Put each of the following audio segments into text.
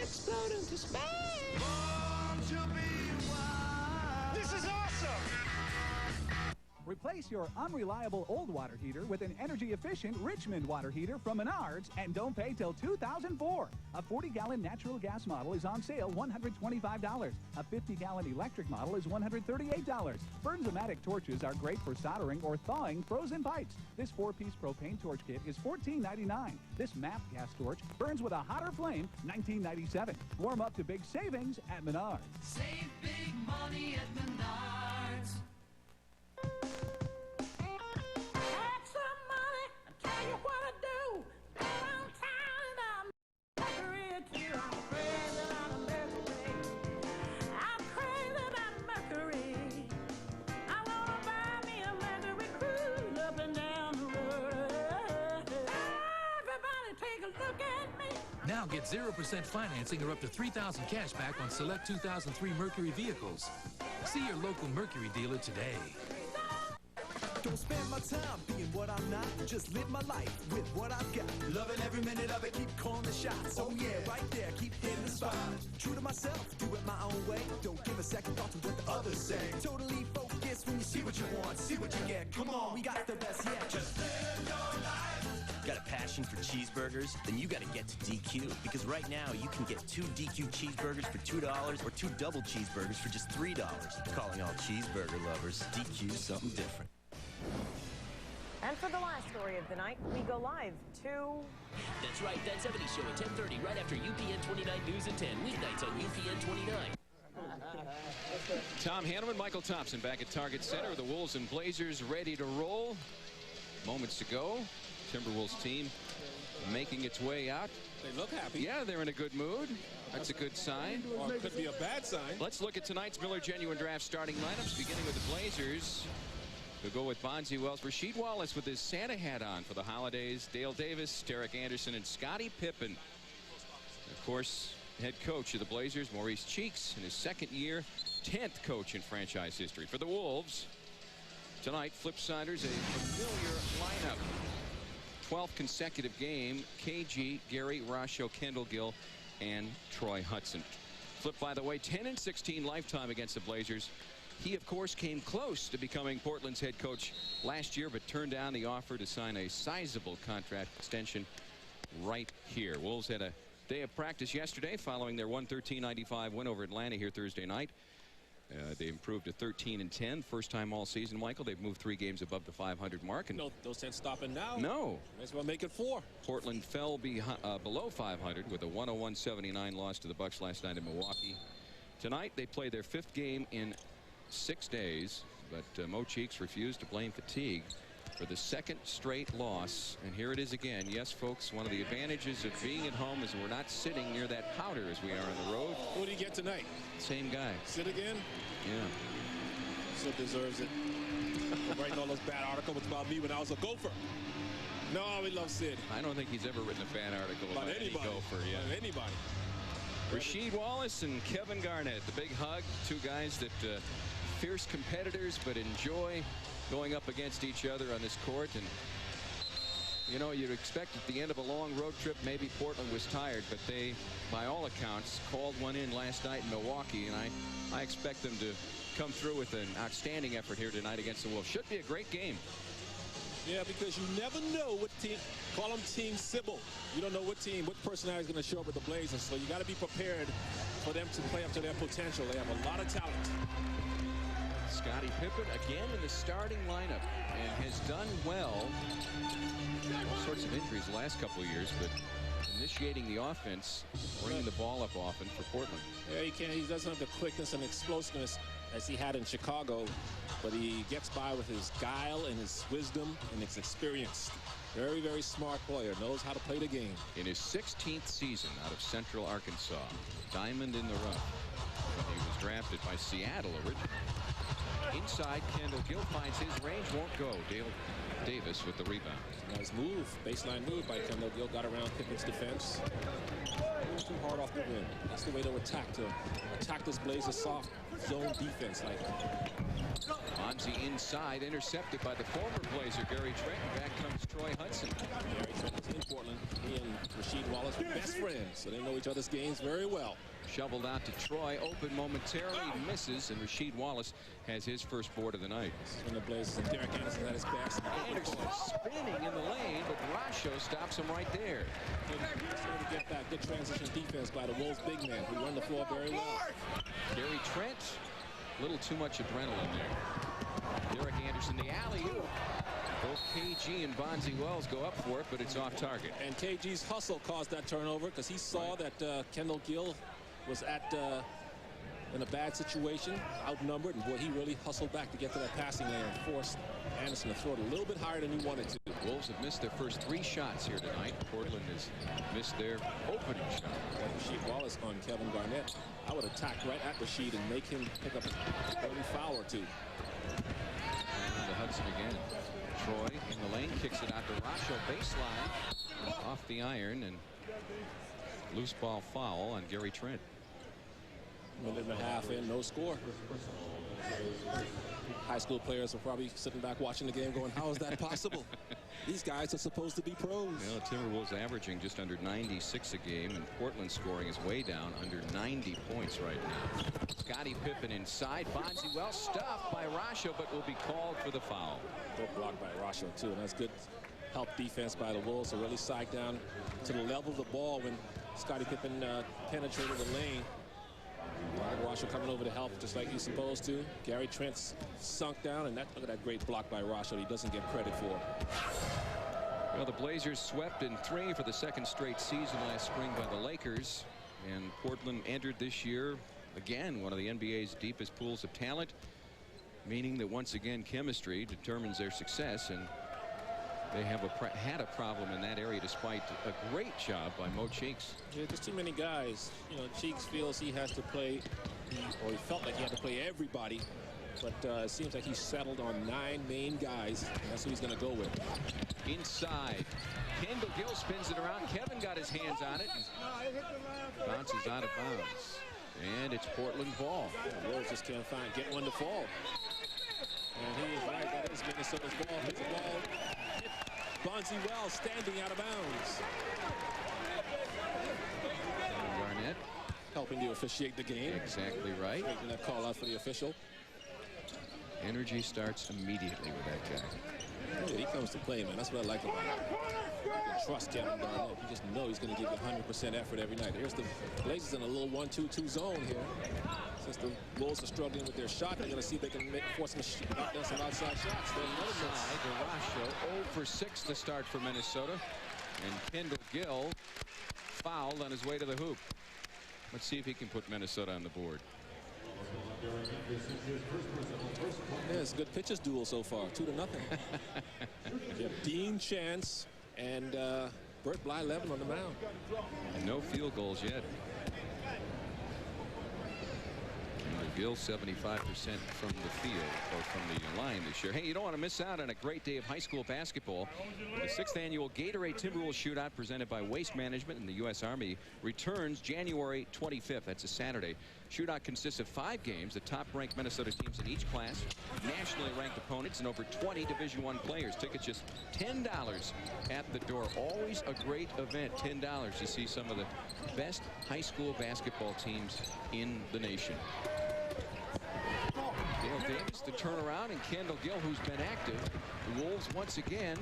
Explode into space. This is awesome. Replace your unreliable old water heater with an energy-efficient Richmond water heater from Menards and don't pay till 2004. A 40-gallon natural gas model is on sale $125. A 50-gallon electric model is $138. Burns-O-Matic torches are great for soldering or thawing frozen pipes. This 4-piece propane torch kit is $14.99. This MAP gas torch burns with a hotter flame, $19.97. Warm up to big savings at Menards. Save big money at Menards. Now get 0% financing or up to $3,000 cash back on select 2003 Mercury vehicles. See your local Mercury dealer today. Don't spend my time being what I'm not. Just live my life with what I've got. Loving every minute of it. Keep calling the shots. Oh yeah, right there. Keep hitting the spot. True to myself. Do it my own way. Don't give a second thought to what the others say. Totally focused when you see what you want. See what you get. Come on, we got the best yet. Just live your life. Got a passion for cheeseburgers? Then you got to get to DQ. Because right now, you can get 2 DQ cheeseburgers for $2 or 2 double cheeseburgers for just $3. Calling all cheeseburger lovers, DQ's something different. And for the last story of the night, we go live to... That's right, that 70 show at 10:30, right after UPN 29 News at 10, weeknights on UPN 29. Tom Hanneman, Michael Thompson back at Target Center. The Wolves and Blazers ready to roll. Moments ago, Timberwolves team making its way out. They look happy. Yeah, they're in a good mood. That's a good sign. Or it could be a bad sign. Let's look at tonight's Miller Genuine Draft starting lineups, beginning with the Blazers. We'll go with Bonzi Wells. Rasheed Wallace with his Santa hat on for the holidays. Dale Davis, Derek Anderson, and Scottie Pippen. Of course, head coach of the Blazers, Maurice Cheeks, in his second year, 10th coach in franchise history. For the Wolves, tonight, Flipsiders, a familiar lineup. 12th consecutive game, KG, Gary, Rasho, Kendall Gill, and Troy Hudson. Flip, by the way, 10-16 lifetime against the Blazers. He, of course, came close to becoming Portland's head coach last year, but turned down the offer to sign a sizable contract extension right here. Wolves had a day of practice yesterday following their 113-95 win over Atlanta here Thursday night. They improved to 13-10, first time all season, Michael. They've moved 3 games above the 500 mark. And no, those 10 stopping now. No. Might as well make it 4. Portland fell below 500 with a 101-79 loss to the Bucks last night in Milwaukee. Tonight, they play their 5th game in 6 days, but Mo Cheeks refused to blame fatigue for the 2nd straight loss. And here it is again. Yes, folks, one of the advantages of being at home is we're not sitting near that powder as we are on the road. Who do you get tonight? Same guy. Sid again? Yeah. Sid deserves it. For writing all those bad articles about me when I was a Gopher. No, we love Sid. I don't think he's ever written a bad article about anybody. Any Gopher. Yeah. About anybody. Rasheed Wallace and Kevin Garnett, the big hug. 2 guys that fierce competitors, but enjoy going up against each other on this court. And you know, you'd expect at the end of a long road trip, maybe Portland was tired, but they, by all accounts, called one in last night in Milwaukee, and I expect them to come through with an outstanding effort here tonight against the Wolves. Should be a great game. Yeah, because you never know what team. Call them Team Sybil. You don't know what team, what personality is going to show up with the Blazers, so you got to be prepared for them to play up to their potential. They have a lot of talent. Scottie Pippen again in the starting lineup and has done well. All sorts of injuries the last couple of years, but initiating the offense, bringing the ball up often for Portland. Yeah, he doesn't have the quickness and explosiveness as he had in Chicago, but he gets by with his guile and his wisdom and his experience. Very, very smart player, knows how to play the game. In his 16th season out of Central Arkansas, diamond in the rough. He was drafted by Seattle originally. Inside, Kendall Gill finds his range, won't go. Dale Davis with the rebound. Nice move, baseline move by Kendall Gill. Got around Pippen's defense. Too hard off off the rim. That's the way to attack this Blazers soft zone defense. Bonzi inside, intercepted by the former Blazer, Gary Trent. Back comes Troy Hudson. Gary Trent is in Portland. He and Rasheed Wallace are best friends, so they know each other's games very well. Shoveled out to Troy, open momentarily, misses, and Rasheed Wallace has his first board of the night. When the Blazers and Derek Anderson at his best. Anderson spinning in the lane, but Rasho stops him right there. Trying to get that good transition defense by the Wolves big man, who run the floor very well. Gary Trent, a little too much adrenaline there. Derek Anderson, the alley-oop. Both KG and Bonzi Wells go up for it, but it's off target. And KG's hustle caused that turnover because he saw that Kendall Gill was in a bad situation, outnumbered, and boy, he really hustled back to get to that passing lane and forced Anderson to throw it a little bit higher than he wanted to. Wolves have missed their first 3 shots here tonight. Portland has missed their opening shot. Rasheed Wallace on Kevin Garnett. I would attack right at Rasheed and make him pick up an early foul or 2. And to Hudson again. Troy in the lane, kicks it out to Rasho, baseline, off the iron, and loose ball foul on Gary Trent. Minute and a half in, no score. High school players are probably sitting back watching the game going, how is that possible? These guys are supposed to be pros. You know, Timberwolves averaging just under 96 a game, and Portland scoring is way down, under 90 points right now. Scottie Pippen inside. Bonzi well stuffed by Rasho, but will be called for the foul. Good block by Rasho, too, and that's good help defense by the Wolves to really sag down to the level of the ball when Scottie Pippen penetrated the lane. Rasho coming over to help just like he's supposed to. Gary Trent's sunk down, and look at that great block by Rasho he doesn't get credit for. Well, the Blazers swept in 3 for the 2nd straight season last spring by the Lakers, and Portland entered this year again one of the NBA's deepest pools of talent, meaning that once again chemistry determines their success, and they have had a problem in that area despite a great job by Mo Cheeks. Yeah, just too many guys. You know, Cheeks feels he has to play, or he felt like he had to play everybody, but it seems like he's settled on 9 main guys, and that's who he's going to go with. Inside, Kendall Gill spins it around. Kevin got his hands on it and bounces out of bounds, and it's Portland ball. The Wolves just can't get one to fall. And he is right. That is Minnesota's ball. Hit the ball. Hit Bonzi Wells standing out of bounds. Garnett helping to officiate the game. Exactly right. Making that call out for the official. Energy starts immediately with that guy. Yeah, he comes to play, man. That's what I like about him. You can trust Kevin Garnett. You just know he's going to give you 100% effort every night. Here's the Blazers in a little 1-2-2 zone here. Since the Wolves are struggling with their shot, they're going to see if they can force some outside shots. Inside to Rasho, 0 for 6 to start for Minnesota. And Kendall Gill fouled on his way to the hoop. Let's see if he can put Minnesota on the board. Yeah, it's a good pitchers duel so far, 2-0. You have Dean Chance and Bert Bly-Levin on the mound. And no field goals yet. Gill 75% from the field, or from the line this year. Hey, you don't want to miss out on a great day of high school basketball. The 6th annual Gatorade Timberwolves Shootout presented by Waste Management and the U.S. Army returns January 25th. That's a Saturday. Shootout consists of 5 games. The top-ranked Minnesota teams in each class, nationally ranked opponents, and over 20 Division I players. Tickets just $10 at the door. Always a great event. $10 to see some of the best high school basketball teams in the nation. Dale Davis to turn around, and Kendall Gill, who's been active. The Wolves once again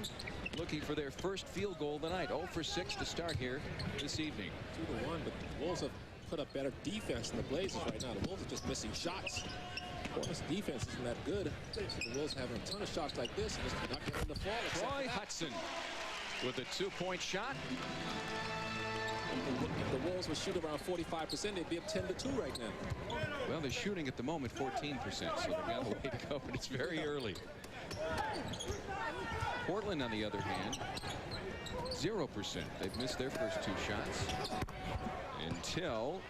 looking for their first field goal tonight. 0 for 6 to start here this evening. 2-1, but the Wolves have put up better defense than the Blazers right now. The Wolves are just missing shots. Portland's defense isn't that good. The Wolves having a ton of shots like this and just not getting the fall. Troy Hudson with a 2-point shot. If the Wolves would shoot around 45%, they'd be up 10-2 right now. Well, they're shooting at the moment 14%, so they've got a way to go, but it's very early. Portland, on the other hand, 0%. They've missed their first 2 shots until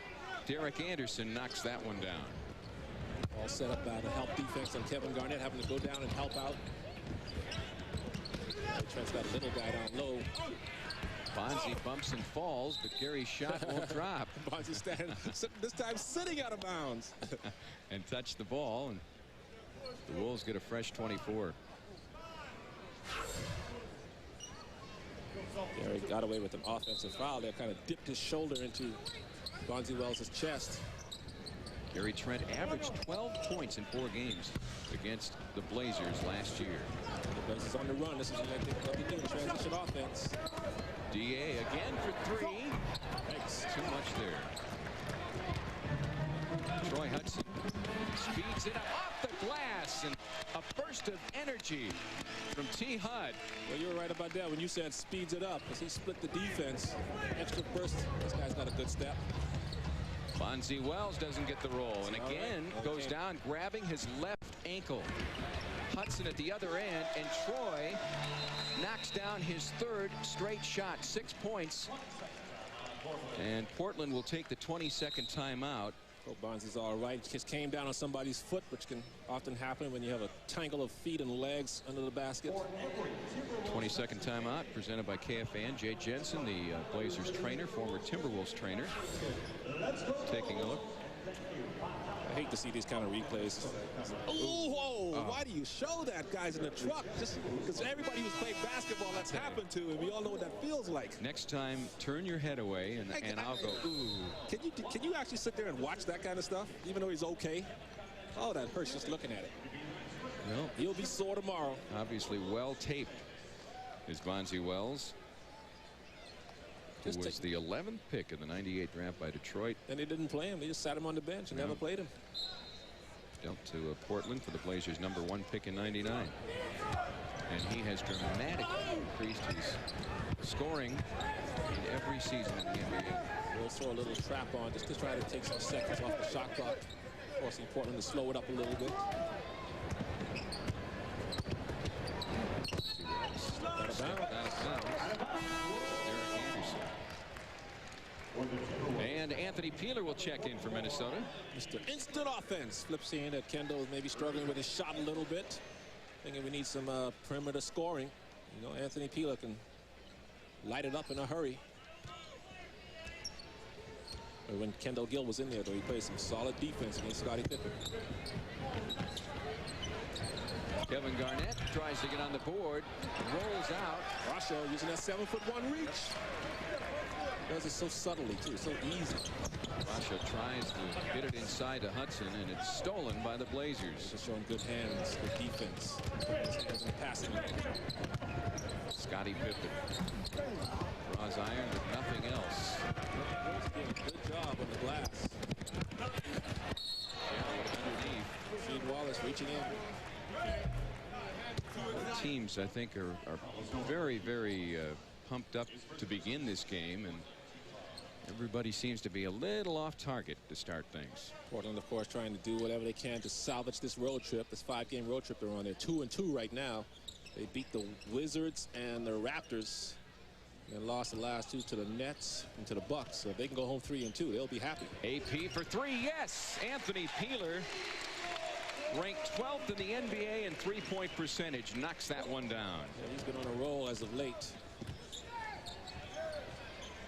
Derek Anderson knocks that one down. All set up by the help defense on Kevin Garnett having to go down and help out. Trent's got a little guy down low. Bonzi bumps and falls, but Gary's shot won't drop. Bonzi standing, this time sitting out of bounds. And touched the ball, and the Wolves get a fresh 24. Gary got away with an offensive foul there, kind of dipped his shoulder into Bonzi Wells' chest. Gary Trent averaged 12 points in 4 games against the Blazers last year. The Blazers on the run. This is what they do, transition offense. DA again for 3. Thanks. Too much there. Troy Hudson speeds it up off the glass, and a burst of energy from T. Hud. Well, you were right about that when you said speeds it up, because he split the defense. Extra burst. This guy's got a good step. Bonzi Wells doesn't get the roll, and again goes down grabbing his left ankle. Hudson at the other end, and Troy knocks down his 3rd straight shot. 6 points. And Portland will take the 22nd timeout. Bonzi's all right. Just came down on somebody's foot, which can often happen when you have a tangle of feet and legs under the basket. 22nd timeout presented by KFAN. Jay Jensen, the Blazers trainer, former Timberwolves trainer, taking a look. I hate to see these kind of replays. Oh, why do you show that, guys, in the truck? Just because everybody who's played basketball, that's happened to, and we all know what that feels like. Next time, turn your head away, and I'll go, ooh. Can you actually sit there and watch that kind of stuff, even though he's okay? Oh, that hurts just looking at it. Well, he'll be sore tomorrow. Obviously well taped is Bonzi Wells, who was the 11th pick in the '98 draft by Detroit. And they didn't play him. They just sat him on the bench and never played him. Jumped to Portland for the Blazers' #1 pick in '99. And he has dramatically increased his scoring in every season in the NBA. We'll throw a little trap on just to try to take some seconds off the shot clock, forcing Portland to slow it up a little bit. Out of bounds. And Anthony Peeler will check in for Minnesota. Mr. Instant Offense. Flip seeing that Kendall is maybe struggling with his shot a little bit. Thinking we need some perimeter scoring. You know, Anthony Peeler can light it up in a hurry. But when Kendall Gill was in there, though, he played some solid defense against Scottie Pippen. Kevin Garnett tries to get on the board, rolls out. Russia using that 7'1" reach. Does it so subtly, too, so easy. Russia tries to get it inside to Hudson, and it's stolen by the Blazers. Just showing good hands, good defense. His hands in the passing lane. Scottie Pippen draws iron with nothing else. Doing a good job on the glass. Underneath. Steve Wallace reaching in. The teams, I think, are very, very pumped up to begin this game, and everybody seems to be a little off target to start things. Portland, of course, trying to do whatever they can to salvage this road trip, this 5-game road trip they're on. They're 2-2 right now. They beat the Wizards and the Raptors and lost the last 2 to the Nets and to the Bucks. So if they can go home 3-2, they'll be happy. AP for 3, yes! Anthony Peeler, ranked 12th in the NBA in 3-point percentage, knocks that one down. Yeah, he's been on a roll as of late.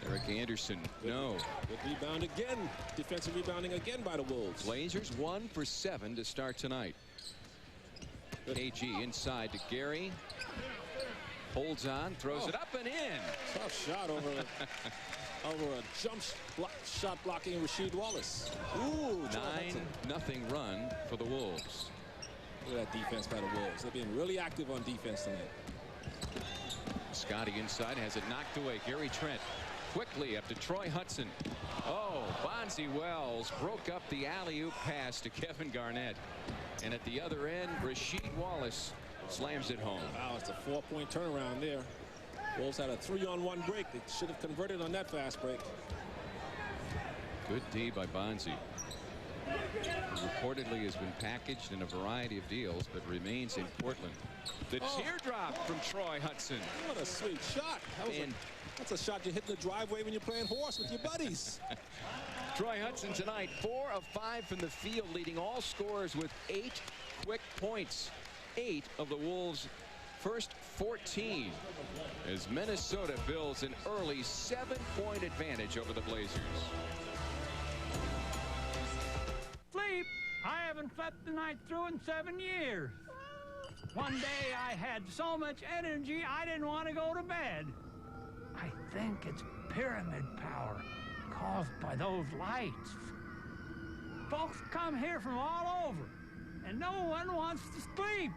Eric Anderson, no. Good rebound again. Defensive rebounding again by the Wolves. Blazers 1 for 7 to start tonight. AG inside to Gary. Holds on, throws it up and in. Tough shot over a jump shot blocking Rasheed Wallace. Ooh, 9-0 run for the Wolves. Look at that defense by the Wolves. They're being really active on defense tonight. Scotty inside has it knocked away. Gary Trent quickly up to Troy Hudson. Oh, Bonzi Wells broke up the alley-oop pass to Kevin Garnett. And at the other end, Rasheed Wallace slams it home. Wow, it's a 4-point turnaround there. Wolves had a 3-on-1 break. They should have converted on that fast break. Good D by Bonzi. Reportedly has been packaged in a variety of deals, but remains in Portland. The teardrop from Troy Hudson. What a sweet shot. That's a shot you hit in the driveway when you're playing horse with your buddies. Troy Hudson tonight, 4 of 5 from the field, leading all scorers with 8 quick points. 8 of the Wolves' first 14 as Minnesota builds an early 7-point advantage over the Blazers. Sleep? I haven't slept the night through in 7 years. One day I had so much energy I didn't want to go to bed. I think it's pyramid power caused by those lights. Folks come here from all over, and no one wants to sleep.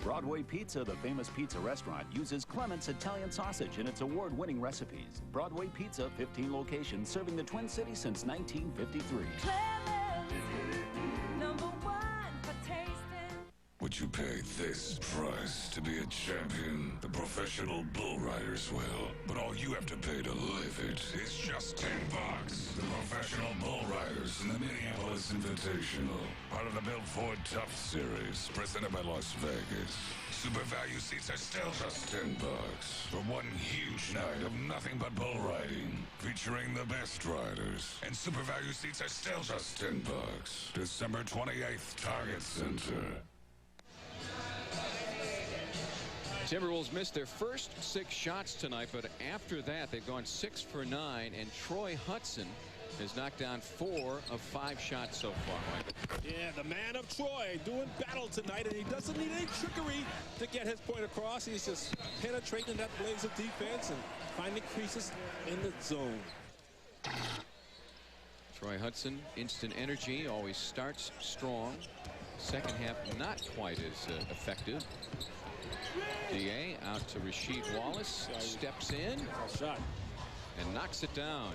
Broadway Pizza, the famous pizza restaurant, uses Clement's Italian sausage in its award-winning recipes. Broadway Pizza, 15 locations, serving the Twin Cities since 1953. Would you pay this price to be a champion? The professional bull riders will, but all you have to pay to live it is just $10. The professional bull riders in the Minneapolis Invitational, part of the Built Ford Tough Series, presented by Las Vegas. Super value seats are still just $10 for one huge night of nothing but bull riding, featuring the best riders. And super value seats are still just $10. December 28th, Target Center. Timberwolves missed their first 6 shots tonight, but after that they've gone 6 for 9, and Troy Hudson has knocked down 4 of 5 shots so far, Mike. Yeah, the man of Troy doing battle tonight, and he doesn't need any trickery to get his point across. He's just penetrating that Blazer defense and finding creases in the zone. Troy Hudson, instant energy, always starts strong. Second half not quite as effective. DA out to Rasheed Wallace, steps in and knocks it down.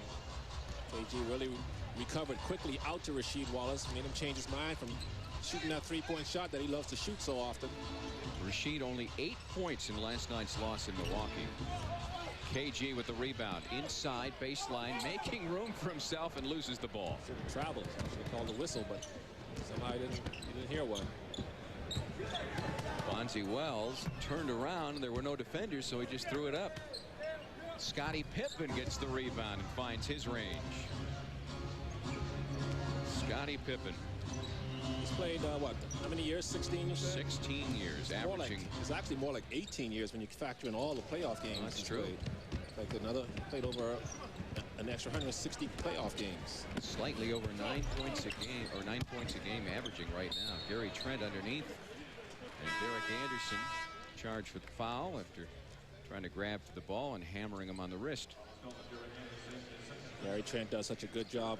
KG really recovered quickly out to Rasheed Wallace, made him change his mind from shooting that three-point shot that he loves to shoot so often. Rasheed only 8 points in last night's loss in Milwaukee. KG with the rebound inside baseline, making room for himself, and loses the ball. Travels. I should have called a whistle, but somehow he didn't hear one. Bonzi Wells turned around and there were no defenders, so he just threw it up. Scottie Pippen gets the rebound and finds his range. Scottie Pippen. He's played what, how many years? 16 years? 16 years, averaging. It's actually more like 18 years when you factor in all the playoff games. That's true. Played over an extra 160 playoff games. Slightly over 9 points a game, or 9 points a game averaging right now. Gary Trent underneath. And Derek Anderson charged for the foul after trying to grab for the ball and hammering him on the wrist. Gary Trent does such a good job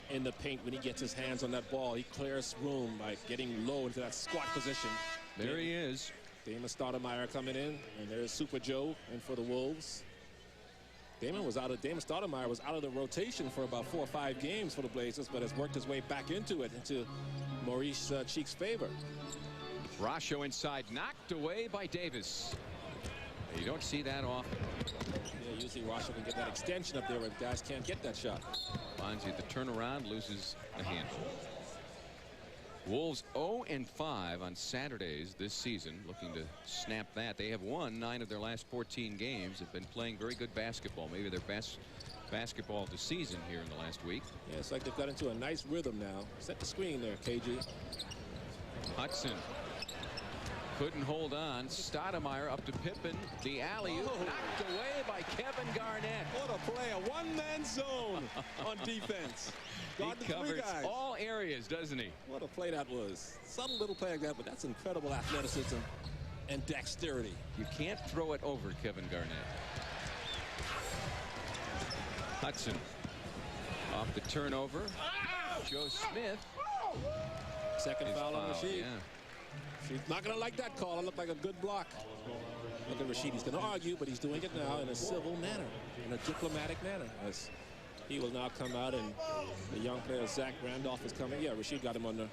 in the paint when he gets his hands on that ball. He clears room by getting low into that squat position. There he is. Damon Stoudemire coming in, and there's Super Joe in for the Wolves. Damon Stoudemire was out of the rotation for about 4 or 5 games for the Blazers, but has worked his way back into it, into Maurice Cheek's favor. Rasho inside, knocked away by Davis. You don't see that often. Yeah, usually Rasho can get that extension up there where guys can't get that shot. Bonzi at the turnaround, loses the handle. Wolves 0-5 on Saturdays this season, looking to snap that. They have won 9 of their last 14 games, have been playing very good basketball, maybe their best basketball of the season here in the last week. Yeah, it's like they've got into a nice rhythm now. Set the screen there, KG. Hudson couldn't hold on. Stoudemire up to Pippen. The alley-oop knocked away by Kevin Garnett. What a play. A one-man zone on defense. He covers all areas, doesn't he? What a play that was. Subtle little play like that, but that's incredible athleticism and dexterity. You can't throw it over Kevin Garnett. Hudson off the turnover. Joe Smith. Second foul on Rasheed. Yeah. She's not going to like that call. It looked like a good block. Look at Rasheed. He's going to argue, but he's doing it now in a civil manner, in a diplomatic manner. As he will now come out, and the young player Zach Randolph is coming. Yeah, Rasheed got him on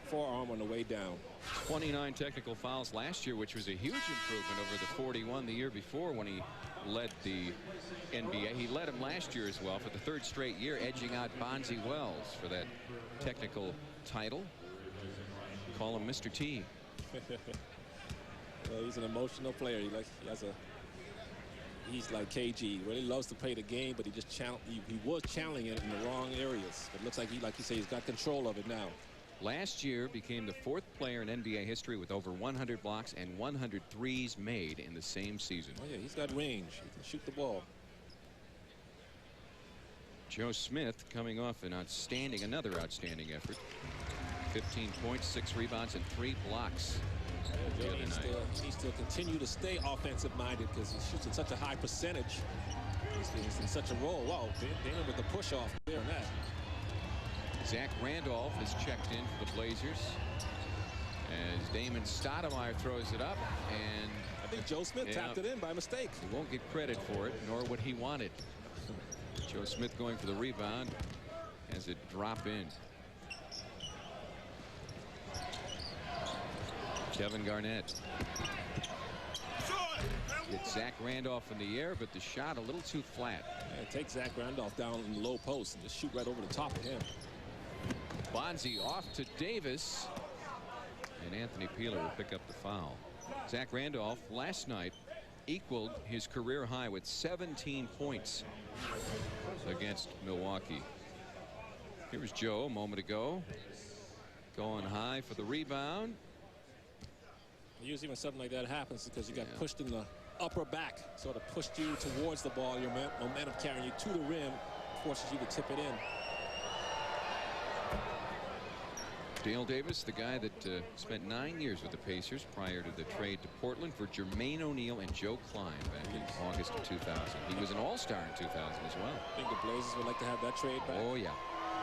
forearm on the way down. 29 technical fouls last year, which was a huge improvement over the 41 the year before when he led the NBA. He led him last year as well for the third straight year, edging out Bonzi Wells for that technical title. Call him Mr. T. Well, he's an emotional player. He's like KG. He really loves to play the game, but he was channeling it in the wrong areas. It looks like like you say, he's got control of it now. Last year became the 4th player in NBA history with over 100 blocks and 100 threes made in the same season. Oh yeah, he's got range. He can shoot the ball. Joe Smith coming off another outstanding effort. 15 points, 6 rebounds, and 3 blocks. Joe needs to continue to stay offensive minded because he shoots in such a high percentage. He's in such a role. Wow, Damon with the push off there and that. Zach Randolph has checked in for the Blazers as Damon Stoudemire throws it up, and I think Joe Smith tapped it in by mistake. He won't get credit for it, nor what he wanted. Joe Smith going for the rebound as it drop in. Kevin Garnett gets Zach Randolph in the air, but the shot a little too flat. Yeah, take Zach Randolph down in the low post and just shoot right over the top of him. Bonzi off to Davis, and Anthony Peeler will pick up the foul. Zach Randolph last night equaled his career high with 17 points against Milwaukee. Here was Joe a moment ago, going high for the rebound. Usually when something like that happens, because you got pushed in the upper back, sort of pushed you towards the ball, your momentum carrying you to the rim, forces you to tip it in. Dale Davis, the guy that spent 9 years with the Pacers prior to the trade to Portland for Jermaine O'Neal and Joe Klein back in August of 2000. He was an all-star in 2000 as well. I think the Blazers would like to have that trade back. Oh, yeah.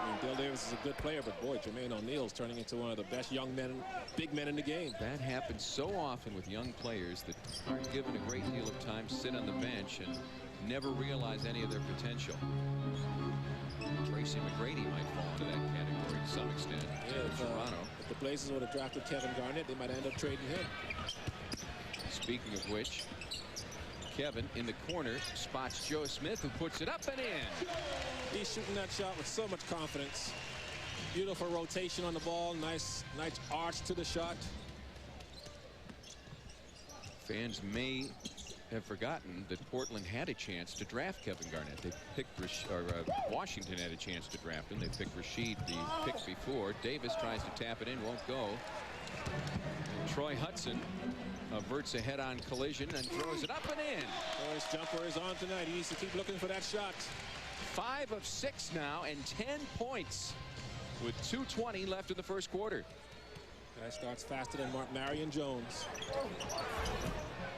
I mean, Dale Davis is a good player, but boy, Jermaine O'Neal's turning into one of the best young men, big men in the game. That happens so often with young players that aren't given a great deal of time to sit on the bench and never realize any of their potential. Tracy McGrady might fall into that category to some extent. Yeah, if the Blazers would have drafted Kevin Garnett, they might end up trading him. Speaking of which, Kevin in the corner spots Joe Smith, who puts it up and in. He's shooting that shot with so much confidence. Beautiful rotation on the ball. Nice arch to the shot. Fans may have forgotten that Portland had a chance to draft Kevin Garnett. They picked Washington had a chance to draft him. They picked Rashid the pick before. Davis tries to tap it in, won't go. Troy Hudson averts a head-on collision and throws it up and in. His jumper is on tonight. He needs to keep looking for that shot. 5 of 6 now and 10 points with 2:20 left in the first quarter. Guy starts faster than Marion Jones.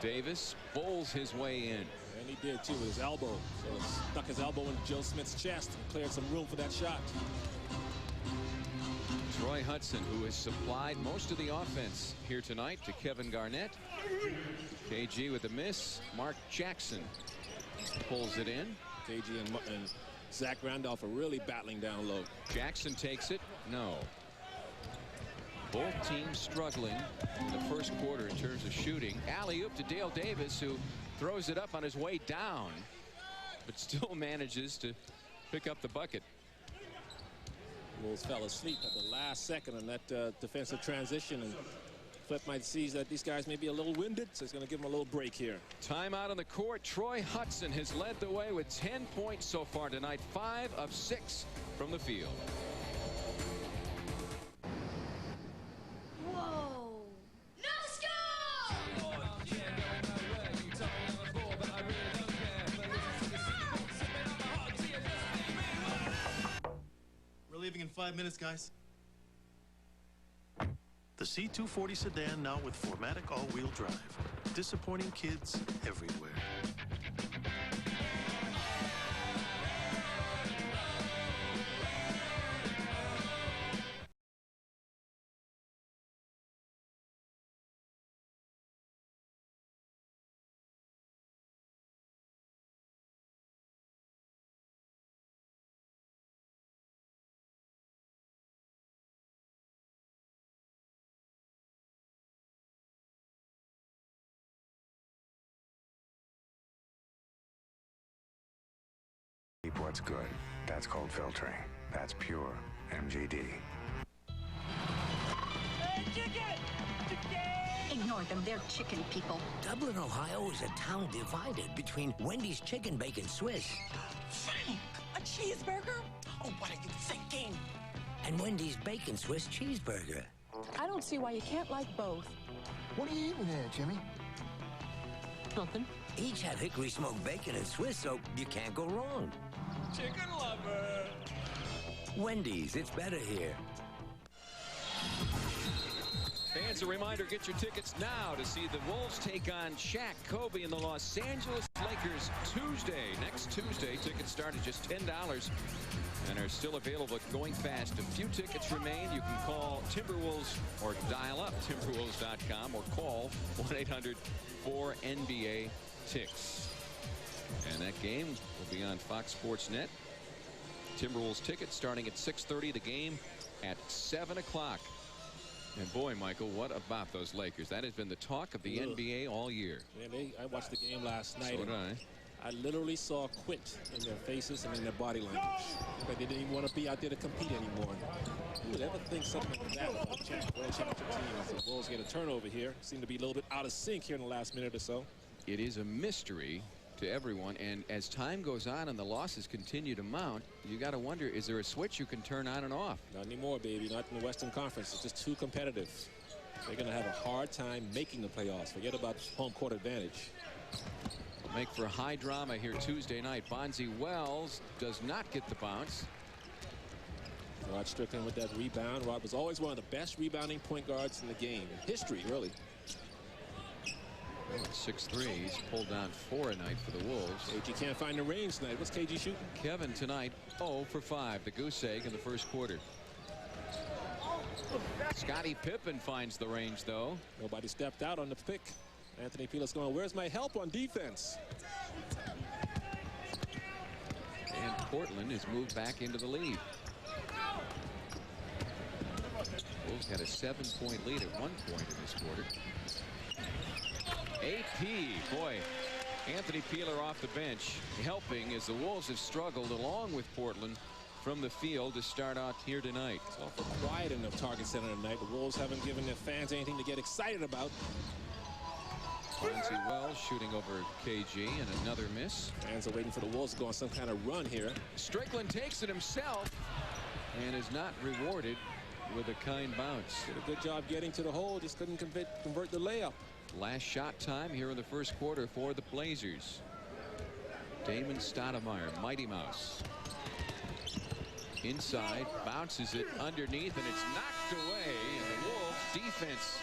Davis bowls his way in. And he did too with his elbow. So he stuck his elbow in Joe Smith's chest and cleared some room for that shot. Troy Hudson, who has supplied most of the offense here tonight to Kevin Garnett. KG with a miss. Mark Jackson pulls it in. KG and Zach Randolph are really battling down low. Jackson takes it. No. Both teams struggling in the first quarter in terms of shooting. Alley-oop to Dale Davis, who throws it up on his way down, but still manages to pick up the bucket. Wolves fell asleep at the last second on that defensive transition, and Flip might see that these guys may be a little winded, so he's going to give them a little break here. Timeout on the court. Troy Hudson has led the way with 10 points so far tonight, 5 of 6 from the field. Leaving in 5 minutes, guys. The C240 sedan now with 4MATIC all-wheel drive. Disappointing kids everywhere. That's good. That's called filtering. That's pure MGD. Ignore them. They're chicken people. Dublin, Ohio is a town divided between Wendy's Chicken Bacon Swiss. Frank, a cheeseburger? Oh, what are you thinking? And Wendy's Bacon Swiss Cheeseburger. I don't see why you can't like both. What are you eating there, Jimmy? Nothing. Each have hickory smoked bacon and Swiss, so you can't go wrong. Chicken lover. Wendy's, it's better here. Fans, a reminder, get your tickets now to see the Wolves take on Shaq, Kobe, and the Los Angeles Lakers Tuesday. Next Tuesday, tickets start at just $10 and are still available, going fast. A few tickets remain. You can call Timberwolves or dial up Timberwolves.com or call 1-800-4NBA-TICKS. And that game will be on Fox Sports Net. Timberwolves tickets starting at 6:30. The game at 7 o'clock. And boy, Michael, what about those Lakers? That has been the talk of the NBA all year. Man, I watched the game last night. So did I. I literally saw quit in their faces and in their body language. Like they didn't even want to be out there to compete anymore. Who would ever think something like that about world championship teams? The Bulls get a turnover here. Seem to be a little bit out of sync here in the last minute or so. It is a mystery to everyone, and as time goes on and the losses continue to mount, you got to wonder, is there a switch you can turn on and off? Not anymore, baby. Not in the Western Conference. It's just too competitive. They're going to have a hard time making the playoffs. Forget about home court advantage. Make for high drama here Tuesday night. Bonzi Wells does not get the bounce. Rod Strickland with that rebound. Rod was always one of the best rebounding point guards in the game. In history, really. 6'3". He's pulled down 4 a night for the Wolves. KG can't find the range tonight. What's KG shooting? Kevin tonight 0 for 5. The goose egg in the first quarter. Scottie Pippen finds the range, though. Nobody stepped out on the pick. Anthony Pilas going, where's my help on defense? And Portland has moved back into the lead. Wolves got a 7-point lead at one point in this quarter. AP, boy, Anthony Peeler off the bench helping as the Wolves have struggled along with Portland from the field to start out here tonight. It's awful quiet in the Target Center tonight. The Wolves haven't given their fans anything to get excited about. Bonzi Wells shooting over KG and another miss. Fans are waiting for the Wolves to go on some kind of run here. Strickland takes it himself and is not rewarded with a kind bounce. Did a good job getting to the hole, just couldn't convert the layup. Last shot time here in the first quarter for the Blazers. Damon Stoudemire, Mighty Mouse. Inside, bounces it underneath, and it's knocked away. And the Wolves defense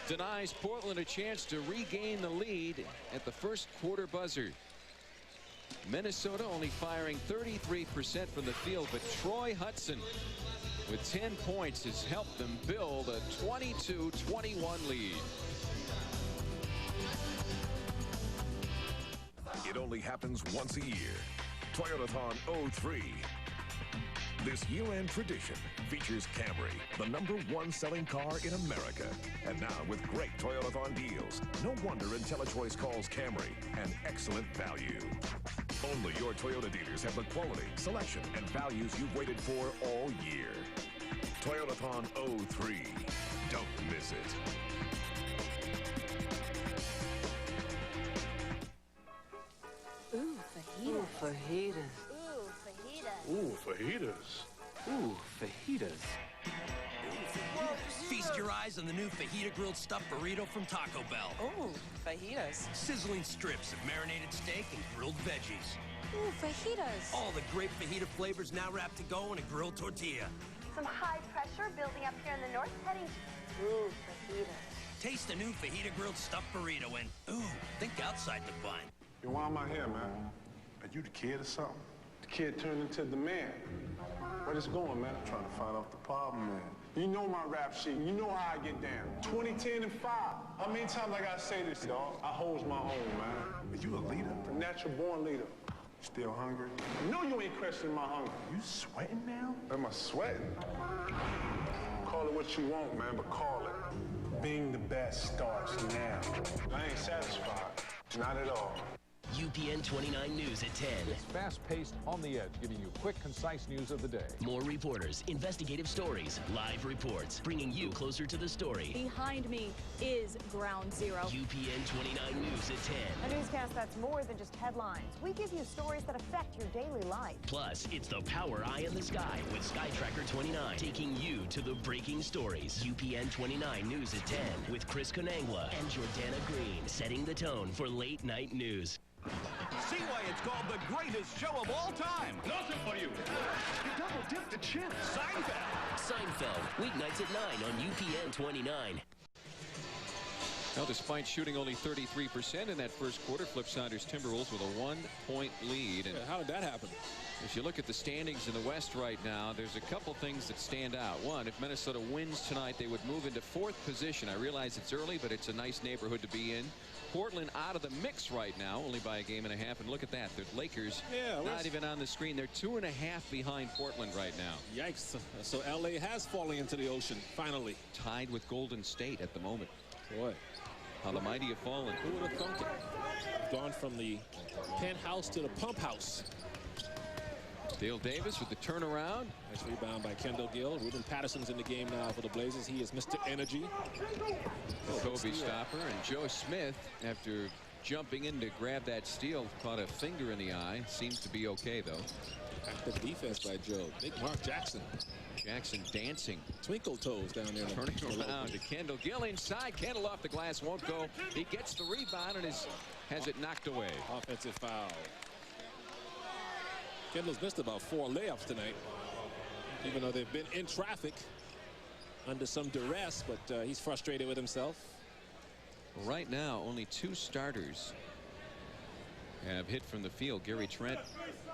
denies Portland a chance to regain the lead at the first quarter buzzer. Minnesota only firing 33% from the field, but Troy Hudson with 10 points has helped them build a 22-21 lead. It only happens once a year. Toyotathon 03. This year-end tradition features Camry, the #1 selling car in America. And now with great Toyotathon deals. No wonder IntelliChoice calls Camry an excellent value. Only your Toyota dealers have the quality, selection, and values you've waited for all year. Toyotathon 03. Don't miss it. Ooh, fajitas. Ooh, fajitas. Ooh, fajitas. Ooh, fajitas. Feast your eyes on the new fajita grilled stuffed burrito from Taco Bell. Ooh, fajitas. Sizzling strips of marinated steak and grilled veggies. Ooh, fajitas. All the great fajita flavors now wrapped to go in a grilled tortilla. Some high pressure building up here in the north, heading. Ooh, fajitas. Taste the new fajita grilled stuffed burrito and, ooh, think outside the bun. Yo, why am I here, man? Are you the kid or something? The kid turned into the man. Where it's going, man? I'm trying to find out the problem, man. You know my rap sheet. You know how I get down. 20, 10, and 5. How many times I gotta say this, dog? I holds my own, man. Are you a leader? A natural born leader. Still hungry? No, you ain't questioning my hunger. You sweating now? Am I sweating? Call it what you want, man, but call it. Being the best starts now. I ain't satisfied. Not at all. UPN 29 News at 10. It's fast-paced, on the edge, giving you quick, concise news of the day. More reporters, investigative stories, live reports, bringing you closer to the story. Behind me is Ground Zero. UPN 29 News at 10. A newscast that's more than just headlines. We give you stories that affect your daily life. Plus, it's the Power Eye in the Sky with Sky Tracker 29, taking you to the breaking stories. UPN 29 News at 10 with Chris Konangwa and Jordana Green, setting the tone for late night news. See why it's called the greatest show of all time. Nothing for you. You double-dipped the chip. Seinfeld. Seinfeld, weeknights at 9 on UPN 29. Now, despite shooting only 33% in that first quarter, Flip Saunders Timberwolves with a 1-point lead. And how did that happen? If you look at the standings in the West right now, there's a couple things that stand out. One, if Minnesota wins tonight, they would move into 4th position. I realize it's early, but it's a nice neighborhood to be in. Portland out of the mix right now, only by a game and a half. And look at that. The Lakers not even on the screen. They're 2.5 behind Portland right now. Yikes. So L.A. has fallen into the ocean, finally. Tied with Golden State at the moment. Boy. How the mighty have fallen. Who would have thunk it? Gone from the penthouse to the pump house. Dale Davis with the turnaround. Nice rebound by Kendall Gill. Ruben Patterson's in the game now for the Blazers. He is Mr. Energy. Kobe stopper. And Joe Smith, after jumping in to grab that steal, caught a finger in the eye. Seems to be okay, though. Active defense by Joe. Big Mark Jackson. Jackson dancing. Twinkle toes down there. Turning around to Kendall Gill inside. Kendall off the glass, won't go. He gets the rebound and has it knocked away. Offensive foul. Kendall's missed about 4 layups tonight, even though they've been in traffic under some duress, but he's frustrated with himself. Right now, only 2 starters have hit from the field. Gary Trent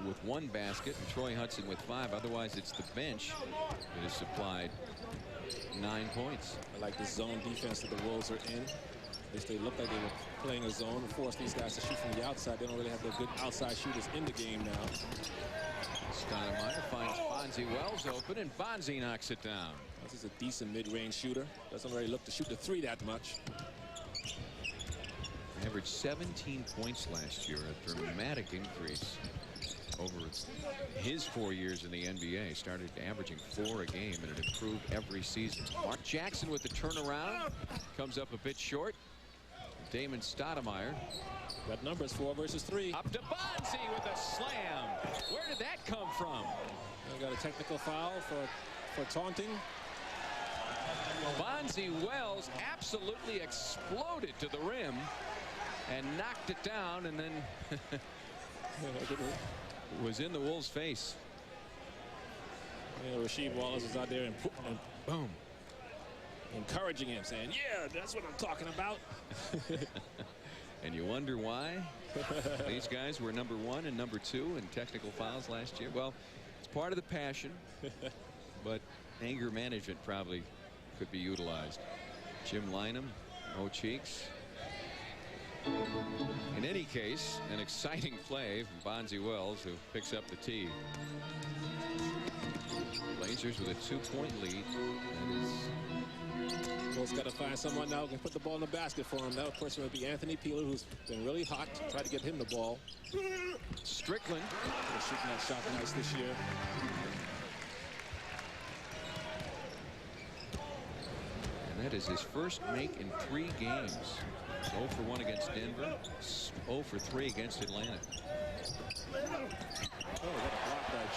with 1 basket and Troy Hudson with 5. Otherwise, it's the bench that has supplied 9 points. I like the zone defense that the Wolves are in. At least they look like they were playing a zone and force these guys to shoot from the outside. They don't really have the good outside shooters in the game now. Stoudemire finds Bonzi Wells open, and Bonzi knocks it down. This is a decent mid-range shooter. Doesn't really look to shoot the 3 that much. Averaged 17 points last year, a dramatic increase over his 4 years in the NBA. Started averaging 4 a game, and it improved every season. Mark Jackson with the turnaround. Comes up a bit short. Damon Stoudemire. Got numbers 4 versus 3. Up to Bonzi with a slam. Where did that come from? I got a technical foul for taunting. Bonzi Wells absolutely exploded to the rim and knocked it down, and then was in the Wolves' face. Yeah, Rasheed Wallace is out there and boom, encouraging him, saying, "Yeah, that's what I'm talking about." And you wonder why these guys were number 1 and number 2 in technical fouls last year. Well, it's part of the passion, but anger management probably could be utilized. Jim Lynam, Mo Cheeks. In any case, an exciting play from Bonzi Wells, who picks up the tee. Blazers with a 2-point lead. Wolves got to find someone now who can put the ball in the basket for him. That person would be Anthony Peeler, who's been really hot. Try to get him the ball. Strickland shooting that shot nice this year. And that is his first make in 3 games. 0 for 1 against Denver, 0 for 3 against Atlanta.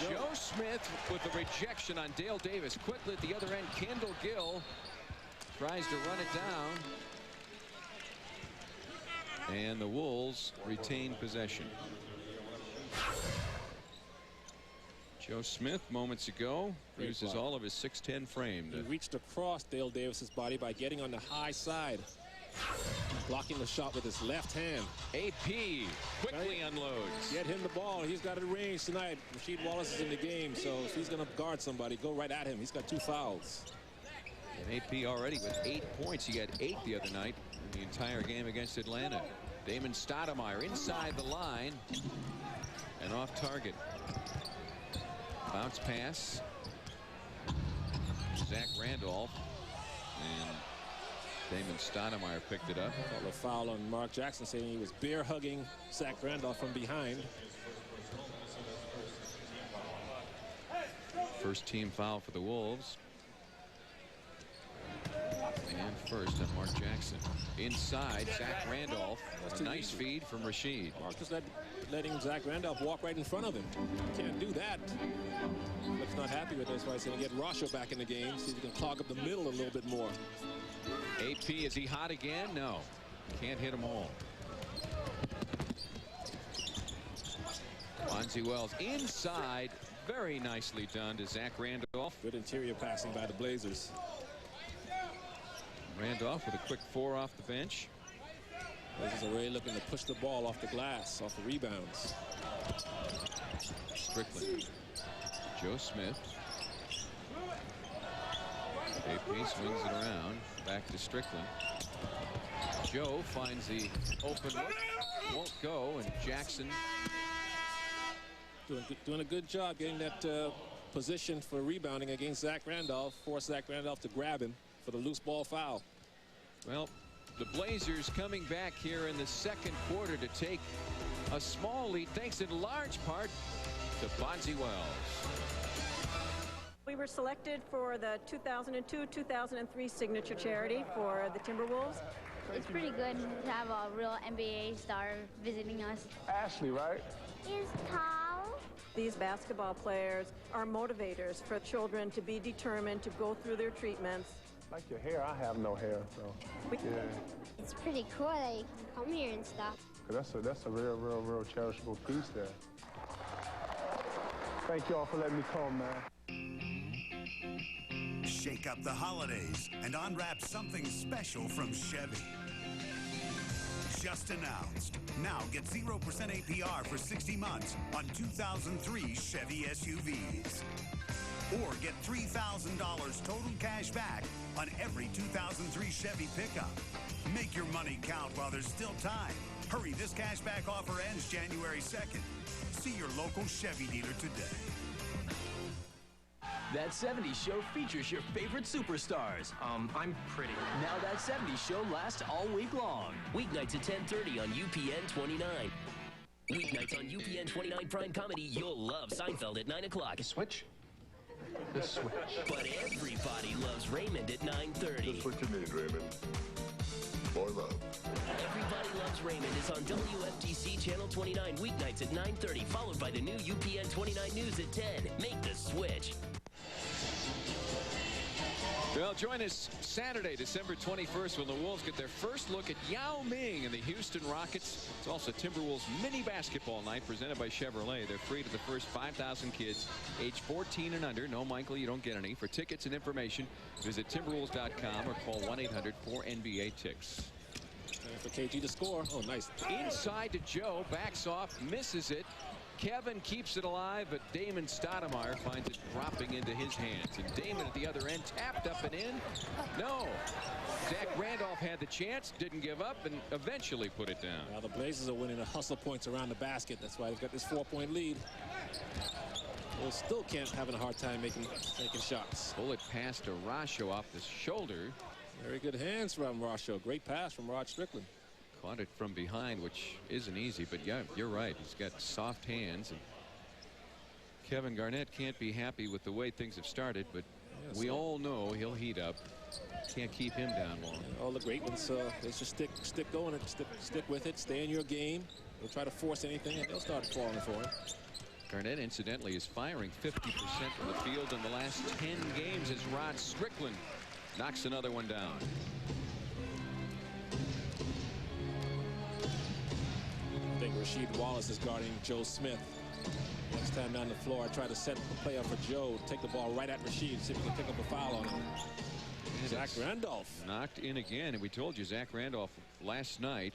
Joe Smith with the rejection on Dale Davis. Quickly at the other end, Kendall Gill tries to run it down. And the Wolves retain possession. Joe Smith moments ago uses all of his 6'10" frame. He reached across Dale Davis's body by getting on the high side. Blocking the shot with his left hand. AP quickly unloads. Get him the ball. He's got it range tonight. Rasheed Wallace is in the game, so if he's going to guard somebody, go right at him. He's got 2 fouls. And AP already with 8 points. He had 8 the other night in the entire game against Atlanta. Damon Stoudemire inside the line and off target. Bounce pass. Zach Randolph. And Damon Stoudemire picked it up. Called a foul on Mark Jackson, saying he was bear hugging Zach Randolph from behind. First team foul for the Wolves. And first on Mark Jackson. Inside, Zach Randolph. A nice feed from Rasheed. Mark is letting Zach Randolph walk right in front of him. Can't do that. But not happy with this. Why he's going to get Rasho back in the game. See if he can clog up the middle a little bit more. AP, is he hot again? No. Can't hit them all. Bonzi Wells inside. Very nicely done to Zach Randolph. Good interior passing by the Blazers. Randolph with a quick 4 off the bench. Blazers are really looking to push the ball off the glass, off the rebounds. Strickland. Joe Smith. AP swings it around. Back to Strickland. Joe finds the open look. Won't go, and Jackson doing a good job getting that position for rebounding against Zach Randolph. Force Zach Randolph to grab him for the loose ball foul. Well, the Blazers coming back here in the second quarter to take a small lead, thanks in large part to Bonzi Wells. We were selected for the 2002-2003 signature charity for the Timberwolves. It's pretty good to have a real NBA star visiting us. Ashley, right? Is tall. These basketball players are motivators for children to be determined to go through their treatments. Like your hair, I have no hair, so yeah. It's pretty cool that you can come here and stuff. Cause that's a real cherishable piece there. Thank y'all for letting me come, man. Shake up the holidays and unwrap something special from Chevy. Just announced. Now get 0% APR for 60 months on 2003 Chevy SUVs. Or get $3,000 total cash back on every 2003 Chevy pickup. Make your money count while there's still time. Hurry, this cashback offer ends January 2nd. See your local Chevy dealer today. That 70s show features your favorite superstars. I'm pretty. Now that 70s show lasts all week long. Weeknights at 10:30 on UPN 29. Weeknights on UPN 29 Prime Comedy, you'll love Seinfeld at 9 o'clock. Switch? The switch. But everybody loves Raymond at 9:30. That's what you need, Raymond. Boy love. Everybody Loves Raymond is on WFTC Channel 29 weeknights at 9:30, followed by the new UPN 29 News at 10. Make the switch. Well, join us Saturday, December 21st, when the Wolves get their first look at Yao Ming and the Houston Rockets. It's also Timberwolves mini basketball night presented by Chevrolet. They're free to the first 5,000 kids age 14 and under. No, Michael, you don't get any. For tickets and information, visit Timberwolves.com or call 1-800-4NBA-TICKS. For KG to score. Oh, nice. Inside to Joe, backs off, misses it. Kevin keeps it alive, but Damon Stoudemire finds it dropping into his hands. And Damon at the other end, tapped up and in. No. Zach Randolph had the chance, didn't give up, and eventually put it down. Now the Blazers are winning the hustle points around the basket. That's why they've got this 4-point lead. They still can't having a hard time making shots. Bullet pass to Rasho off the shoulder. Very good hands from Rasho. Great pass from Rod Strickland. Caught it from behind, which isn't easy, but yeah, you're right. He's got soft hands. And Kevin Garnett can't be happy with the way things have started, but we all know he'll heat up. Can't keep him down long. All the great ones, they just stick going and stick with it. Stay in your game. They'll try to force anything, and they'll start falling for him. Garnett, incidentally, is firing 50% from the field in the last 10 games as Rod Strickland knocks another one down. I think Rasheed Wallace is guarding Joe Smith. Next time down the floor, I try to set the play up for Joe. Take the ball right at Rasheed, see if he can pick up a foul on him. Zach Randolph. Knocked in again, and we told you Zach Randolph last night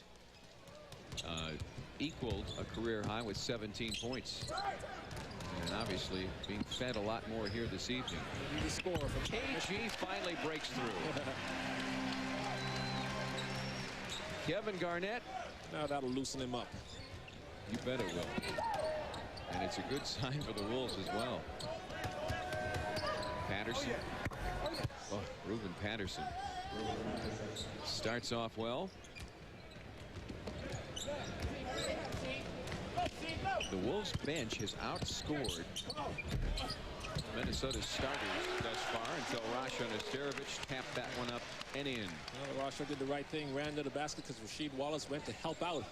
equaled a career high with 17 points. And obviously being fed a lot more here this evening. The score from KG finally breaks through. Kevin Garnett. Now that'll loosen him up. You bet it will. And it's a good sign for the Wolves as well. Patterson. Oh, Reuben Patterson. Starts off well. The Wolves bench has outscored Minnesota's starters thus far until Rasha Nesterovic tapped that one up and in. Well, Rasha did the right thing, ran to the basket because Rasheed Wallace went to help out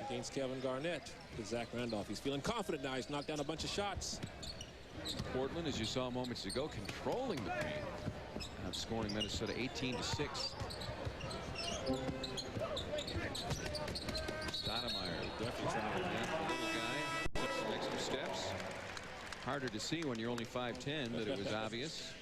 against Kevin Garnett with Zach Randolph. He's feeling confident now. He's knocked down a bunch of shots. Portland, as you saw moments ago, controlling the paint, outscoring Minnesota 18-6. Stoudemire, definitely trying to the little guy, took some extra steps. Harder to see when you're only 5'10", but it was obvious.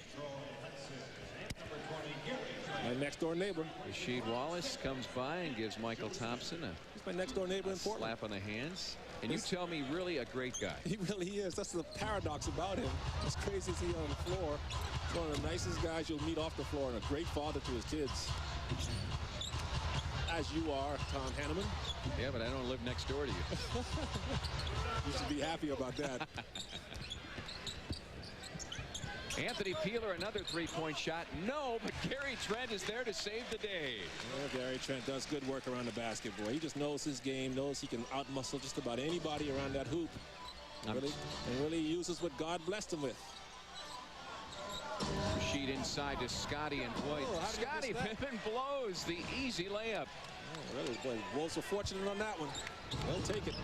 My next door neighbor. Rasheed Wallace comes by and gives Michael Thompson He's my next door neighbor in Portland. Slap on the hands. And you tell me, really a great guy. He really is. That's the paradox about him. As crazy as he is on the floor, he's one of the nicest guys you'll meet off the floor and a great father to his kids. As you are, Tom Hanneman. Yeah, but I don't live next door to you. You should be happy about that. Anthony Peeler, another three-point shot. No, but Gary Trent is there to save the day. Yeah, Gary Trent does good work around the basket, boy. He just knows his game, knows he can outmuscle just about anybody around that hoop. And really uses what God blessed him with. Sheet inside to Scotty and Boyd. Scotty Pippen blows the easy layup. Oh, really, boy, Wolves were fortunate on that one. They'll take it.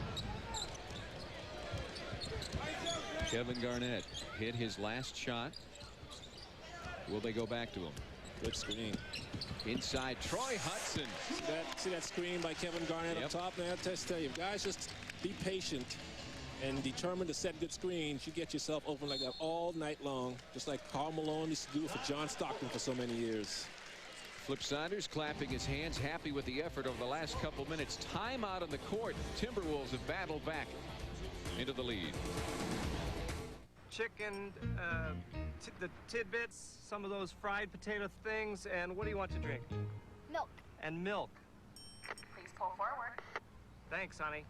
Kevin Garnett hit his last shot. Will they go back to him? Good screen. Inside, Troy Hudson. See that screen by Kevin Garnett up top, man? I tell you, guys, just be patient and determined to set good screens. You get yourself open like that all night long, just like Karl Malone used to do for John Stockton for so many years. Flip Saunders clapping his hands, happy with the effort over the last couple minutes. Timeout on the court. Timberwolves have battled back into the lead. Chicken, the tidbits, some of those fried potato things, and what do you want to drink? Milk. And milk. Please pull forward. Thanks, honey.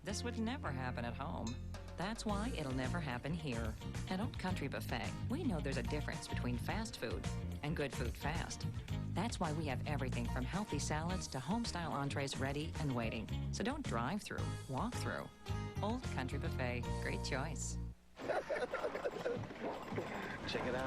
This would never happen at home. That's why it'll never happen here. At Old Country Buffet, we know there's a difference between fast food and good food fast. That's why we have everything from healthy salads to home-style entrees ready and waiting. So don't drive through, walk through. Old Country Buffet, great choice. Check it out.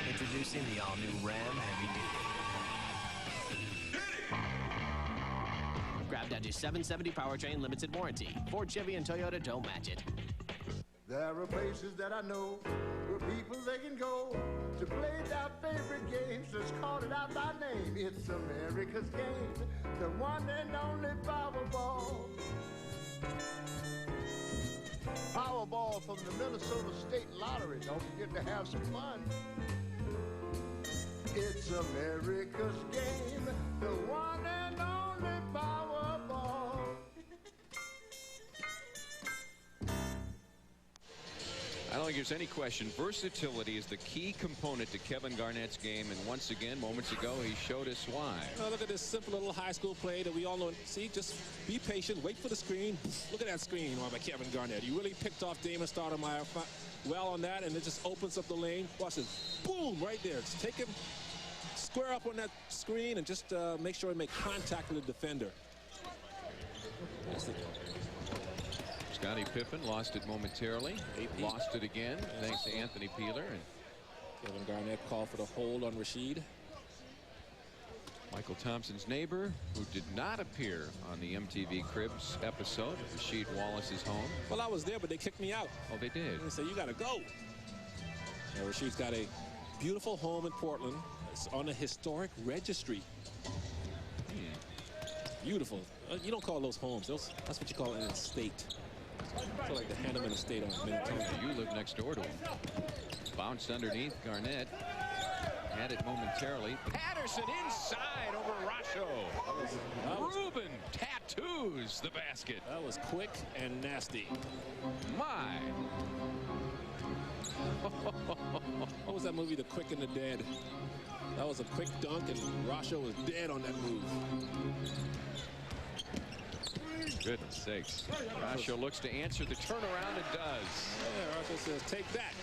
Introducing the all-new Ram Heavy Duty. Grabbed at your 770 powertrain limited warranty. Ford, Chevy, and Toyota don't match it. There are places that I know where people they can go to play their favorite games. Just call it out by name. It's America's game, the one and only Powerball. Powerball from the Minnesota State Lottery. Don't forget to have some fun. It's America's game, the one and only Powerball. I don't think there's any question. Versatility is the key component to Kevin Garnett's game, and once again, moments ago, he showed us why. Oh, look at this simple little high school play that we all know. See, just be patient, wait for the screen. Look at that screen by Kevin Garnett. He really picked off Damon Stoudemire well on that, and it just opens up the lane. Watch it. Boom, right there. Just take him, square up on that screen, and just make sure he make contact with the defender. That's the Scottie Pippen lost it momentarily. Lost it again, thanks to Anthony Peeler. And Kevin Garnett called for the hold on Rasheed. Michael Thompson's neighbor, who did not appear on the MTV Cribs episode of Rasheed Wallace's home. Well, I was there, but they kicked me out. Oh, they did? They said, you got to go. Now, Rasheed's got a beautiful home in Portland. It's on a historic registry. Beautiful. You don't call those homes. That's what you call an estate. I feel like the Hanneman estate on Minneapolis. You live next door to him. Bounced underneath. Garnett had it momentarily. Patterson inside over Rasho. Rubin tattoos the basket. That was quick and nasty. My. What was that movie, The Quick and the Dead? That was a quick dunk, and Rasho was dead on that move. Goodness sakes. Rasho looks to answer the turnaround and does. Yeah, Rasho says, take that.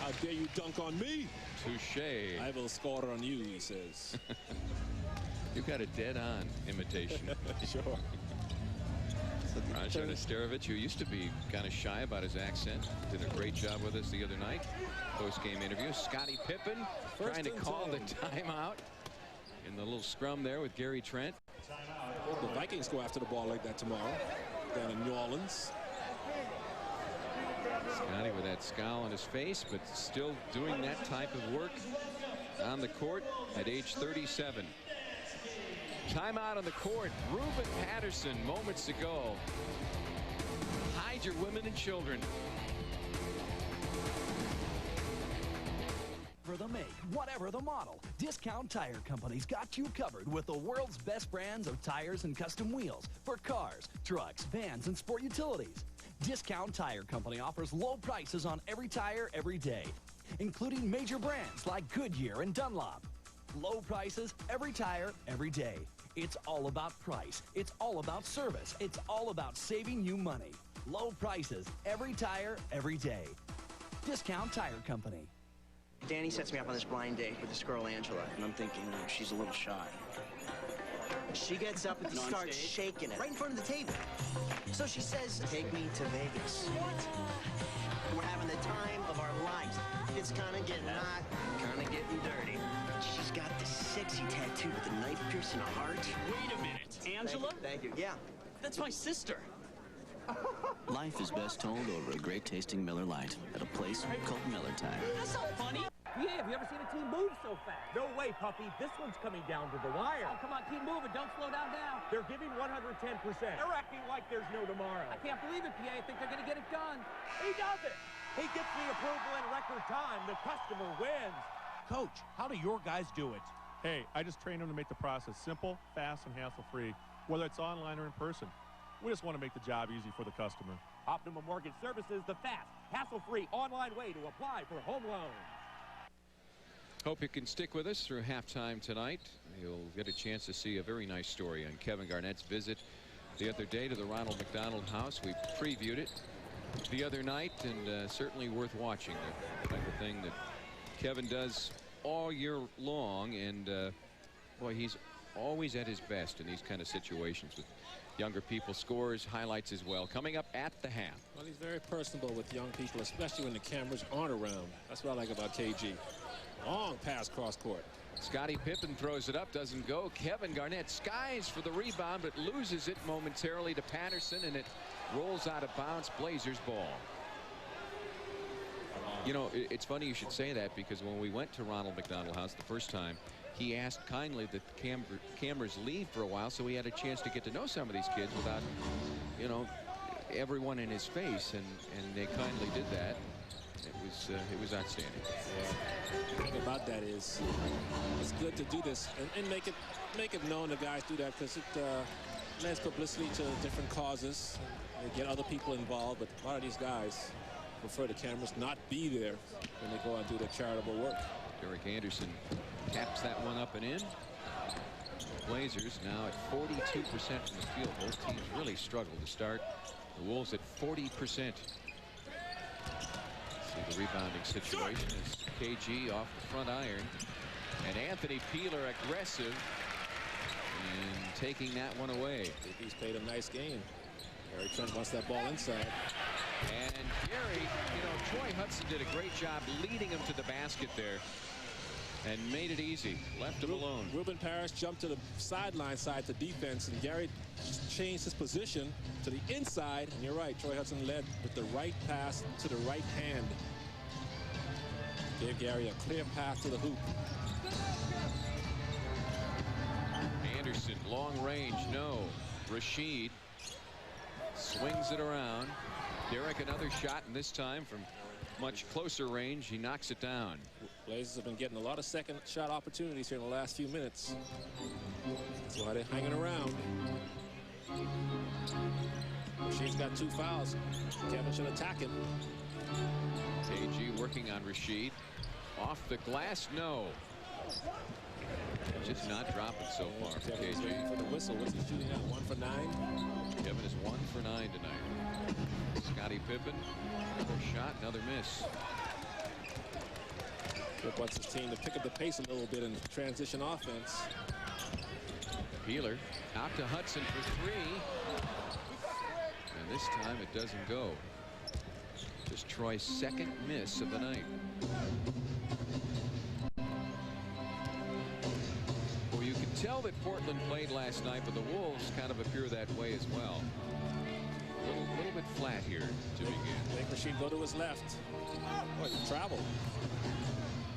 How dare you dunk on me? Touche. I will score on you, he says. You got a dead-on imitation. Sure. Rasho Nesterovic, who used to be kind of shy about his accent, did a great job with us the other night. Post-game interview. Scottie Pippen trying to call the timeout in the little scrum there with Gary Trent. Well, the Vikings go after the ball like that tomorrow down in New Orleans. Scottie with that scowl on his face, but still doing that type of work on the court at age 37. Timeout on the court. Ruben Patterson moments ago. Hide your women and children. Whatever the make, whatever the model, Discount Tire Company's got you covered with the world's best brands of tires and custom wheels for cars, trucks, vans, and sport utilities. Discount Tire Company offers low prices on every tire every day, including major brands like Goodyear and Dunlop. Low prices, every tire, every day. It's all about price. It's all about service. It's all about saving you money. Low prices, every tire, every day. Discount Tire Company. Danny sets me up on this blind date with this girl, Angela, and I'm thinking she's a little shy. She gets up and starts shaking it right in front of the table. So she says, take me to Vegas. We're having the time of our lives. It's kind of getting hot, kind of getting dirty. She's got this sexy tattoo with a knife piercing a heart. Wait a minute. Angela? Thank you. Yeah. That's my sister. Life is best told over a great-tasting Miller Lite at a place called Miller Time. That's not funny. Yeah, have you ever seen a team move so fast? No way, puppy. This one's coming down to the wire. Oh, come on, keep moving. Don't slow down now. They're giving 110%. They're acting like there's no tomorrow. I can't believe it, PA. I think they're going to get it done. He does it. He gets the approval in record time. The customer wins. Coach, how do your guys do it? Hey, I just train them to make the process simple, fast, and hassle-free, whether it's online or in person. We just want to make the job easy for the customer. Optimum Mortgage Services, the fast, hassle-free online way to apply for home loans. Hope you can stick with us through halftime tonight. You'll get a chance to see a very nice story on Kevin Garnett's visit the other day to the Ronald McDonald House. We previewed it the other night, and certainly worth watching. The type of thing that Kevin does all year long, and boy, he's always at his best in these kind of situations with younger people. Scores, highlights as well. Coming up at the half. Well, he's very personable with young people, especially when the cameras aren't around. That's what I like about KG. Long pass cross court. Scottie Pippen throws it up, doesn't go. Kevin Garnett skies for the rebound, but loses it momentarily to Patterson, and it rolls out of bounds. Blazers ball. You know, it's funny you should say that, because when we went to Ronald McDonald House the first time, he asked kindly that the cameras leave for a while so he had a chance to get to know some of these kids without, you know, everyone in his face, and they kindly did that. It was outstanding. Yeah. The thing about that is it's good to do this and make it known the guys do that, because it lends publicity to different causes. They get other people involved, but a lot of these guys prefer the cameras not be there when they go out and do their charitable work. Derek Anderson taps that one up and in. Blazers now at 42% from the field. Both teams really struggled to start. The Wolves at 40%. See the rebounding situation is KG off the front iron, and Anthony Peeler aggressive and taking that one away. He's played a nice game. Gary Trent wants that ball inside. And Gary, you know, Troy Hudson did a great job leading him to the basket there and made it easy. Left him alone. Ruben Parrish jumped to the sideline side to defense, and Gary changed his position to the inside. And you're right, Troy Hudson led with the right pass to the right hand. Gave Gary a clear path to the hoop. Anderson, long range, no. Rashid swings it around. Derek, another shot, and this time from much closer range. He knocks it down. Blazers have been getting a lot of second shot opportunities here in the last few minutes. That's why they're hanging around. Rashid's got 2 fouls. Kevin should attack him. KG working on Rashid. Off the glass, no. Just not dropping so far for Kevin's KG. waiting for the whistle. What's he shooting at? 1 for 9? Kevin is 1 for 9 tonight. Scottie Pippen, another shot, another miss. Good wants his team to pick up the pace a little bit in transition offense. Peeler out to Hudson for 3. And this time it doesn't go. Just Troy's second miss of the night. Well, you can tell that Portland played last night, but the Wolves kind of appear that way as well. A little bit flat here to begin. Make Rashid go to his left. Oh, he traveled.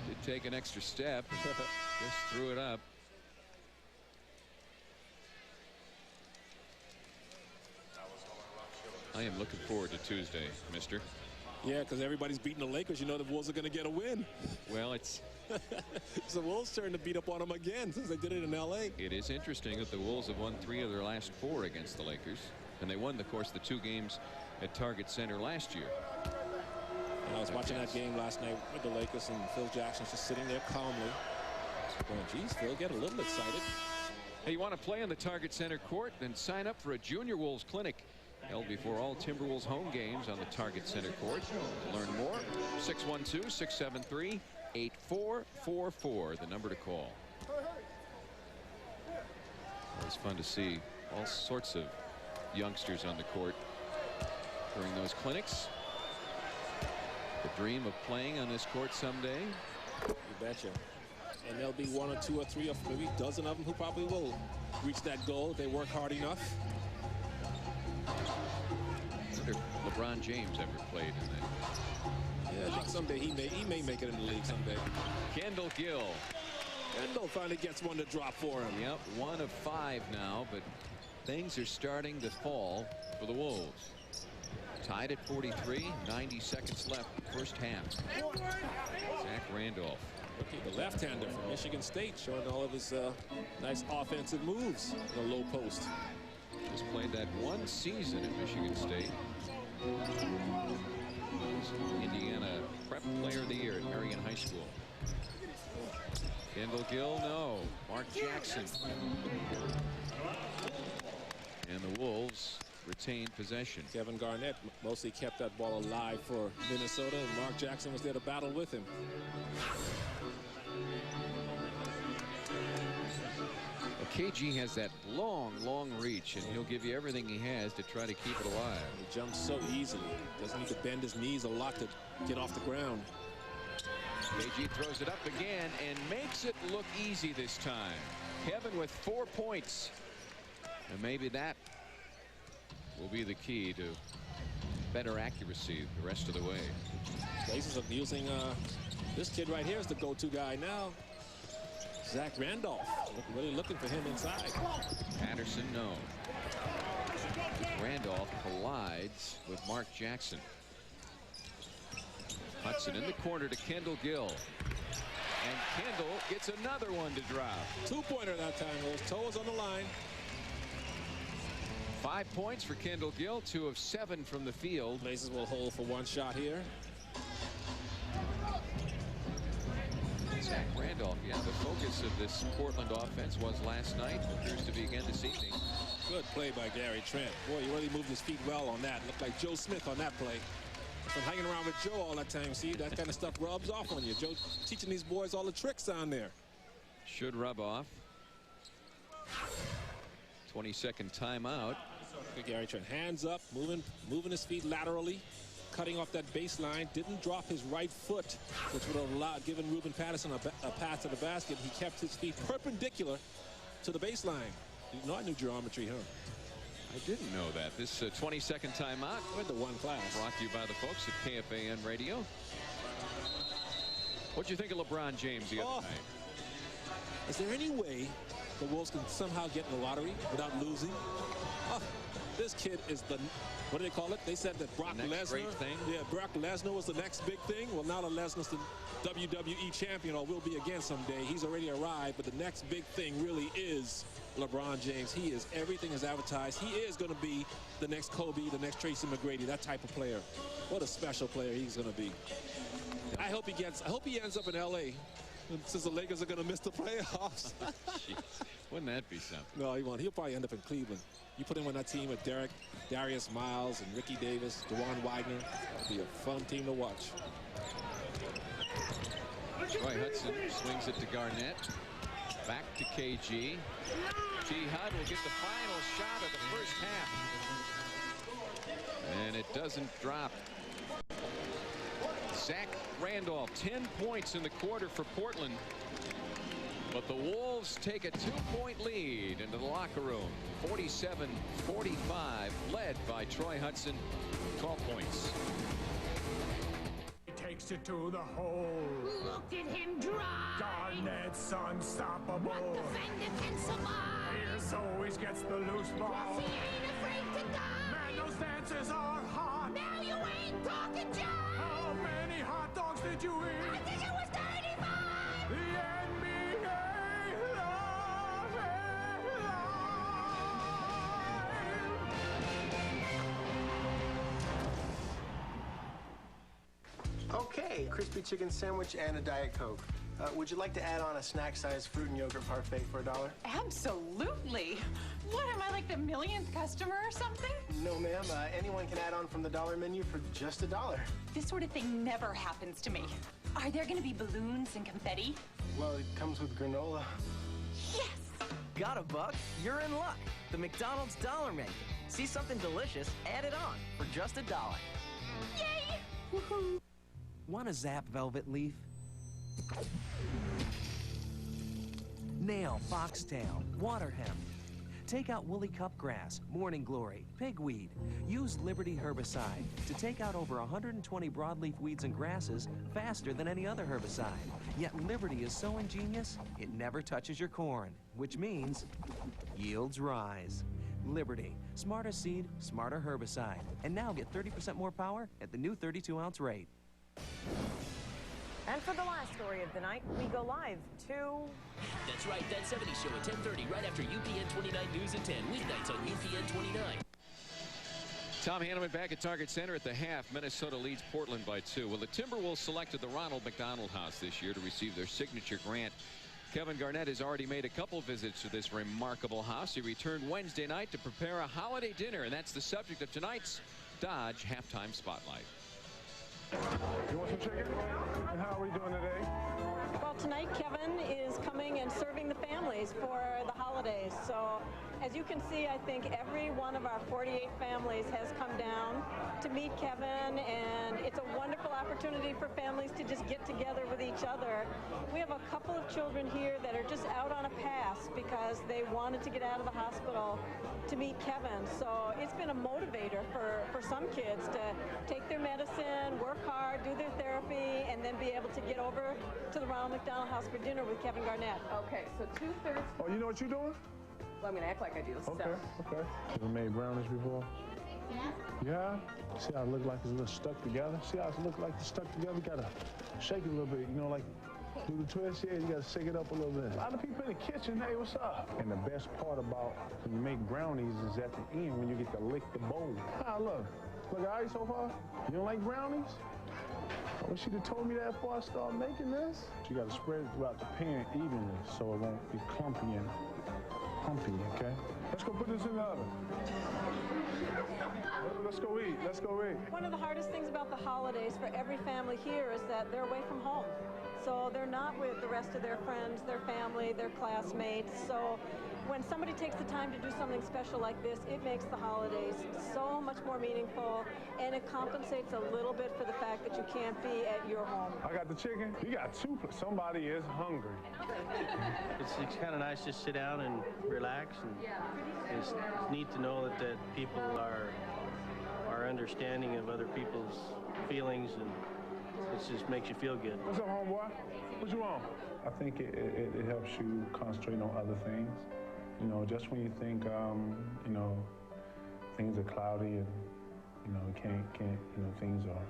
Did take an extra step. Just threw it up. I am looking forward to Tuesday, mister. Yeah, because everybody's beating the Lakers. You know the Wolves are going to get a win. Well, it's the Wolves' turn to beat up on them again since they did it in L.A. It is interesting that the Wolves have won 3 of their last 4 against the Lakers. And they won, of course, the 2 games at Target Center last year. And I was watching that game last night with the Lakers, and Phil Jackson's just sitting there calmly. Going, geez, Phil, get a little excited. Hey, you want to play on the Target Center court? Then sign up for a Junior Wolves clinic held before all Timberwolves home games on the Target Center court. To learn more, 612-673-8444, the number to call. It's fun to see all sorts of youngsters on the court during those clinics. The dream of playing on this court someday. You betcha. And there'll be 1 or 2 or 3 or maybe a dozen of them who probably will reach that goal if they work hard enough. I wonder if LeBron James ever played in that. Yeah, I think someday he may make it in the league someday. Kendall Gill. Kendall finally gets one to drop for him. Yep, 1 of 5 now, but things are starting to fall for the Wolves. Tied at 43, 90 seconds left, first half. Zach Randolph. The left-hander from Michigan State showing all of his nice offensive moves in the low post. Just played that 1 season at Michigan State. Indiana Prep Player of the Year at Marion High School. Kendall Gill, no. Mark Jackson. And the Wolves retained possession. Kevin Garnett mostly kept that ball alive for Minnesota, and Mark Jackson was there to battle with him. Well, KG has that long reach, and he'll give you everything he has to try to keep it alive. He jumps so easily. Doesn't need to bend his knees a lot to get off the ground. KG throws it up again and makes it look easy this time. Kevin with 4 points. And maybe that will be the key to better accuracy the rest of the way. Blazers are using this kid right here is the go-to guy now. Zach Randolph. Really looking for him inside. Patterson, no. Randolph collides with Mark Jackson. Hudson in the corner to Kendall Gill. And Kendall gets another one to drop. 2-pointer that time. Those toes on the line. 5 points for Kendall Gill, 2 of 7 from the field. Blazers will hold for 1 shot here. Zach Randolph, yeah, the focus of this Portland offense was last night. Appears to be again this evening. Good play by Gary Trent. Boy, he really moved his feet well on that. Looked like Joe Smith on that play. From hanging around with Joe all that time, see, that kind of stuff rubs off on you. Joe teaching these boys all the tricks down there. Should rub off. 22nd timeout. Good Gary Trent. Hands up, moving his feet laterally, cutting off that baseline. Didn't drop his right foot, which would have given Ruben Patterson a pass to the basket. He kept his feet perpendicular to the baseline. You know, I knew geometry, huh? I didn't know that. This 22nd timeout. Went to 1 class. Brought to you by the folks at KFAN Radio. What'd you think of LeBron James the other night? Is there any way the Wolves can somehow get in the lottery without losing? Oh, this kid is the, what do they call it? They said that Brock Lesnar. Yeah, Brock Lesnar was the next big thing. Well, now that Lesnar's the WWE champion, or will be again someday. He's already arrived, but the next big thing really is LeBron James. He is everything is advertised. He is going to be the next Kobe, the next Tracy McGrady, that type of player. What a special player he's going to be. I hope he ends up in L.A. since the Lakers are going to miss the playoffs. Jeez. Wouldn't that be something? No, he won't. He'll probably end up in Cleveland. You put him on that team with Darius Miles, and Ricky Davis, DeJuan Wagner. It'll be a fun team to watch. Troy Hudson swings it to Garnett. Back to KG. G. Hud will get the final shot of the first half. And it doesn't drop. Zach Randolph, 10 points in the quarter for Portland. But the Wolves take a 2-point lead into the locker room. 47-45, led by Troy Hudson, 12 points. He takes it to the hole. Look at him drive. Garnett's unstoppable. What defender can survive? Pierce always gets the loose ball. Plus he ain't afraid to dive. Man, those dances are hot. Now you ain't talking jive. How many hot dogs did you eat? I think it was 35. The NBA love it. Okay, crispy chicken sandwich and a Diet Coke. Would you like to add on a snack-sized fruit and yogurt parfait for $1? Absolutely. What, am I like the millionth customer or something? No, ma'am. Anyone can add on from the $1 menu for just $1. This sort of thing never happens to me. Are there going to be balloons and confetti? Well, it comes with granola. Yes! Got a buck? You're in luck. The McDonald's Dollar Menu. See something delicious, add it on for just $1. Yay! Woohoo! Want a Zap Velvet Leaf? Nail, foxtail, water hemp. Take out woolly cupgrass, morning glory, pigweed. Use Liberty herbicide to take out over 120 broadleaf weeds and grasses faster than any other herbicide. Yet Liberty is so ingenious, it never touches your corn, which means yields rise. Liberty, smarter seed, smarter herbicide. And now get 30% more power at the new 32-ounce rate. And for the last story of the night, we go live to... That's right, That 70 Show at 10:30, right after UPN 29 News at 10, weeknights on UPN 29. Tom Hanneman back at Target Center at the half. Minnesota leads Portland by 2. Well, the Timberwolves selected the Ronald McDonald House this year to receive their signature grant. Kevin Garnett has already made a couple visits to this remarkable house. He returned Wednesday night to prepare a holiday dinner, and that's the subject of tonight's Dodge Halftime Spotlight. You want some chicken? And how are we doing today? Well, tonight Kevin is coming and serving the families for the holidays. So, as you can see, I think every one of our 48 families has come down to meet Kevin, and it's a wonderful opportunity for families to just get together with each other. We have a couple of children here that are just out on a pass because they wanted to get out of the hospital to meet Kevin. So it's been a motivator for some kids to take their medicine, work hard, do their therapy, and then be able to get over to the Ronald McDonald House for dinner with Kevin Garnett. Okay, so 2/3. Oh, you know what you're doing? Well, I'm going to act like I do. Okay, So. okay. You ever made brownies before? Yeah? See how it look like it's a little stuck together? See how it look like it's stuck together? You gotta shake it a little bit, you know, like do the twist here, you gotta shake it up a little bit. A lot of people in the kitchen, hey, what's up? And the best part about when you make brownies is at the end when you get to lick the bowl. Ah, look all right so far? You don't like brownies? I wish you'd have told me that before I started making this. You gotta spread it throughout the pan evenly so it won't be clumpy and humpy, okay? Let's go put this in the oven. Let's go eat. Let's go eat. One of the hardest things about the holidays for every family here is that they're away from home. So they're not with the rest of their friends, their family, their classmates. So when somebody takes the time to do something special like this, it makes the holidays so much more meaningful, and it compensates a little bit for the fact that you can't be at your home. I got the chicken. You got two. Somebody is hungry. It's kind of nice to sit down and relax, and it's neat to know that people are understanding of other people's feelings, and it just makes you feel good. What's up, homeboy? What you want? I think it helps you concentrate on other things. You know, just when you think, you know, things are cloudy and, you know, things are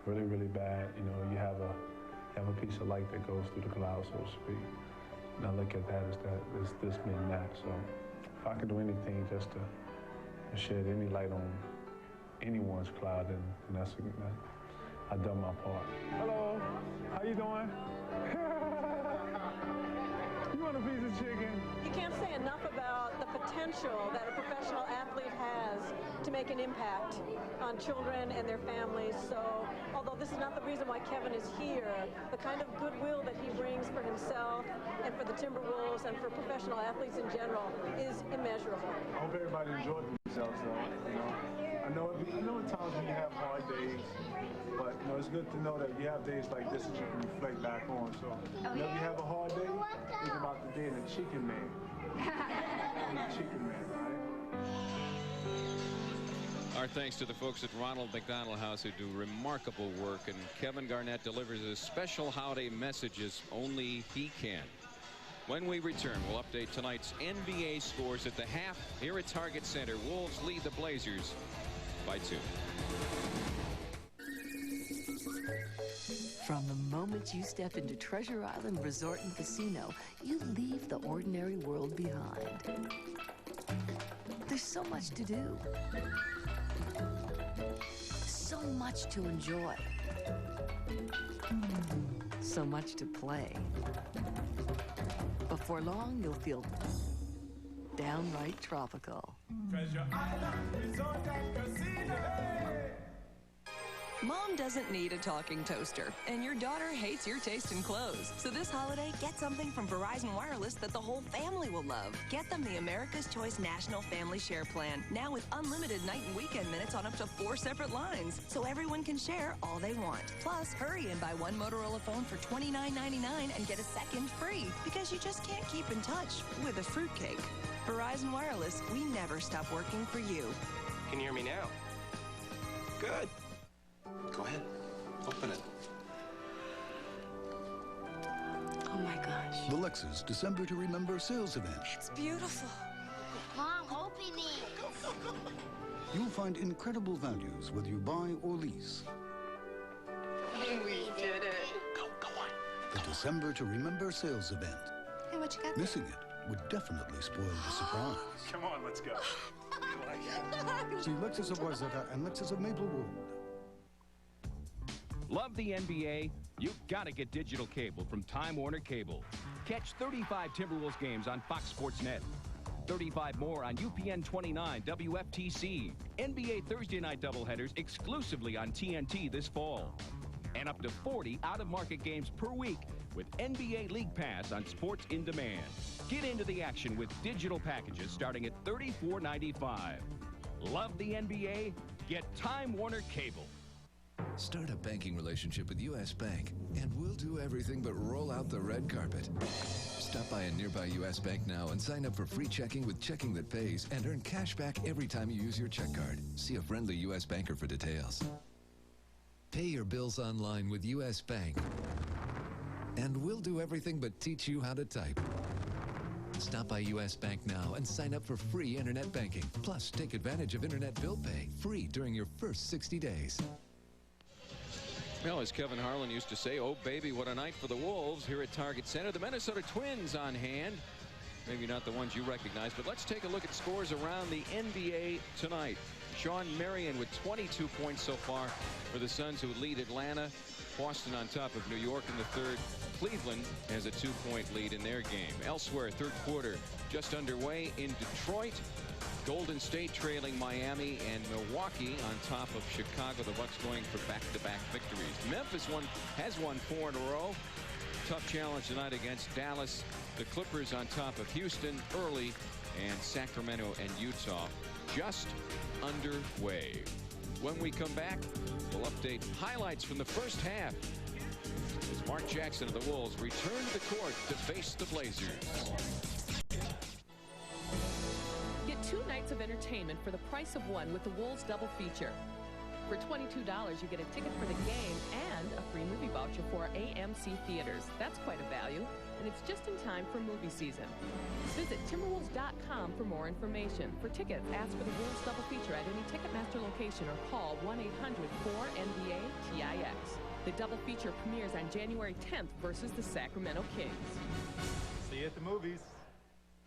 really, really bad, you know, you have a piece of light that goes through the clouds, so to speak. And I look at that as this being that. So if I can do anything just to shed any light on anyone's cloud, then I've done my part. Hello, how you doing? want a piece of chicken. You can't say enough about the potential that a professional athlete has to make an impact on children and their families. So, although this is not the reason why Kevin is here, the kind of goodwill that he brings for himself and for the Timberwolves and for professional athletes in general is immeasurable. I hope everybody enjoyed themselves, though. You know, I know at times when you have hard days, but you know, it's good to know that you have days like this that you can reflect back on. So, whenever you have a hard day, think about the day of the chicken man. The chicken man, right? Our thanks to the folks at Ronald McDonald House who do remarkable work, and Kevin Garnett delivers a special holiday message as only he can. When we return, we'll update tonight's NBA scores at the half here at Target Center. Wolves lead the Blazers by 2. From the moment you step into Treasure Island Resort and Casino, you leave the ordinary world behind. There's so much to do. So much to enjoy. So much to play. Before long, you'll feel downright tropical. Treasure Island Resort and Casino. Mom doesn't need a talking toaster, and your daughter hates your taste in clothes. So this holiday, get something from Verizon Wireless that the whole family will love. Get them the America's Choice National Family Share Plan, now with unlimited night and weekend minutes on up to 4 separate lines, so everyone can share all they want. Plus, hurry and buy one Motorola phone for $29.99 and get a second free, because you just can't keep in touch with a fruitcake. Verizon Wireless, we never stop working for you. Can you hear me now? Good. Go ahead. Open it. Oh my gosh. The Lexus December to Remember sales event. It's beautiful. Mom, open it. You'll find incredible values whether you buy or lease. We did it. Go on. The December to Remember sales event. Hey, what you got? Missing it would definitely spoil the surprise. Come on, let's go. See Lexus of Wayzata and Lexus of Maplewood. Love the NBA? You've got to get digital cable from Time Warner Cable. Catch 35 Timberwolves games on Fox Sports Net. 35 more on UPN 29 WFTC. NBA Thursday night doubleheaders exclusively on TNT this fall. And up to 40 out-of-market games per week with NBA League Pass on Sports in Demand. Get into the action with digital packages starting at $34.95. Love the NBA? Get Time Warner Cable. Start a banking relationship with U.S. Bank, and we'll do everything but roll out the red carpet. Stop by a nearby U.S. Bank now and sign up for free checking with Checking That Pays and earn cash back every time you use your check card. See a friendly U.S. banker for details. Pay your bills online with U.S. Bank, and we'll do everything but teach you how to type. Stop by U.S. Bank now and sign up for free internet banking. Plus, take advantage of internet bill pay free during your first 60 days. Well, as Kevin Harlan used to say, oh, baby, what a night for the Wolves here at Target Center. The Minnesota Twins on hand. Maybe not the ones you recognize, but let's take a look at scores around the NBA tonight. Sean Marion with 22 points so far for the Suns, who lead Atlanta. Boston on top of New York in the third. Cleveland has a 2-point lead in their game. Elsewhere, third quarter just underway in Detroit. Golden State trailing Miami, and Milwaukee on top of Chicago. The Bucks going for back-to-back victories. Memphis has won 4 in a row. Tough challenge tonight against Dallas. The Clippers on top of Houston early, and Sacramento and Utah just underway. When we come back, we'll update highlights from the first half as Mark Jackson of the Wolves return to the court to face the Blazers. Get 2 nights of entertainment for the price of one with the Wolves double feature. For $22, you get a ticket for the game and a free movie voucher for AMC theaters. That's quite a value, and it's just in time for movie season. Visit Timberwolves.com for more information. For tickets, ask for the Wolves double feature at any Ticketmaster location or call 1-800-4NBA-TIX. The double feature premieres on January 10th versus the Sacramento Kings. See you at the movies.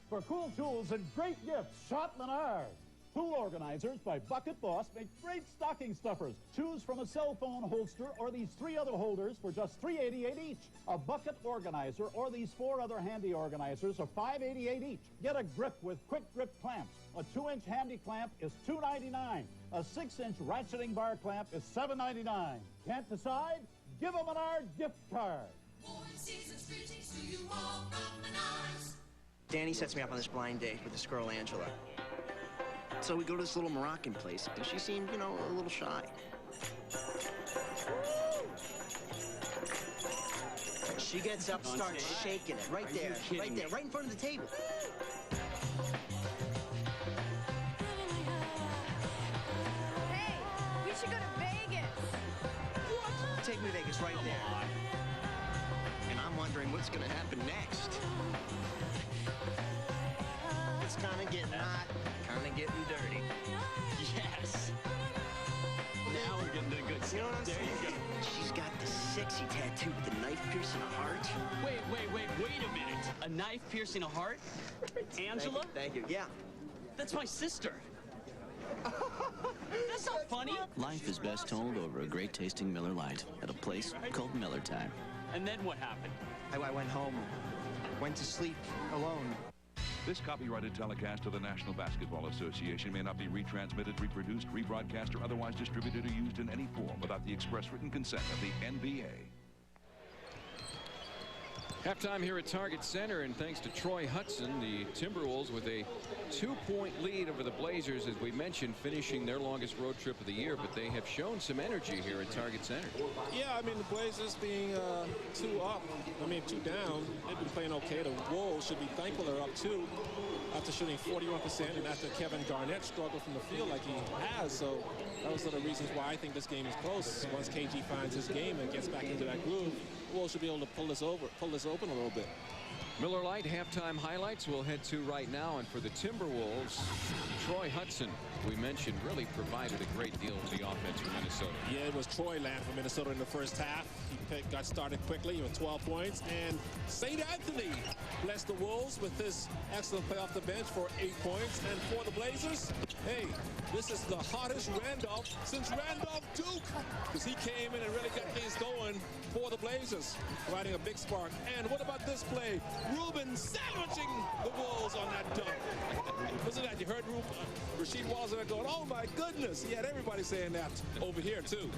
For cool tools and great gifts, shop Menards. Tool organizers by Bucket Boss make great stocking stuffers. Choose from a cell phone holster or these 3 other holders for just $3.88 each. A bucket organizer or these 4 other handy organizers are $5.88 each. Get a grip with quick grip clamps. A 2-inch handy clamp is $2.99. A 6-inch ratcheting bar clamp is $7.99. Can't decide? Give them an R gift card. Danny sets me up on this blind date with this girl, Angela. So we go to this little Moroccan place, and she seemed, a little shy. She gets up, starts shaking it, right there, right in front of the table. Hey, we should go to Vegas. What? Take me to Vegas right there. And I'm wondering what's going to happen next. It's kind of getting hot, kind of getting dirty. Yes. Now we're getting to good stuff. You know what I'm saying? There you go. She's got the sexy tattoo with the knife piercing a heart. Wait a minute. A knife piercing a heart? Angela? Thank you. Yeah. That's my sister. That's not funny. Life is best told over a great tasting Miller Lite at a place called Miller Time. And then what happened? I went home, went to sleep alone. This copyrighted telecast of the National Basketball Association may not be retransmitted, reproduced, rebroadcast, or otherwise distributed or used in any form without the express written consent of the NBA. Halftime here at Target Center, and thanks to Troy Hudson, the Timberwolves with a 2-point lead over the Blazers, as we mentioned, finishing their longest road trip of the year, but they have shown some energy here at Target Center. Yeah, I mean, the Blazers being 2 down, they've been playing okay. The Wolves should be thankful they're up 2 after shooting 41% and after Kevin Garnett struggled from the field like he has. So those are the reasons why I think this game is close. Once KG finds his game and gets back into that groove, the Wolves should be able to pull this open a little bit. Miller Lite halftime highlights we'll head to right now, and for the Timberwolves, Troy Hudson, we mentioned, really provided a great deal of the offense for Minnesota. Yeah, it was Troy land for Minnesota in the first half. He got started quickly with 12 points, and St. Anthony blessed the Wolves with his excellent play off the bench for 8 points. And for the Blazers, hey, this is the hottest Randolph since Randolph Duke, because he came in and really got things going for the Blazers, providing a big spark. And what about this play? Rubin sandwiching the Wolves on that dunk. Wasn't that? You heard Rasheed Wallace going, oh my goodness. He had everybody saying that over here too.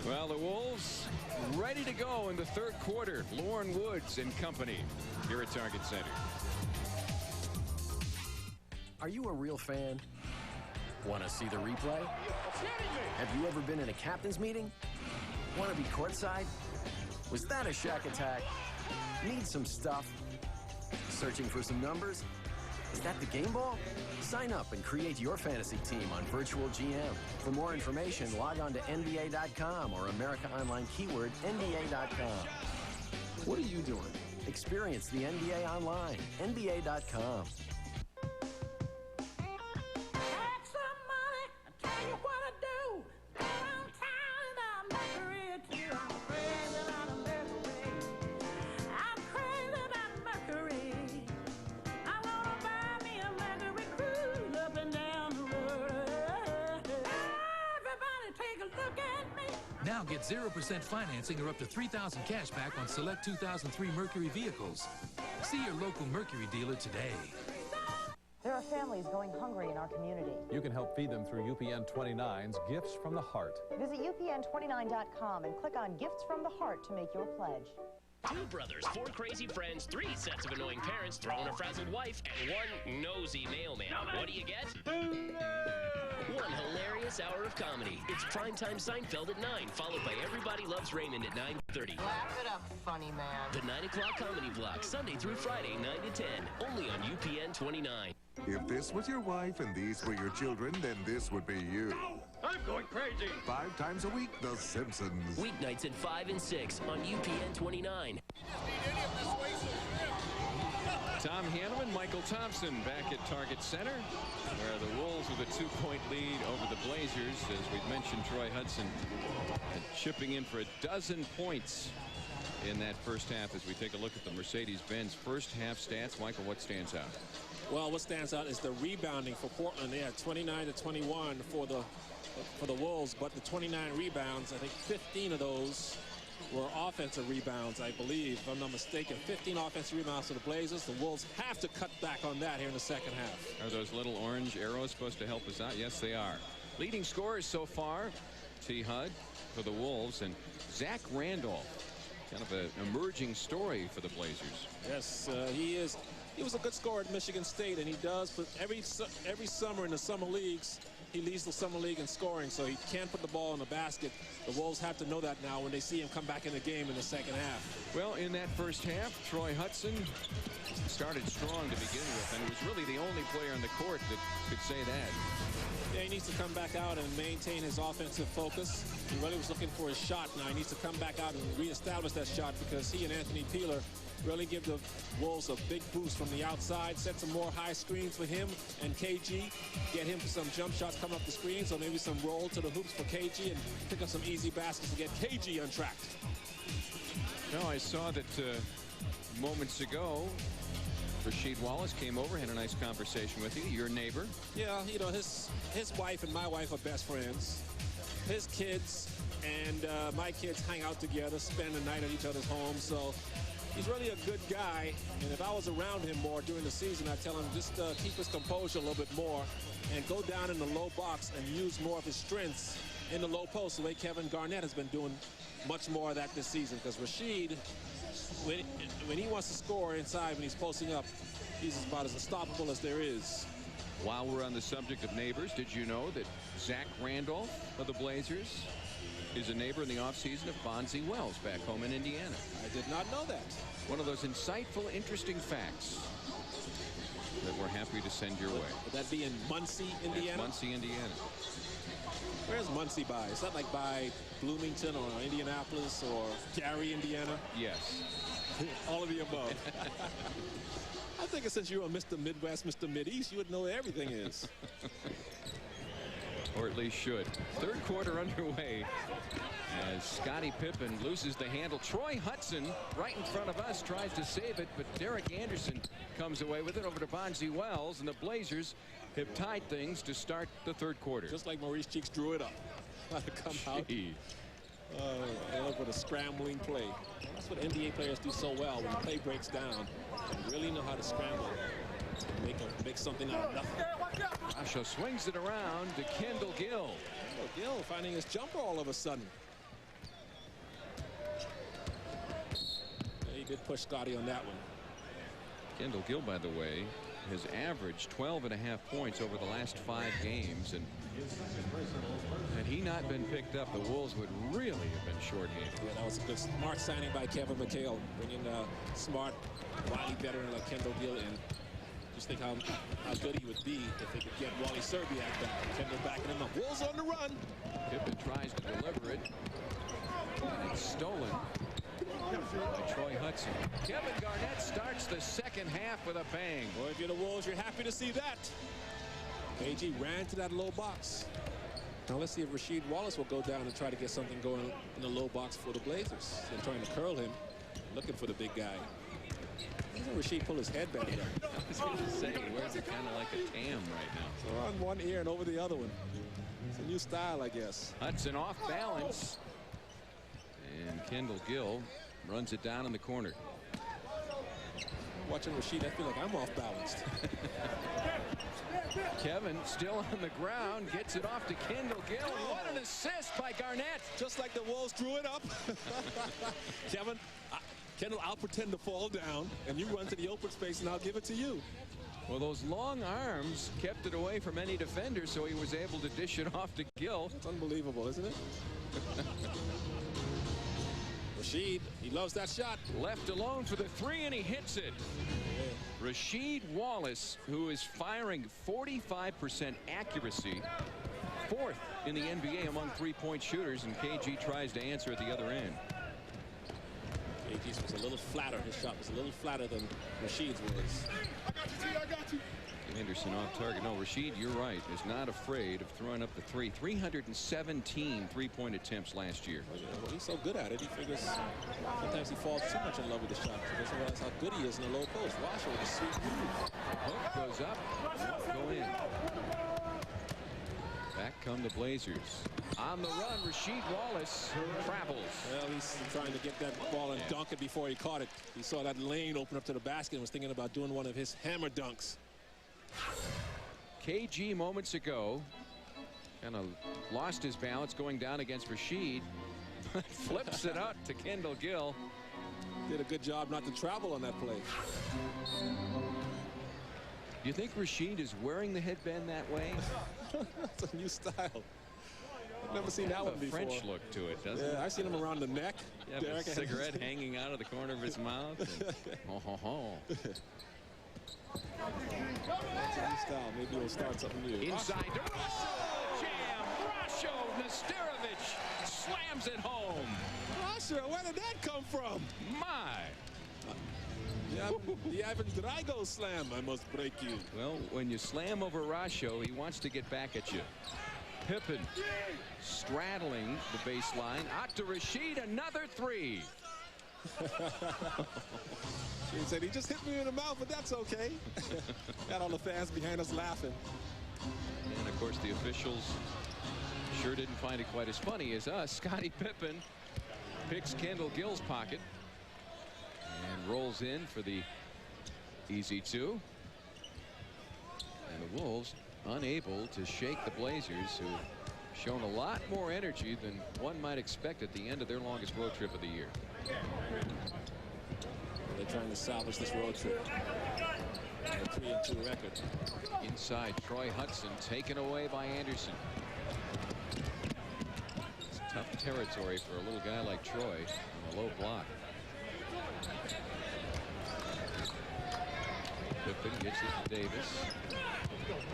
Well, the Wolves ready to go in the third quarter. Lauren Woods and company here at Target Center. Are you a real fan? Want to see the replay? Have you ever been in a captain's meeting? Want to be courtside? Was that a shack attack? Need some stuff? Searching for some numbers? Is that the game ball? Sign up and create your fantasy team on Virtual GM. For more information, log on to NBA.com or America Online keyword NBA.com. What are you doing? Experience the NBA online. NBA.com. Now get 0% financing or up to $3,000 cash back on select 2003 Mercury vehicles. See your local Mercury dealer today. There are families going hungry in our community. You can help feed them through UPN 29's Gifts from the Heart. Visit UPN29.com and click on Gifts from the Heart to make your pledge. 2 brothers, 4 crazy friends, 3 sets of annoying parents, throwing a frazzled wife, and 1 nosy mailman. What do you get? 1 hilarious hour of comedy. It's Primetime Seinfeld at 9, followed by Everybody Loves Raymond at 9:30. Laugh it up, funny man. The 9 o'clock comedy block, Sunday through Friday, 9 to 10, only on UPN 29. If this was your wife and these were your children, then this would be you. I'm going crazy. 5 times a week, The Simpsons. Weeknights at 5 and 6 on UPN 29. Tom Hanneman, Michael Thompson back at Target Center, where the Wolves with a 2-point lead over the Blazers. As we've mentioned, Troy Hudson chipping in for 12 points in that first half. As we take a look at the Mercedes-Benz first half stats, Michael, what stands out? Well, what stands out is the rebounding for Portland. They had 29-21 for the Wolves, but the 29 rebounds, I think 15 of those were offensive rebounds, I believe, if I'm not mistaken. 15 offensive rebounds for the Blazers. The Wolves have to cut back on that here in the second half. Are those little orange arrows supposed to help us out? Yes, they are. Leading scorers so far, T. Hud for the Wolves, and Zach Randolph. Kind of an emerging story for the Blazers. Yes, he is. He was a good scorer at Michigan State, and he does. But every summer in the summer leagues, he leads the summer league in scoring, so he can't put the ball in the basket. The Wolves have to know that now when they see him come back in the game in the second half. Well, in that first half, Troy Hudson started strong to begin with, and was really the only player on the court that could say that. Yeah, he needs to come back out and maintain his offensive focus. He really was looking for his shot. Now he needs to come back out and reestablish that shot, because he and Anthony Peeler really give the Wolves a big boost from the outside, set some more high screens for him and KG, get him some jump shots coming up the screens, or maybe some roll to the hoops for KG and pick up some easy baskets to get KG untracked. No, I saw that moments ago, Rasheed Wallace came over, had a nice conversation with you, your neighbor. Yeah, you know, his wife and my wife are best friends. His kids and my kids hang out together, spend the night at each other's homes, so he's really a good guy, and if I was around him more during the season, I'd tell him just keep his composure a little bit more and go down in the low box and use more of his strengths in the low post, the way Kevin Garnett has been doing much more of that this season. Because Rasheed, when he wants to score inside when he's posting up, he's about as unstoppable as there is. While we're on the subject of neighbors, did you know that Zach Randolph of the Blazers is a neighbor in the offseason of Bonzi Wells back home in Indiana? I did not know that. One of those insightful, interesting facts that we're happy to send your way. Would that be in Muncie, Indiana? It's Muncie, Indiana. Where's Muncie by? Is that like by Bloomington or Indianapolis or Gary, Indiana? Yes. All of the above. I think since you're a Mr. Midwest, Mr. Mideast, you would know where everything is. Or at least should. Third quarter underway as Scottie Pippen loses the handle. Troy Hudson right in front of us tries to save it, but Derek Anderson comes away with it over to Bonzi Wells, and the Blazers have tied things to start the third quarter. Just like Maurice Cheeks drew it up. To come out with a scrambling play. That's what NBA players do so well. When the play breaks down, they really know how to scramble and make something out of nothing. Asho swings it around to Kendall Gill. Gill finding his jumper all of a sudden. Yeah, he did push Scottie on that one. Kendall Gill, by the way, has averaged 12.5 points over the last 5 games, and had he not been picked up, the Wolves would really have been shorthanded. Yeah, that was a good smart signing by Kevin McHale, bringing a smart, wily veteran like Kendall Gill in. Just think how good he would be if they could get Wally Serbiak back. Kendall backing him up. Wolves on the run. Pippen tries to deliver it, and it's stolen by Troy Hudson. Kevin Garnett starts the second half with a bang. Boy, if you're the Wolves, you're happy to see that. KG ran to that low box. Now let's see if Rasheed Wallace will go down and try to get something going in the low box for the Blazers. They're trying to curl him, looking for the big guy. Doesn't Rasheed pull his head back there? I was going to say, he wears it kind of like a tam right now. So on one ear and over the other one. It's a new style, I guess. Hudson off balance. And Kendall Gill runs it down in the corner. Watching Rasheed, I feel like I'm off balanced. Kevin still on the ground, gets it off to Kendall Gill. And what an assist by Garnett. Just like the Wolves drew it up. Kevin, Kendall, I'll pretend to fall down, and you run to the open space, and I'll give it to you. Well, those long arms kept it away from any defender, so he was able to dish it off to Gill. It's unbelievable, isn't it? Rasheed, he loves that shot. Left alone for the 3, and he hits it. Yeah. Rasheed Wallace, who is firing 45% accuracy, 4th in the NBA among 3-point shooters, and KG tries to answer at the other end. KG's was a little flatter. His shot was a little flatter than Rasheed's was. I got you. Anderson off target. No, Rasheed, you're right, is not afraid of throwing up the 3. 317 3-point attempts last year. Well, he's so good at it. He figures sometimes he falls too much in love with the shot. He doesn't realize how good he is in the low post. Watch it with a sweet move. Hook goes One's up. Go in. Back come the Blazers. On the run, Rasheed Wallace travels. Well, he's trying to get that ball and dunk it before he caught it. He saw that lane open up to the basket and was thinking about doing one of his hammer dunks. KG moments ago kind of lost his balance going down against Rasheed. Flips it out to Kendall Gill. Did a good job not to travel on that play. Do you think Rasheed is wearing the headband that way? It's a new style. I've never seen that one before. French look to it, doesn't it? Yeah, I've seen him around the neck. Yeah, with a cigarette hanging out of the corner of his mouth. And, That's a new style. Maybe we'll start something new. Inside to Rasho, jam. Rasho Nesterovic slams it home. Rasho, where did that come from? My. Yeah, the Ivan Drago slam, I must break you. Well, when you slam over Rasho, he wants to get back at you. Pippen straddling the baseline. Out to Rasheed, another three. He said he just hit me in the mouth, but that's okay. Got all the fans behind us laughing. And of course the officials sure didn't find it quite as funny as us. Scottie Pippen picks Kendall Gill's pocket and rolls in for the easy two. And the Wolves unable to shake the Blazers, who shown a lot more energy than one might expect at the end of their longest road trip of the year. They're trying to salvage this road trip. A 3-2 record. Inside, Troy Hudson taken away by Anderson. It's tough territory for a little guy like Troy on a low block. Pippen gets it to Davis.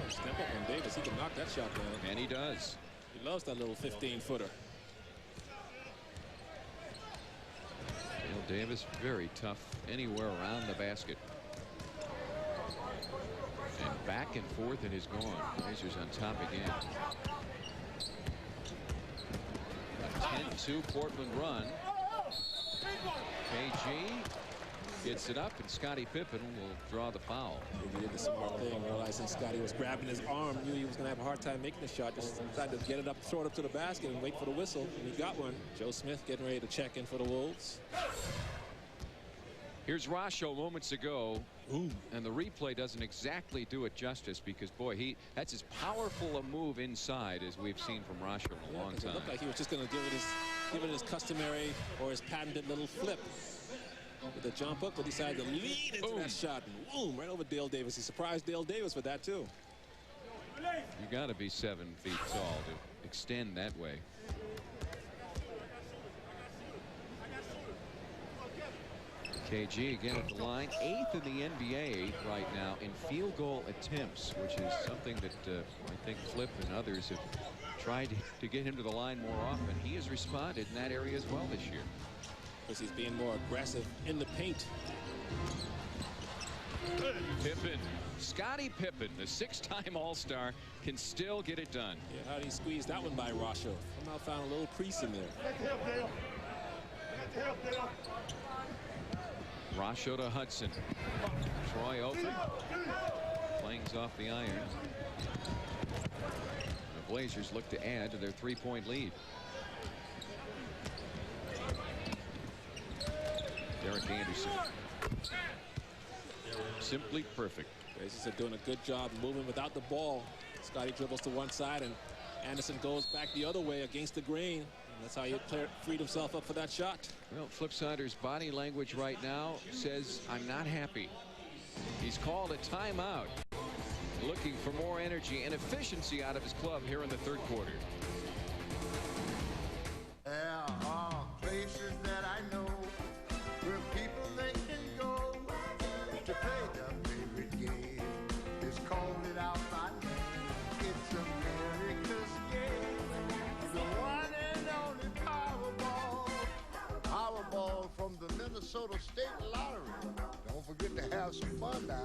Step up on Davis. He can knock that shot down. And he does. He loves that little 15-footer. Davis very tough anywhere around the basket. And back and forth it is gone. Blazers on top again. A 10-2 Portland run. KG gets it up, and Scottie Pippen will draw the foul. He did the smart thing, realizing Scottie was grabbing his arm, knew he was going to have a hard time making the shot, just decided to get it up, throw it up to the basket, and wait for the whistle, and he got one. Joe Smith getting ready to check in for the Wolves. Here's Rasho moments ago. Ooh. And the replay doesn't exactly do it justice, because boy, that's as powerful a move inside as we've seen from Rasho in a long time. It looked like he was just going to give it his customary or his patented little flip with the jump up, but decided to lean into that shot and boom, right over Dale Davis. He surprised Dale Davis with that too. You got to be 7 feet tall to extend that way. KG again at the line, 8th in the NBA right now in field goal attempts, which is something that I think Flip and others have tried to get him to the line more often. He has responded in that area as well this year. Because he's being more aggressive in the paint. Pippen, Scottie Pippen, the 6-time All-Star, can still get it done. Yeah, how did he squeeze that one by Rasho? Somehow found a little crease in there. Rasho to Hudson. Troy open. Flings off the iron. The Blazers look to add to their 3-point lead. Derek Anderson. Simply perfect. Blazers are doing a good job moving without the ball. Scottie dribbles to one side and Anderson goes back the other way against the grain. That's how he freed himself up for that shot. Well, Flipsider's body language right now says, I'm not happy. He's called a timeout, looking for more energy and efficiency out of his club here in the third quarter. There are places that I know where people they can go to play their favorite game. It's called it out by name. It's America's game. The one and only Powerball. Powerball from the Minnesota State Lottery. Don't forget to have some fun now.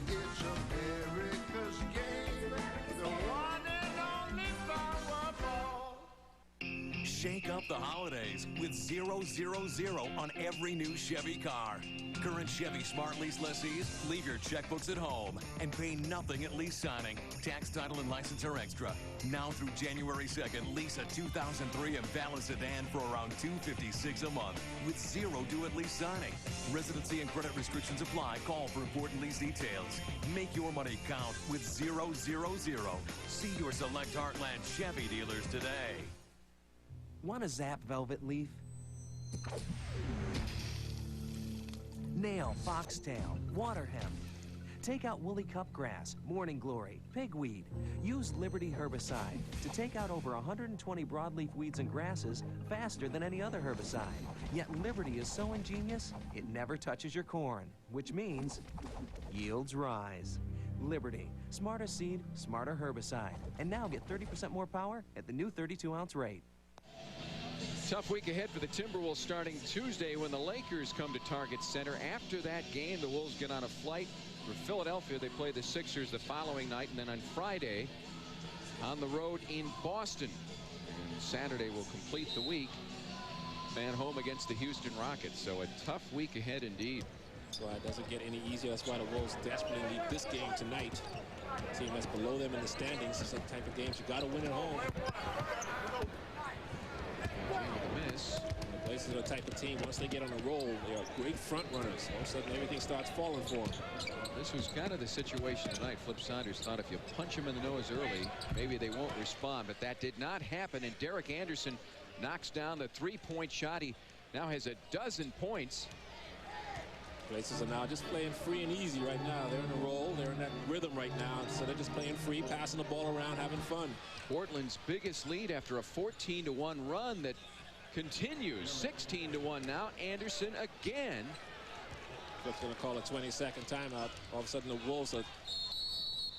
It's America's game. The one and only Powerball. Shake up the holidays with 000 on every new Chevy car. Current Chevy Smart Lease lessees, leave your checkbooks at home and pay nothing at lease signing. Tax, title, and license are extra. Now through January 2nd, lease a 2003 Impala sedan for around $256 a month with zero due at lease signing. Residency and credit restrictions apply. Call for important lease details. Make your money count with 000. See your select Heartland Chevy dealers today. Want a Zap Velvet Leaf? Nail, foxtail, water hemp. Take out woolly cupgrass, morning glory, pigweed. Use Liberty herbicide to take out over 120 broadleaf weeds and grasses faster than any other herbicide. Yet Liberty is so ingenious, it never touches your corn, which means yields rise. Liberty, smarter seed, smarter herbicide. And now get 30% more power at the new 32-ounce rate. Tough week ahead for the Timberwolves starting Tuesday when the Lakers come to Target Center. After that game, the Wolves get on a flight for Philadelphia. They play the Sixers the following night, and then on Friday on the road in Boston. And Saturday will complete the week. Fan home against the Houston Rockets. So a tough week ahead indeed. That's why it doesn't get any easier. That's why the Wolves desperately need this game tonight. The team that's below them in the standings. It's the type of games you got to win at home. Miss. The Blazers are the type of team, once they get on a roll, they are great front runners. All of a sudden, everything starts falling for them. This was kind of the situation tonight. Flip Saunders thought if you punch them in the nose early, maybe they won't respond, but that did not happen. And Derek Anderson knocks down the three-point shot. He now has a dozen points. Blazers are now just playing free and easy right now. They're in a roll. They're in that rhythm right now. So they're just playing free, passing the ball around, having fun. Portland's biggest lead after a 14-1 run that continues. 16-1 now. Anderson again. Flip's going to call a 20-second timeout. All of a sudden, the Wolves are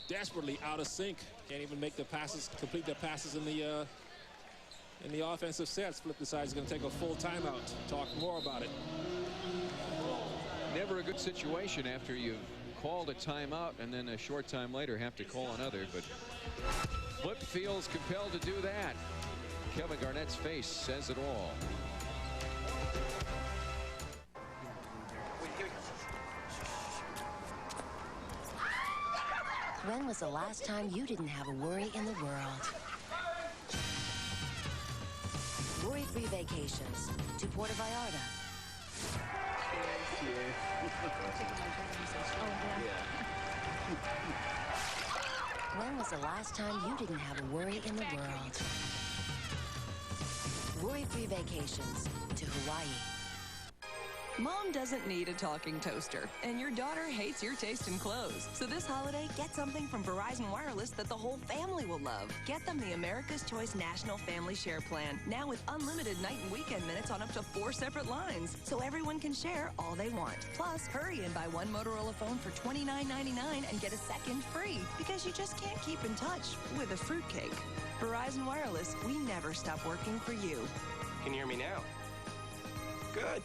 desperately out of sync. Can't even make the passes, complete their passes in the offensive sets. Flip decides he's going to take a full timeout. Talk more about it. Never a good situation after you've called a timeout and then a short time later have to call another. But Flip feels compelled to do that. Kevin Garnett's face says it all. When was the last time you didn't have a worry in the world? Worry-free vacations to Puerto Vallarta. When was the last time you didn't have a worry in the world? Worry-free vacations to Hawaii. Mom doesn't need a talking toaster, and your daughter hates your taste in clothes. So this holiday, get something from Verizon Wireless that the whole family will love. Get them the America's Choice National Family Share Plan, now with unlimited night and weekend minutes on up to 4 separate lines, so everyone can share all they want. Plus, hurry and buy one Motorola phone for $29.99 and get a second free, because you just can't keep in touch with a fruitcake. Verizon Wireless, we never stop working for you. Can you hear me now? Good.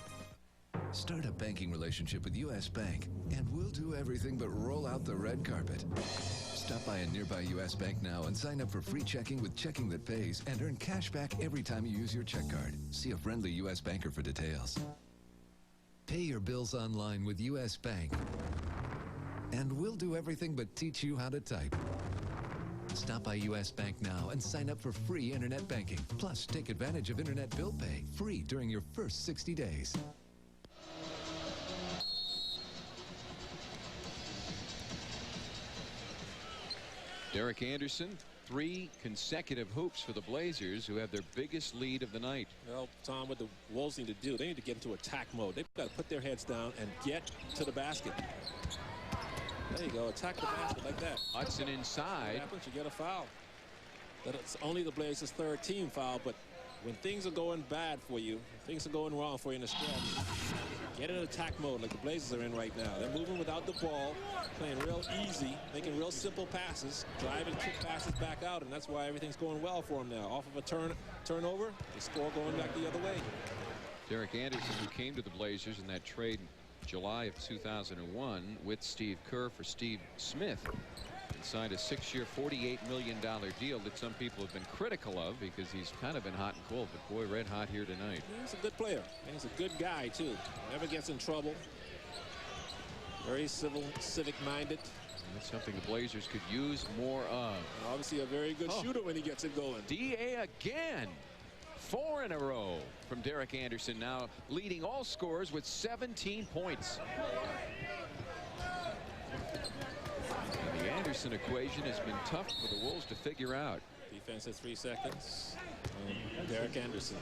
Start a banking relationship with U.S. Bank, and we'll do everything but roll out the red carpet. Stop by a nearby U.S. Bank now and sign up for free checking with checking that pays and earn cash back every time you use your check card. See a friendly U.S. banker for details. Pay your bills online with U.S. Bank, and we'll do everything but teach you how to type. Stop by U.S. Bank now and sign up for free internet banking. Plus, take advantage of internet bill pay free during your first 60 days. Derek Anderson, 3 consecutive hoops for the Blazers, who have their biggest lead of the night. Well, Tom, what the Wolves need to do, they need to get into attack mode. They've got to put their heads down and get to the basket. There you go, attack the basket like that. Hudson inside. What happens? You get a foul. That's only the Blazers' 3rd team foul, but when things are going bad for you, things are going wrong for you in the stretch, get in attack mode like the Blazers are in right now. They're moving without the ball, playing real easy, making real simple passes, driving quick passes back out, and that's why everything's going well for them now. Off of a turnover, they score going back the other way. Derek Anderson, who came to the Blazers in that trade in July of 2001 with Steve Kerr for Steve Smith, and signed a 6-year, $48 million deal that some people have been critical of because he's kind of been hot and cold, but boy, red hot here tonight. He's a good player. He's a good guy, too. Never gets in trouble. Very civic-minded. That's something the Blazers could use more of. And obviously a very good shooter when he gets it going. DA again. 4 in a row from Derek Anderson, now leading all scorers with 17 points. And the Anderson equation has been tough for the Wolves to figure out. Defense at 3 seconds. Derek Anderson.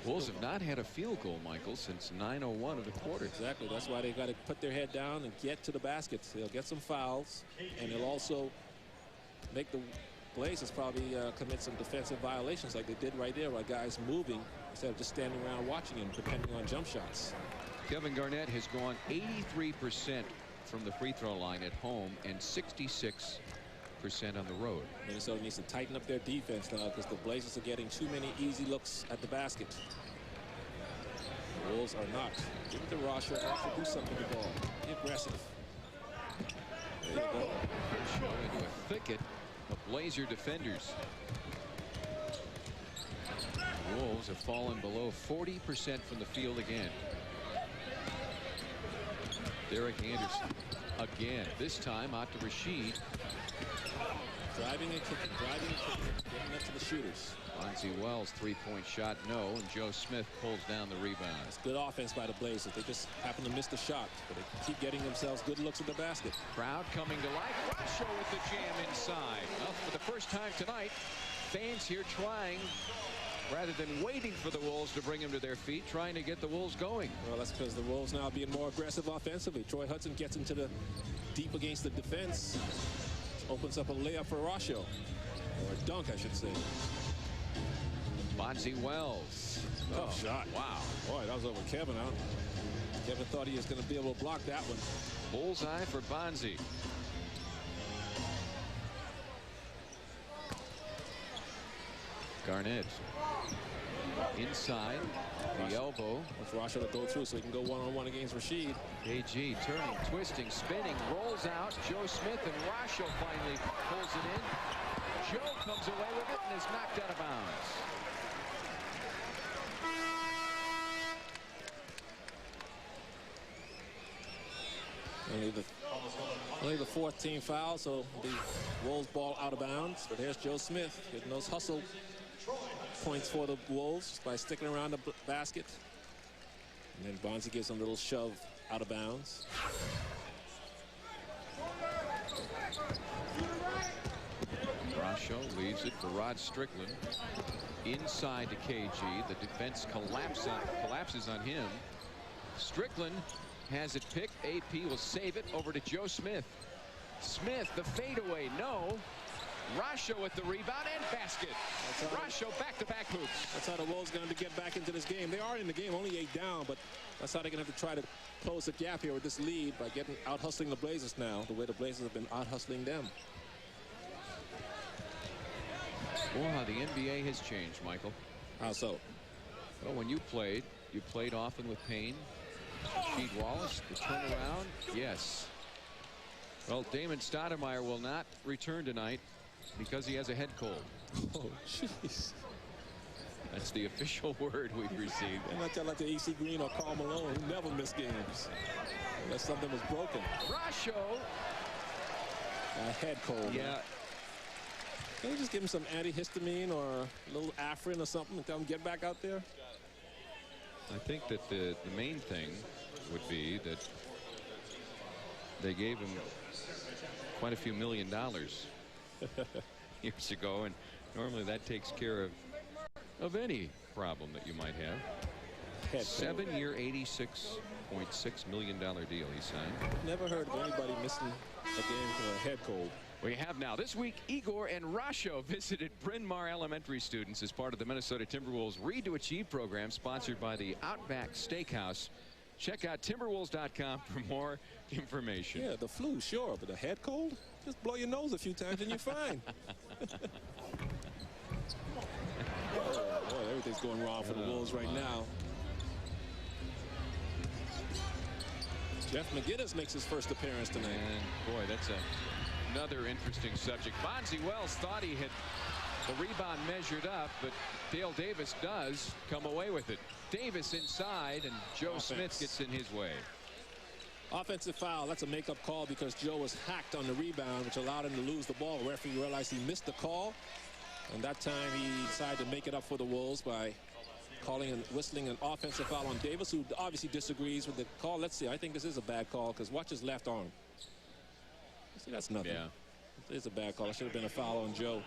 Wolves have not had a field goal, Michael, since 9:01 of the quarter. Exactly. That's why they've got to put their head down and get to the baskets. They'll get some fouls, and they'll also make the Blazers probably commit some defensive violations like they did right there, by guys moving instead of just standing around watching and depending on jump shots. Kevin Garnett has gone 83% from the free throw line at home and 66% on the road. Minnesota needs to tighten up their defense now because the Blazers are getting too many easy looks at the basket. The Wolves are not. Give it to Rasha. Rasha, do something with the ball. Be aggressive. There you go. Show into a thicket of Blazer defenders. The Wolves have fallen below 40% from the field again. Derek Anderson again. This time out to Rashid. Driving and kicking, getting it to the shooters. Bonzi Wells, 3-point shot, no, and Joe Smith pulls down the rebound. It's good offense by the Blazers. They just happen to miss the shot, but they keep getting themselves good looks at the basket. Crowd coming to life. Rasho with the jam inside. Well, for the first time tonight, fans here trying, rather than waiting for the Wolves to bring them to their feet, trying to get the Wolves going. Well, that's because the Wolves now being more aggressive offensively. Troy Hudson gets into the deep against the defense. Opens up a layup for Rasho. Or a dunk, I should say. Bonzi Wells. Tough shot. Wow. Boy, that was over Kevin out. Kevin thought he was going to be able to block that one. Bullseye for Bonzi. Garnett. Inside. The elbow. For Rasho to go through so he can go one-on-one against Rashid. KG turning, twisting, spinning, rolls out. Joe Smith and Rasho finally pulls it in. Joe comes away with it and is knocked out of bounds. Only the 4th team foul, so the Wolves ball out of bounds. But here's Joe Smith getting those hustle points for the Wolves by sticking around the basket. And then Bonzi gives him a little shove out of bounds. Rasho leaves it for Rod Strickland. Inside to KG. The defense collapses on him. Strickland has it picked. AP will save it over to Joe Smith. Smith, the fadeaway, no. Rasho with the rebound and basket. Rasho back-to-back hoops. That's how the Wolves going to get back into this game. They are in the game, only 8 down, but that's how they're going to have to try to close the gap here with this lead by getting out-hustling the Blazers now, the way the Blazers have been out-hustling them. Well, how the NBA has changed, Michael. How so? Well, when you played often with pain. Rasheed Wallace, the turnaround, yes. Well, Damon Stoudemire will not return tonight because he has a head cold. Oh, jeez. That's the official word we've received. And not like the AC Green or Karl Malone, who never miss games. Unless something was broken. Rasho. A head cold. Yeah. Man. Can we just give him some antihistamine or a little Afrin or something and tell him get back out there? I think that the main thing would be that they gave him quite a few $1 million years ago, and normally that takes care of any problem that you might have. 7-year, $86.6 million deal he signed. Never heard of anybody missing a game for a head cold. We have now. This week, Igor and Rasho visited Bryn Mawr Elementary students as part of the Minnesota Timberwolves Read to Achieve program, sponsored by the Outback Steakhouse. Check out Timberwolves.com for more information. Yeah, the flu, sure, but a head cold? Just blow your nose a few times and you're fine. Oh, boy, everything's going wrong for the Wolves right now. Jeff McGinnis makes his first appearance tonight. And boy, that's a another interesting subject. Bonzi Wells thought he had the rebound measured up, but Dale Davis does come away with it. Davis inside, and Joe Smith gets in his way. Offensive foul. That's a makeup call because Joe was hacked on the rebound, which allowed him to lose the ball. The referee realized he missed the call, and that time he decided to make it up for the Wolves by calling and whistling an offensive foul on Davis, who obviously disagrees with the call. Let's see. I think this is a bad call because watch his left arm. See, that's nothing. Yeah. It's a bad call. It should have been a foul on Joe.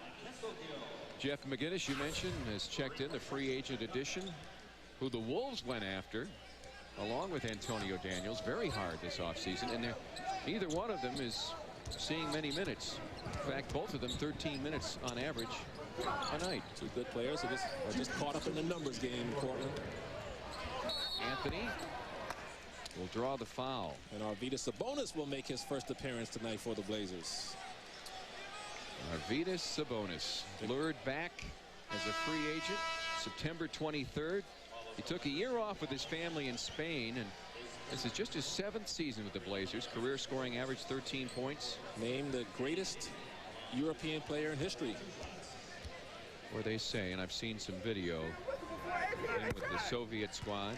Jeff McGinnis, you mentioned, has checked in, the free agent addition, who the Wolves went after, along with Antonio Daniels, very hard this offseason, and neither one of them is seeing many minutes. In fact, both of them 13 minutes on average a night. Two good players are just caught up in the numbers game in Portland. Anthony will draw the foul. And Arvydas Sabonis will make his first appearance tonight for the Blazers. Arvydas Sabonis lured back as a free agent September 23rd. He took a year off with his family in Spain, and this is just his 7th season with the Blazers. Career scoring average 13 points. Named the greatest European player in history. Or they say, and I've seen some video with the Soviet squad.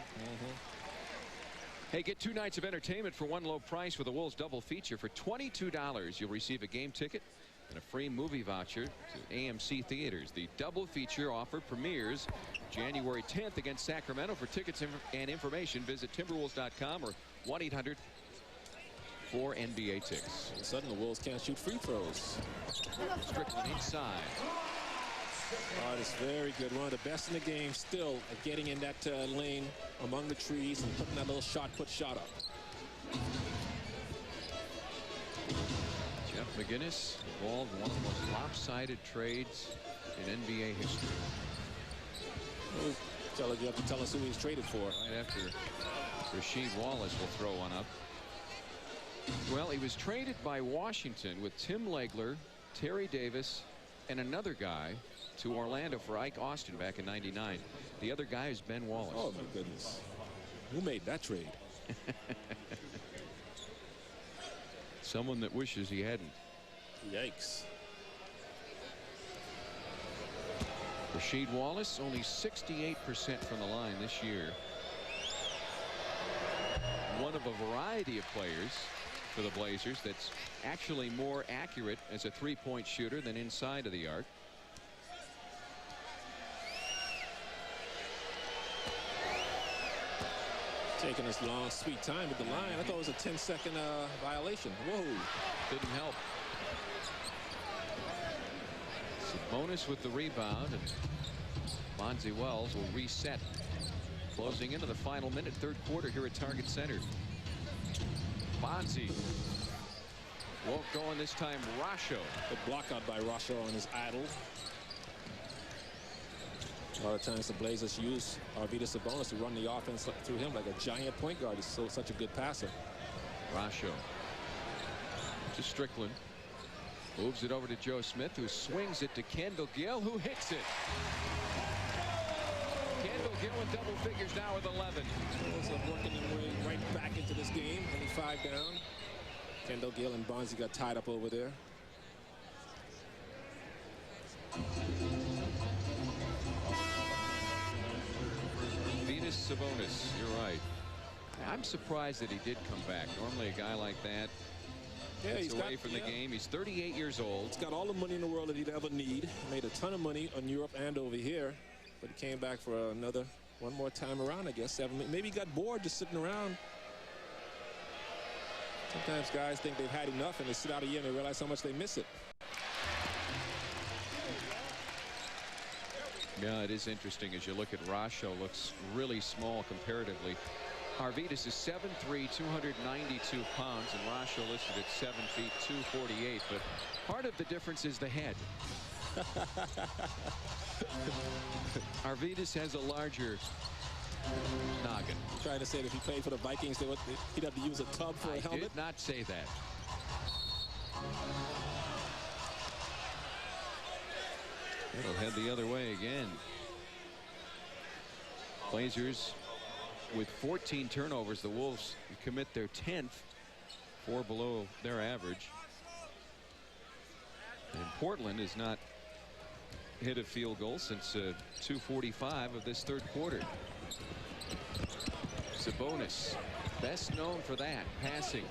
Hey, get 2 nights of entertainment for one low price with a Wolves double feature. For $22, you'll receive a game ticket and a free movie voucher to AMC Theaters. The double feature offer premieres January 10th against Sacramento. For tickets and information, visit Timberwolves.com or 1-800 for NBA ticks. All of a sudden, the Wolves can't shoot free throws. Strickland inside. Oh, it's very good. One of the best in the game still at getting in that lane among the trees and putting that little shot-put shot up. Jeff McGinnis involved in one of the most lopsided trades in NBA history. You have to tell us who he's traded for. Right after Rasheed Wallace will throw one up. Well, he was traded by Washington with Tim Legler, Terry Davis, and another guy to Orlando for Ike Austin back in '99. The other guy is Ben Wallace. Oh, my goodness. Who made that trade? Someone that wishes he hadn't. Yikes. Rasheed Wallace only 68% from the line this year. One of a variety of players for the Blazers that's actually more accurate as a three-point shooter than inside of the arc. Taking this long, sweet time with the line. I thought it was a 10-second violation. Whoa. Didn't help. Sabonis with the rebound, and Bonzi Wells will reset. Closing into the final minute, third quarter here at Target Center. Bonzi won't go on this time. Rasho. Good block out by Rasho on his idle. A lot of times the Blazers use Arvydas Sabonis to run the offense through him like a giant point guard. He's such a good passer. Rasho to Strickland. Moves it over to Joe Smith, who swings it to Kendall Gill, who hits it. Kendall Gill in double figures now with 11. So working their way right back into this game. Only 5 down. Kendall Gill and Bonzi got tied up over there. Sabonis, you're right. I'm surprised that he did come back. Normally a guy like that gets away from the game. He's 38 years old. He's got all the money in the world that he'd ever need. Made a ton of money on Europe and over here. But he came back for one more time around, I guess. Maybe he got bored just sitting around. Sometimes guys think they've had enough and they sit out a year and they realize how much they miss it. Yeah, it is interesting as you look at Rasho. Looks really small comparatively. Arvydas is 7'3", 292 pounds, and Rasho listed at 7 feet, 248. But part of the difference is the head. Arvydas has a larger noggin. I'm trying to say that if he played for the Vikings, he'd have to use a tub for a helmet. I did not say that. It'll head the other way again. Blazers with 14 turnovers. The Wolves commit their 10th, 4 below their average. Portland has not hit a field goal since 2:45 of this third quarter. Sabonis, best known for that, passing.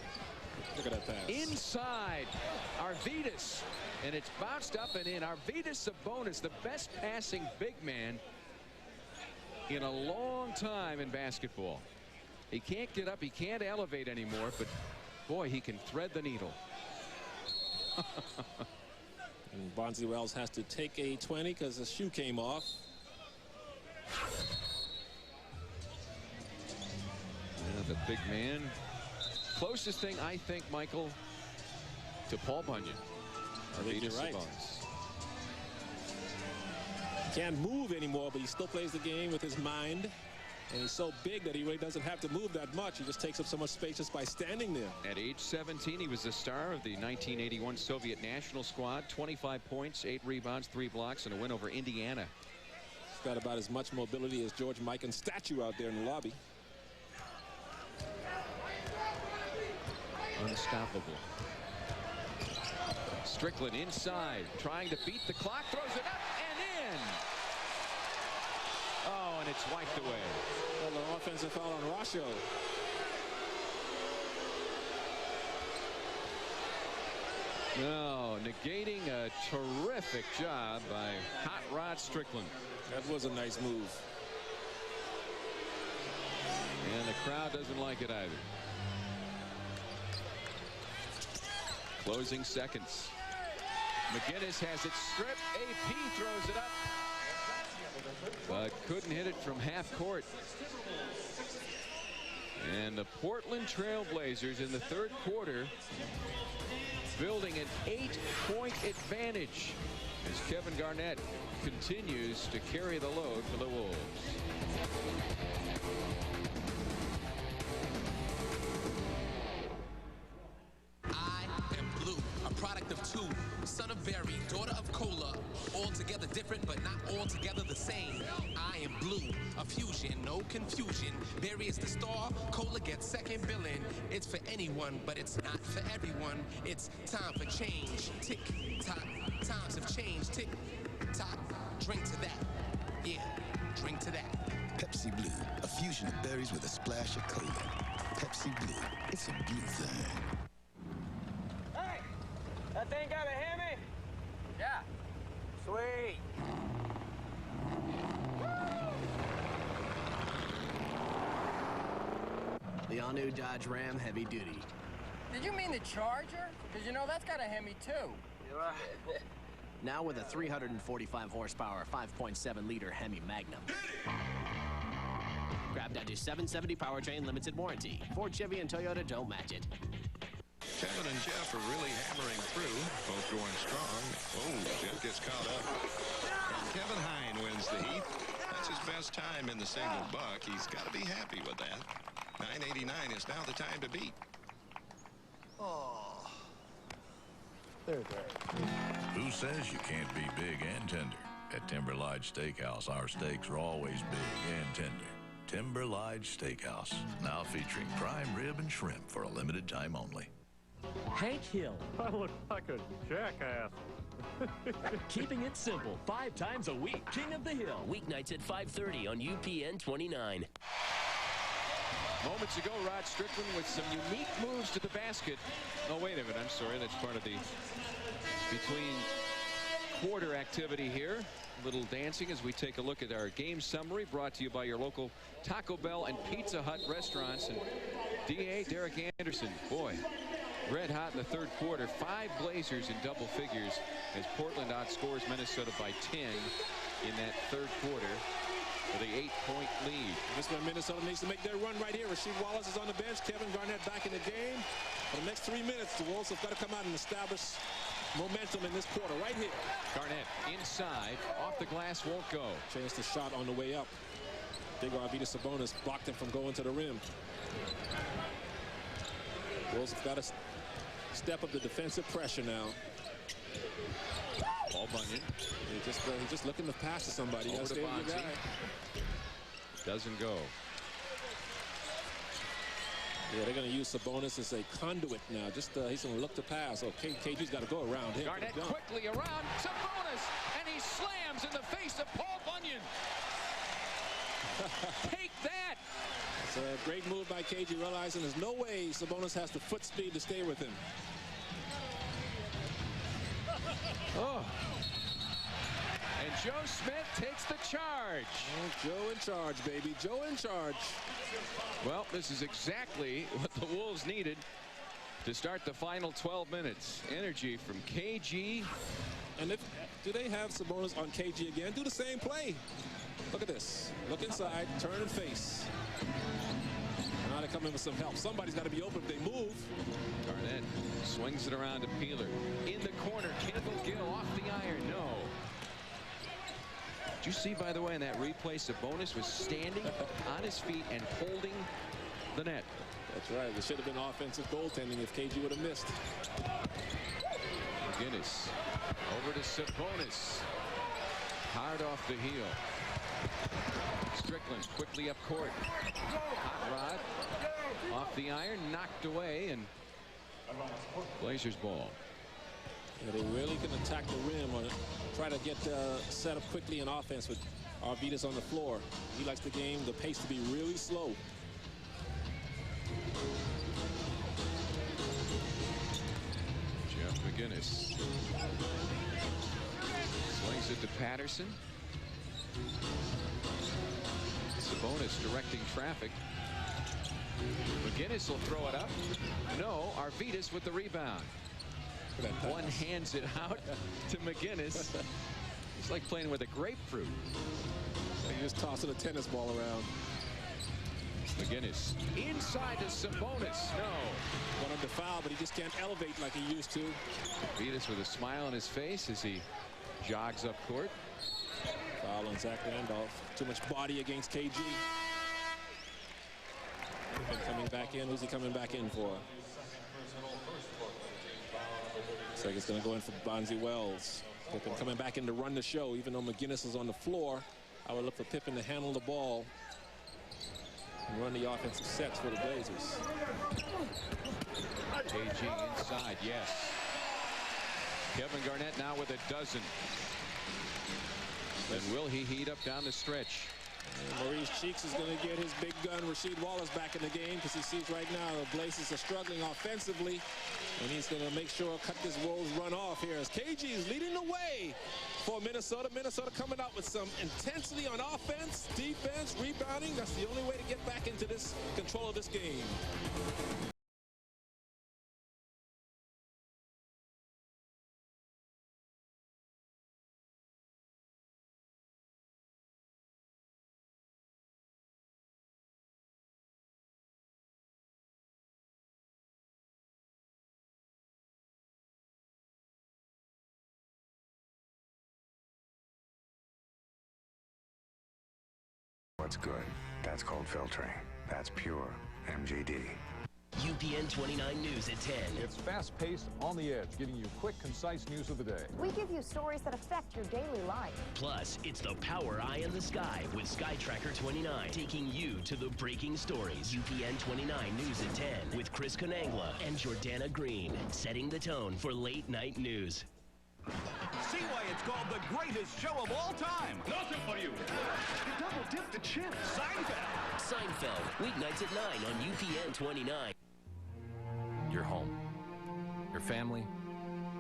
Look at that pass. Inside, Arvydas, and it's bounced up and in. Arvydas Sabonis, the best passing big man in a long time in basketball. He can't get up, he can't elevate anymore, but boy, he can thread the needle. And Bonzi Wells has to take a 20 because the shoe came off. Yeah, the big man. Closest thing, I think, Michael, to Paul Bunyan. I think you're right. He can't move anymore, but he still plays the game with his mind. And he's so big that he really doesn't have to move that much. He just takes up so much space just by standing there. At age 17, he was the star of the 1981 Soviet national squad. 25 points, 8 rebounds, 3 blocks, and a win over Indiana. He's got about as much mobility as George Mikan's statue out there in the lobby. Unstoppable. Strickland inside, trying to beat the clock, throws it up and in. Oh, and it's wiped away. Well, the offensive foul on Rasho. No, negating a terrific job by Hot Rod Strickland. That was a nice move. And the crowd doesn't like it either. Closing seconds. McGinnis has it stripped. AP throws it up, but couldn't hit it from half court. And the Portland Trail Blazers in the third quarter building an 8-point advantage as Kevin Garnett continues to carry the load for the Wolves. Product of two, son of Barry, daughter of Cola, altogether different but not altogether the same. I am blue, a fusion, no confusion. Barry is the star, Cola gets second billing. It's for anyone, but it's not for everyone. It's time for change. Tick tock, times have changed. Tick tock, drink to that. Yeah, drink to that. Pepsi Blue, a fusion of berries with a splash of Cola. Pepsi Blue, it's a blue thing. That thing got a Hemi? Yeah. Sweet. The all-new Dodge Ram Heavy Duty. Did you mean the Charger? Because you know that's got a Hemi too. You're right. Now with a 345 horsepower, 5.7-liter Hemi Magnum. Grab that to 770 powertrain, limited warranty. Ford, Chevy, and Toyota don't match it. Kevin and Jeff are really hammering through, both going strong. Oh, Jeff gets caught up. And Kevin Hine wins the heat. That's his best time in the single buck. He's got to be happy with that. 9:89 is now the time to beat. Oh. They're great. Who says you can't be big and tender? At Timber Lodge Steakhouse, our steaks are always big and tender. Timber Lodge Steakhouse, now featuring prime rib and shrimp for a limited time only. Hank Hill. I look like a jackass. Keeping it simple 5 times a week. King of the Hill. Weeknights at 5:30 on UPN 29. Moments ago, Rod Strickland with some unique moves to the basket. Oh, wait a minute. I'm sorry. That's part of the between quarter activity here. A little dancing as we take a look at our game summary brought to you by your local Taco Bell and Pizza Hut restaurants. And DA Derek Anderson, boy, red hot in the third quarter. 5 Blazers in double figures as Portland outscores Minnesota by 10 in that third quarter with a 8-point lead. This one Minnesota needs to make their run right here. Rasheed Wallace is on the bench. Kevin Garnett back in the game. For the next 3 minutes, the Wolves have got to come out and establish momentum in this quarter right here. Garnett inside, off the glass, won't go. Chance the shot on the way up. Big Arvydas Sabonis blocked him from going to the rim. Wolves have got to step up the defensive pressure now. Paul Bunyan. He's just looking to pass to somebody. Over to Bonzi. Doesn't go. Yeah, they're going to use Sabonis as a conduit now. Just he's going to look to pass. Okay, KG's got to go around him. Garnett quickly around Sabonis, and he slams in the face of Paul Bunyan. Take that. It's a great move by KG, realizing there's no way Sabonis has the foot speed to stay with him. Oh. And Joe Smith takes the charge. Oh, Joe in charge, baby. Joe in charge. Well, this is exactly what the Wolves needed to start the final 12 minutes. Energy from KG. And do they have Sabonis on KG again? Do the same play. Look at this. Look inside, turn and face. Now they come in with some help. Somebody's got to be open if they move. Garnett swings it around to Peeler. In the corner, Kendall Gill off the iron. No. Did you see, by the way, in that replay, Sabonis was standing on his feet and holding the net. That's right. There should have been offensive goaltending if KG would have missed. McGinnis over to Sabonis. Hard off the heel. Strickland quickly up court. Hot rod off the iron, knocked away, and Blazers ball. Yeah, they really can attack the rim or try to get set up quickly in offense with Arvidas on the floor. He likes the game, the pace to be really slow. Jeff McGinnis swings it to Patterson. Sabonis directing traffic. McGinnis will throw it up. No, Arvidas with the rebound. One hands it out to McGinnis. It's like playing with a grapefruit. He just tossing a tennis ball around. McGinnis inside to Sabonis. No. One under foul, but he just can't elevate like he used to. Arvidas with a smile on his face as he jogs up court. Foul on Zach Randolph. Too much body against KG. Coming back in. Who's he coming back in for? Looks like it's going to go in for Bonzi Wells. Pippen coming back in to run the show. Even though McGinnis is on the floor, I would look for Pippen to handle the ball and run the offensive sets for the Blazers. KG inside, yes. Kevin Garnett now with a dozen. And will he heat up down the stretch? And Maurice Cheeks is going to get his big gun Rasheed Wallace back in the game because he sees right now the Blazers are struggling offensively, and he's going to make sure cut this Wolves run off here as KG is leading the way for Minnesota. Minnesota coming out with some intensity on offense, defense, rebounding. That's the only way to get back into this control of this game. What's good? That's called filtering. That's pure MJD. UPN 29 News at 10. It's fast-paced, on the edge, giving you quick, concise news of the day. We give you stories that affect your daily life. Plus, it's the Power Eye in the Sky with Sky Tracker 29, taking you to the breaking stories. UPN 29 News at 10 with Chris Konangla and Jordana Green, setting the tone for late night news. See why it's called the greatest show of all time. Nothing for you. You double dip the chip. Seinfeld. Seinfeld, weeknights at 9 on UPN 29. Your home, your family,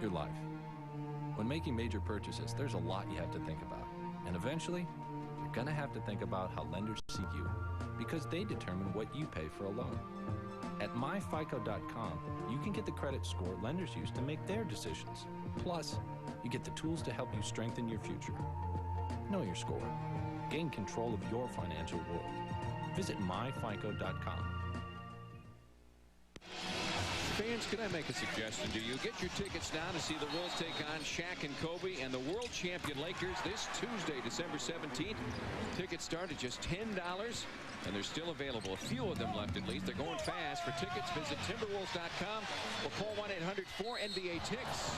your life. When making major purchases, there's a lot you have to think about. And eventually, you're going to have to think about how lenders see you, because they determine what you pay for a loan. At myfico.com, you can get the credit score lenders use to make their decisions. Plus, you get the tools to help you strengthen your future. Know your score. Gain control of your financial world. Visit myfico.com. Fans, can I make a suggestion to you? Get your tickets now to see the Wolves take on Shaq and Kobe and the world champion Lakers this Tuesday, December 17th. Tickets start at just $10, and they're still available. A few of them left, at least. They're going fast. For tickets, visit Timberwolves.com or call 1-800-4NBA-TICKS.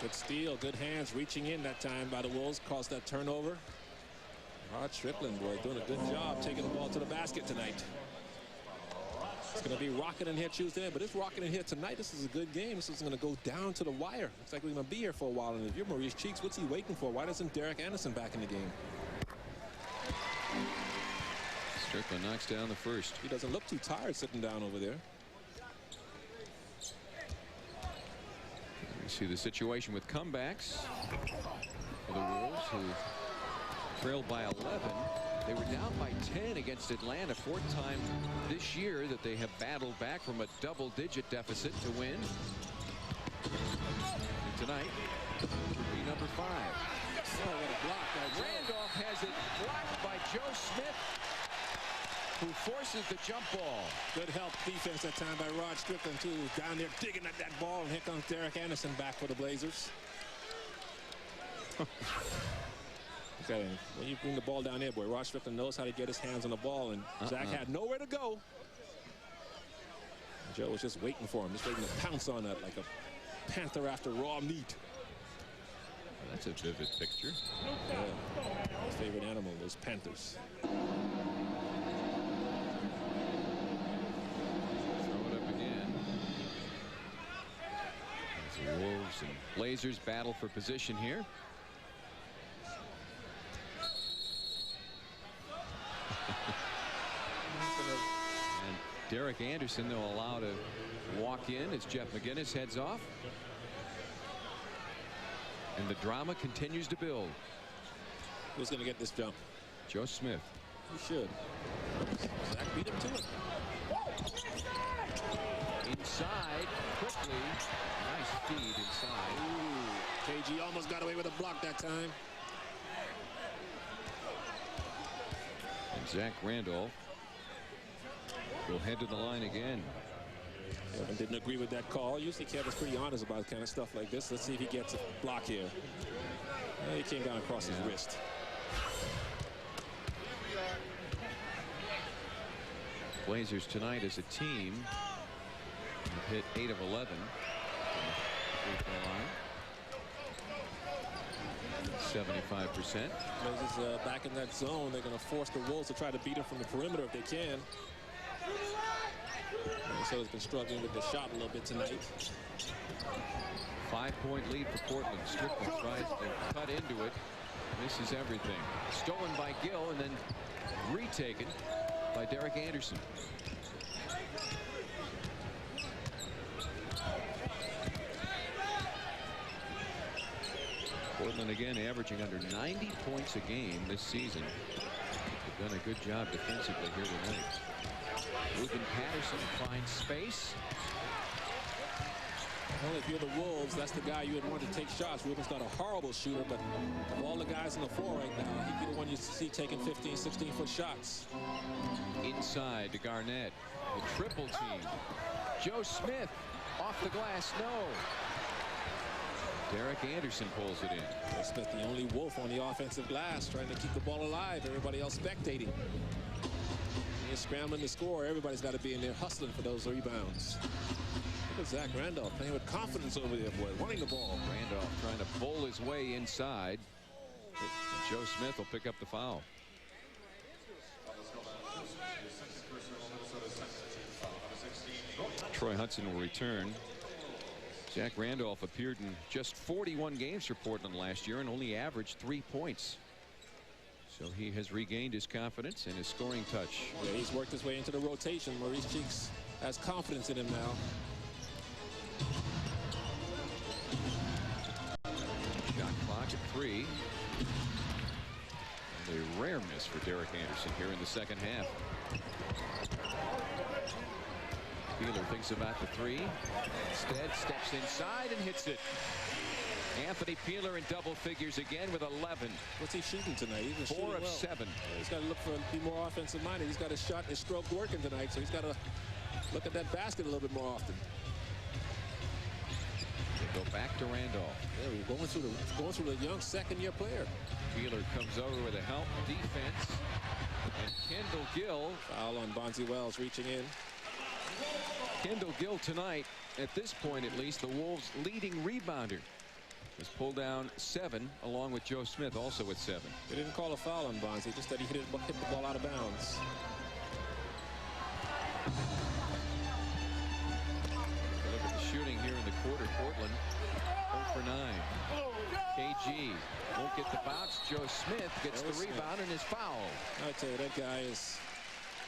Good steal, good hands, reaching in that time by the Wolves, caused that turnover. Rod Strickland, boy, doing a good job taking the ball to the basket tonight. It's going to be rocking in here Tuesday, but it's rocking in here tonight. This is a good game. This is going to go down to the wire. Looks like we're going to be here for a while. And if you're Maurice Cheeks, what's he waiting for? Why doesn't Derek Anderson back in the game? Strickland knocks down the first. He doesn't look too tired sitting down over there. We see the situation with comebacks for the Wolves, who trailed by 11. They were down by 10 against Atlanta, fourth time this year that they have battled back from a double-digit deficit to win. And tonight would be number 5. Oh, what a block by Joe. Randolph has it blocked by Joe Smith, who forces the jump ball. Good help defense that time by Rod Strickland, too. Down there digging at that ball, and here comes Derek Anderson back for the Blazers. Okay, when you bring the ball down there, boy, Rod Strickland knows how to get his hands on the ball, and Zach had nowhere to go. And Joe was just waiting for him, just waiting to pounce on that like a panther after raw meat. Well, that's a vivid picture. Yeah, his favorite animal, those panthers. Throw it up again. As the Wolves and Blazers battle for position here. And Derek Anderson, they'll allow to walk in as Jeff McGinnis heads off. And the drama continues to build. Who's going to get this jump? Joe Smith. He should. Zach beat him to it. Inside, quickly. Nice feed inside. Ooh, KG almost got away with a block that time. And Zach Randolph will head to the line again. Kevin didn't agree with that call. Usually Kevin's pretty honest about kind of stuff like this. Let's see if he gets a block here. He came down across his wrist. Blazers tonight as a team have hit 8 of 11 from the free throw line. 75%. Blazers back in that zone. They're going to force the Wolves to try to beat him from the perimeter if they can. Minnesota's been struggling with the shot a little bit tonight. 5-point lead for Portland. Strickland tries to cut into it. Misses everything. Stolen by Gill and then retaken by Derek Anderson. Portland again averaging under 90 points a game this season. They've done a good job defensively here tonight. Ruben Patterson finds space. Well, if you're the Wolves, that's the guy you would want to take shots. Ruben's not a horrible shooter, but of all the guys on the floor right now, he'd be the one you see taking 15, 16-foot shots. Inside to Garnett. The triple team. Joe Smith off the glass. No. Derek Anderson pulls it in. Joe Smith, the only Wolf on the offensive glass, trying to keep the ball alive. Everybody else spectating. He's scrambling to score. Everybody's got to be in there hustling for those rebounds. Look at Zach Randolph playing with confidence over there, boy, wanting the ball. Randolph trying to bull his way inside. And Joe Smith will pick up the foul. Troy Hudson will return. Zach Randolph appeared in just 41 games for Portland last year and only averaged 3 points. So he has regained his confidence and his scoring touch. Yeah, he's worked his way into the rotation. Maurice Cheeks has confidence in him now. Shot clock at 3. And a rare miss for Derek Anderson here in the second half. Peeler thinks about the 3. Instead steps inside and hits it. Anthony Peeler in double figures again with 11. What's he shooting tonight? He's been 4 of well. 7. He's got to look for be more offensive minded. He's got his shot, his stroke working tonight, so he's got to look at that basket a little bit more often. They go back to Randolph. Yeah, we're going through the young second-year player. Peeler comes over with a help defense, and Kendall Gill. Foul on Bonzi Wells reaching in. Kendall Gill tonight, at this point at least, the Wolves' leading rebounder. Was pulled down 7 along with Joe Smith also at 7. They didn't call a foul on Bonzi, just that he hit the ball out of bounds. quarter. Portland 0 for 9. KG won't get the bounce. Joe Smith gets the rebound and is fouled. I tell you, that guy is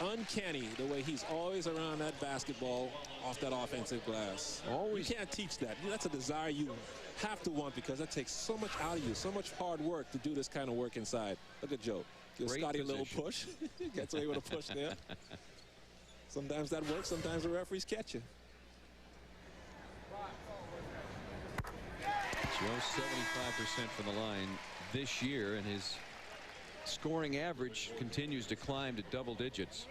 uncanny the way he's always around that basketball off that offensive glass. Always. You can't teach that. That's a desire you have to want because that takes so much out of you, so much hard work to do this kind of work inside. Look at Joe. Gives Scotty a little push. Gets away with a push there. Sometimes that works. Sometimes the referees catch you. Joe 75% from the line this year, and his scoring average continues to climb to double digits.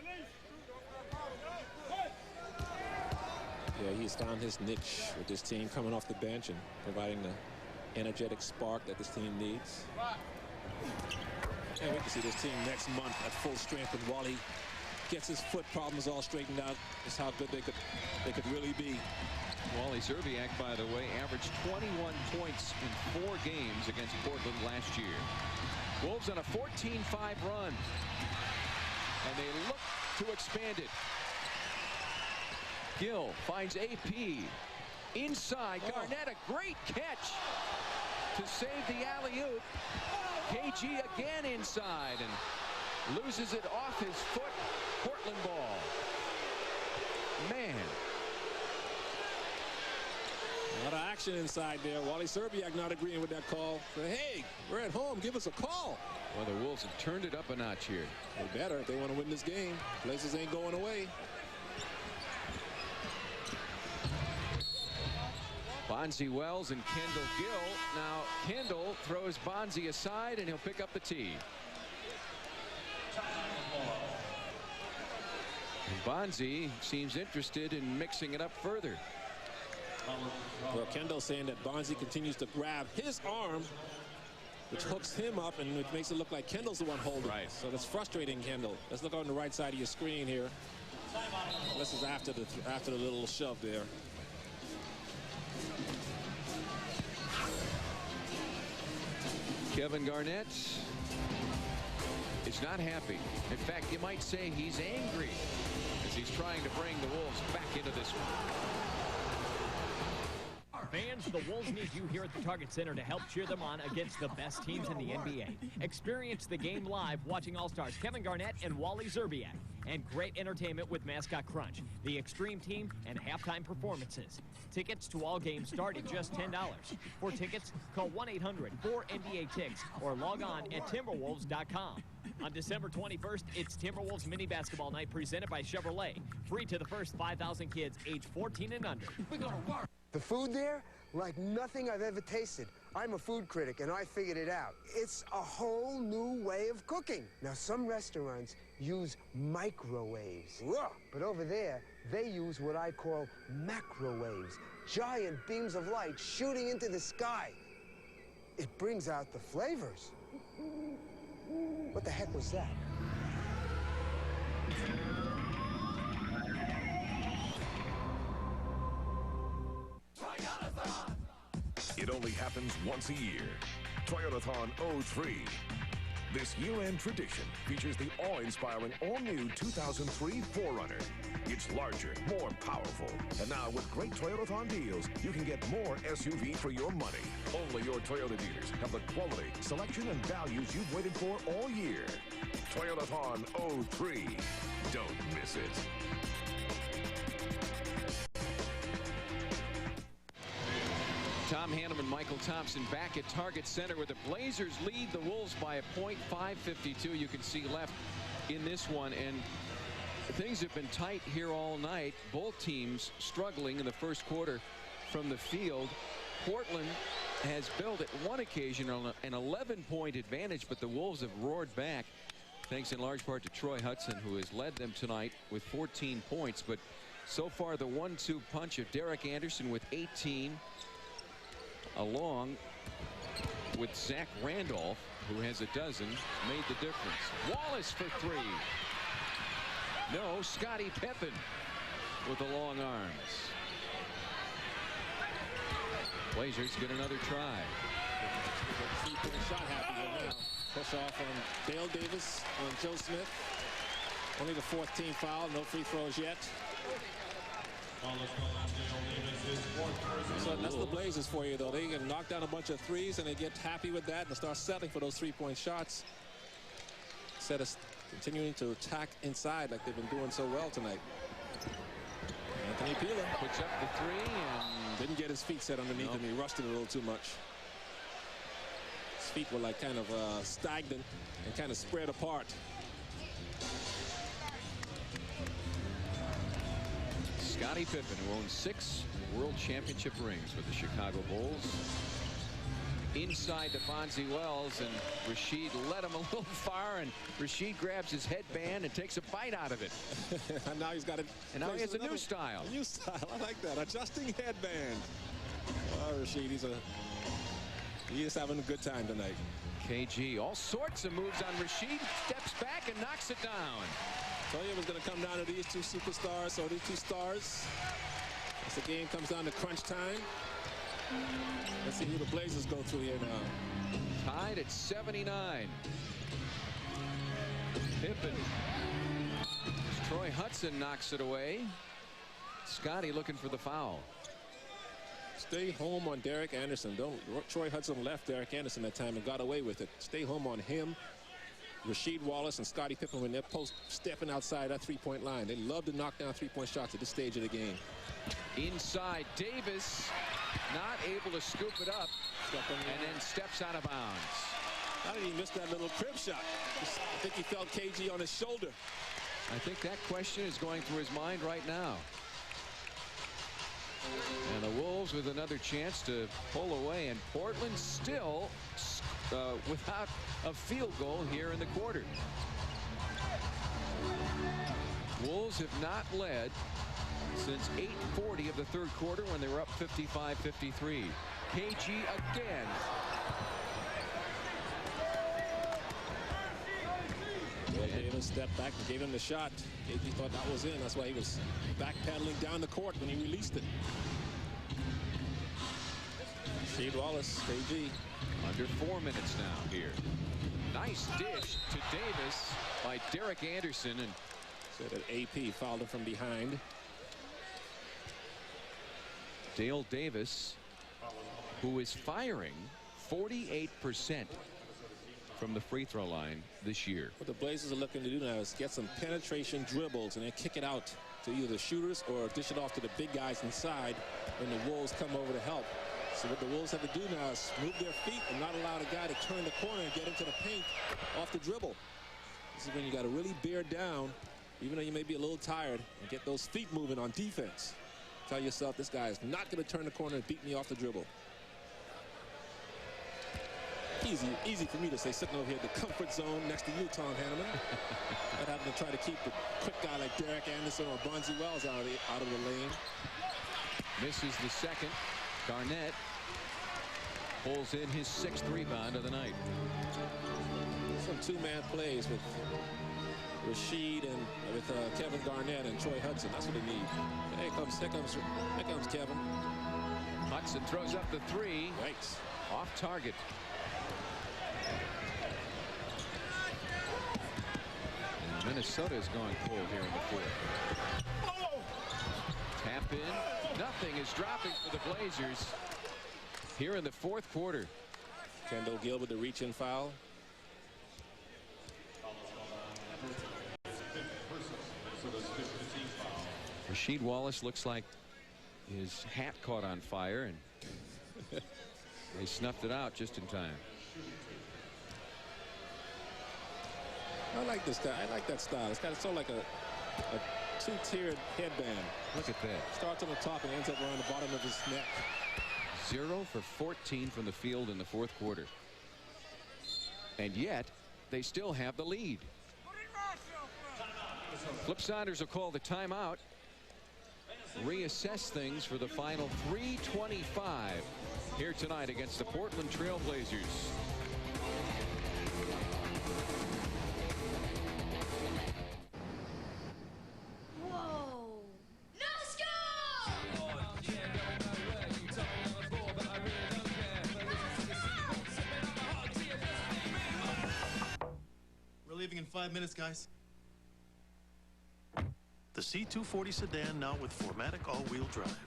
Yeah, he's found his niche with this team, coming off the bench and providing the energetic spark that this team needs. Can't wait to see this team next month at full strength when Wally gets his foot problems all straightened out. Just how good they could really be. Wally Szczerbiak, by the way, averaged 21 points in 4 games against Portland last year. Wolves on a 14-5 run, and they look to expand it. Gill finds AP inside. Garnett, a great catch to save the alley-oop. KG again inside and loses it off his foot. Portland ball. Man. A lot of action inside there. Wally Szczerbiak not agreeing with that call. But hey, we're at home. Give us a call. Well, the Wolves have turned it up a notch here. They better if they want to win this game. Places ain't going away. Bonzi Wells and Kendall Gill. Now Kendall throws Bonzi aside and he'll pick up the tee. And Bonzi seems interested in mixing it up further. Well, Kendall saying that Bonzi continues to grab his arm, which hooks him up and it makes it look like Kendall's the one holding. Right. So that's frustrating Kendall. Let's look on the right side of your screen here. This is after the little shove there. Kevin Garnett is not happy. In fact, you might say he's angry as he's trying to bring the Wolves back into this one. Fans, the Wolves need you here at the Target Center to help cheer them on against the best teams in the NBA. Experience the game live watching All-Stars Kevin Garnett and Wally Szczerbiak. And great entertainment with Mascot Crunch, the Extreme Team, and halftime performances. Tickets to all games start at just $10. For tickets, call 1-800-4NBA-TICKS or log on at Timberwolves.com. On December 21st, it's Timberwolves Mini Basketball Night presented by Chevrolet. Free to the first 5,000 kids age 14 and under. We're gonna work. The food there, like nothing I've ever tasted. I'm a food critic, and I figured it out. It's a whole new way of cooking. Now, some restaurants use microwaves. Whoa. But over there, they use what I call macrowaves. Giant beams of light shooting into the sky. It brings out the flavors. What the heck was that? It only happens once a year. Toyotathon 03. This year-end tradition features the awe-inspiring all-new 2003 4Runner. It's larger, more powerful. And now with great Toyotathon deals, you can get more SUV for your money. Only your Toyota dealers have the quality, selection, and values you've waited for all year. Toyotathon 03. Don't miss it. Tom Hanneman, Michael Thompson back at Target Center where the Blazers lead the Wolves by a point. 5:52 you can see left in this one, and things have been tight here all night. Both teams struggling in the first quarter from the field. Portland has built at one occasion on an 11-point advantage, but the Wolves have roared back thanks in large part to Troy Hudson, who has led them tonight with 14 points. But so far the 1-2 punch of Derek Anderson with 18, along with Zach Randolph, who has a dozen, made the difference. Wallace for 3. No, Scottie Pippen with the long arms. Blazers get another try. Three-point shot happening now. Push off on Dale Davis on Joe Smith. Only the 14th foul, no free throws yet. So that's the Blazers for you, though. They can knock down a bunch of threes, and they get happy with that and start settling for those three-point shots. Instead of continuing to attack inside like they've been doing so well tonight. Anthony Peeler puts up the three and didn't get his feet set underneath him. He rushed it a little too much. His feet were like kind of stagnant and kind of spread apart. Scottie Pippen, who owns 6 World Championship rings with the Chicago Bulls. Inside to Fonzie Wells, and Rasheed led him a little far, and Rasheed grabs his headband and takes a bite out of it. And now he's got it. And now he has a new style. A new style. I like that. Adjusting headband. Oh, Rasheed, he is having a good time tonight. KG, all sorts of moves on Rasheed. Steps back and knocks it down. Told you it was going to come down to these two superstars, or these two stars. As the game comes down to crunch time. Let's see who the Blazers go through here now. Tied at 79. Pippen. Troy Hudson knocks it away. Scottie looking for the foul. Stay home on Derek Anderson. Troy Hudson left Derek Anderson that time and got away with it. Stay home on him. Rasheed Wallace and Scottie Pippen when they're stepping outside that three-point line. They love to knock down three-point shots at this stage of the game. Inside, Davis not able to scoop it up, and then steps out of bounds. How did he miss that little crib shot? I think he felt KG on his shoulder. I think that question is going through his mind right now. And the Wolves with another chance to pull away, and Portland still without a field goal here in the quarter. Wolves have not led since 8:40 of the third quarter when they were up 55-53. KG again. Davis stepped back and gave him the shot. KG thought that was in. That's why he was backpedaling down the court when he released it. Rasheed Wallace, KG. Under 4 minutes now here. Nice dish to Davis by Derek Anderson, and so that AP fouled him from behind. Dale Davis, who is firing 48% from the free throw line this year. What the Blazers are looking to do now is get some penetration dribbles and then kick it out to either the shooters or dish it off to the big guys inside when the Wolves come over to help. So what the Wolves have to do now is move their feet and not allow the guy to turn the corner and get into the paint off the dribble. This is when you got to really bear down, even though you may be a little tired, and get those feet moving on defense. Tell yourself, this guy is not going to turn the corner and beat me off the dribble. Easy for me to say, sitting over here at the comfort zone next to you, Tom Hanneman. Not having to try to keep a quick guy like Derek Anderson or Bonzi Wells out of the lane. Misses the second. Garnett pulls in his 6th rebound of the night. Some two-man plays with Rasheed and with Kevin Garnett and Troy Hudson. That's what they need. But here comes Kevin. Hudson throws up the three. Yikes. Off target. And Minnesota is going cold here in the fourth. Tap in. Nothing is dropping for the Blazers here in the fourth quarter. Kendall Gill with the reach-in foul. Rasheed Wallace looks like his hat caught on fire, and they snuffed it out just in time. I like this guy. I like that style. It's kind of sort of like a two-tiered headband. Look at that. Starts on the top and ends up around the bottom of his neck. 0 for 14 from the field in the fourth quarter. And yet, they still have the lead. Flip Saunders will call the timeout. Reassess things for the final 3:25 here tonight against the Portland Trail Blazers. Leaving in 5 minutes, guys. The C240 sedan now with 4MATIC all-wheel drive.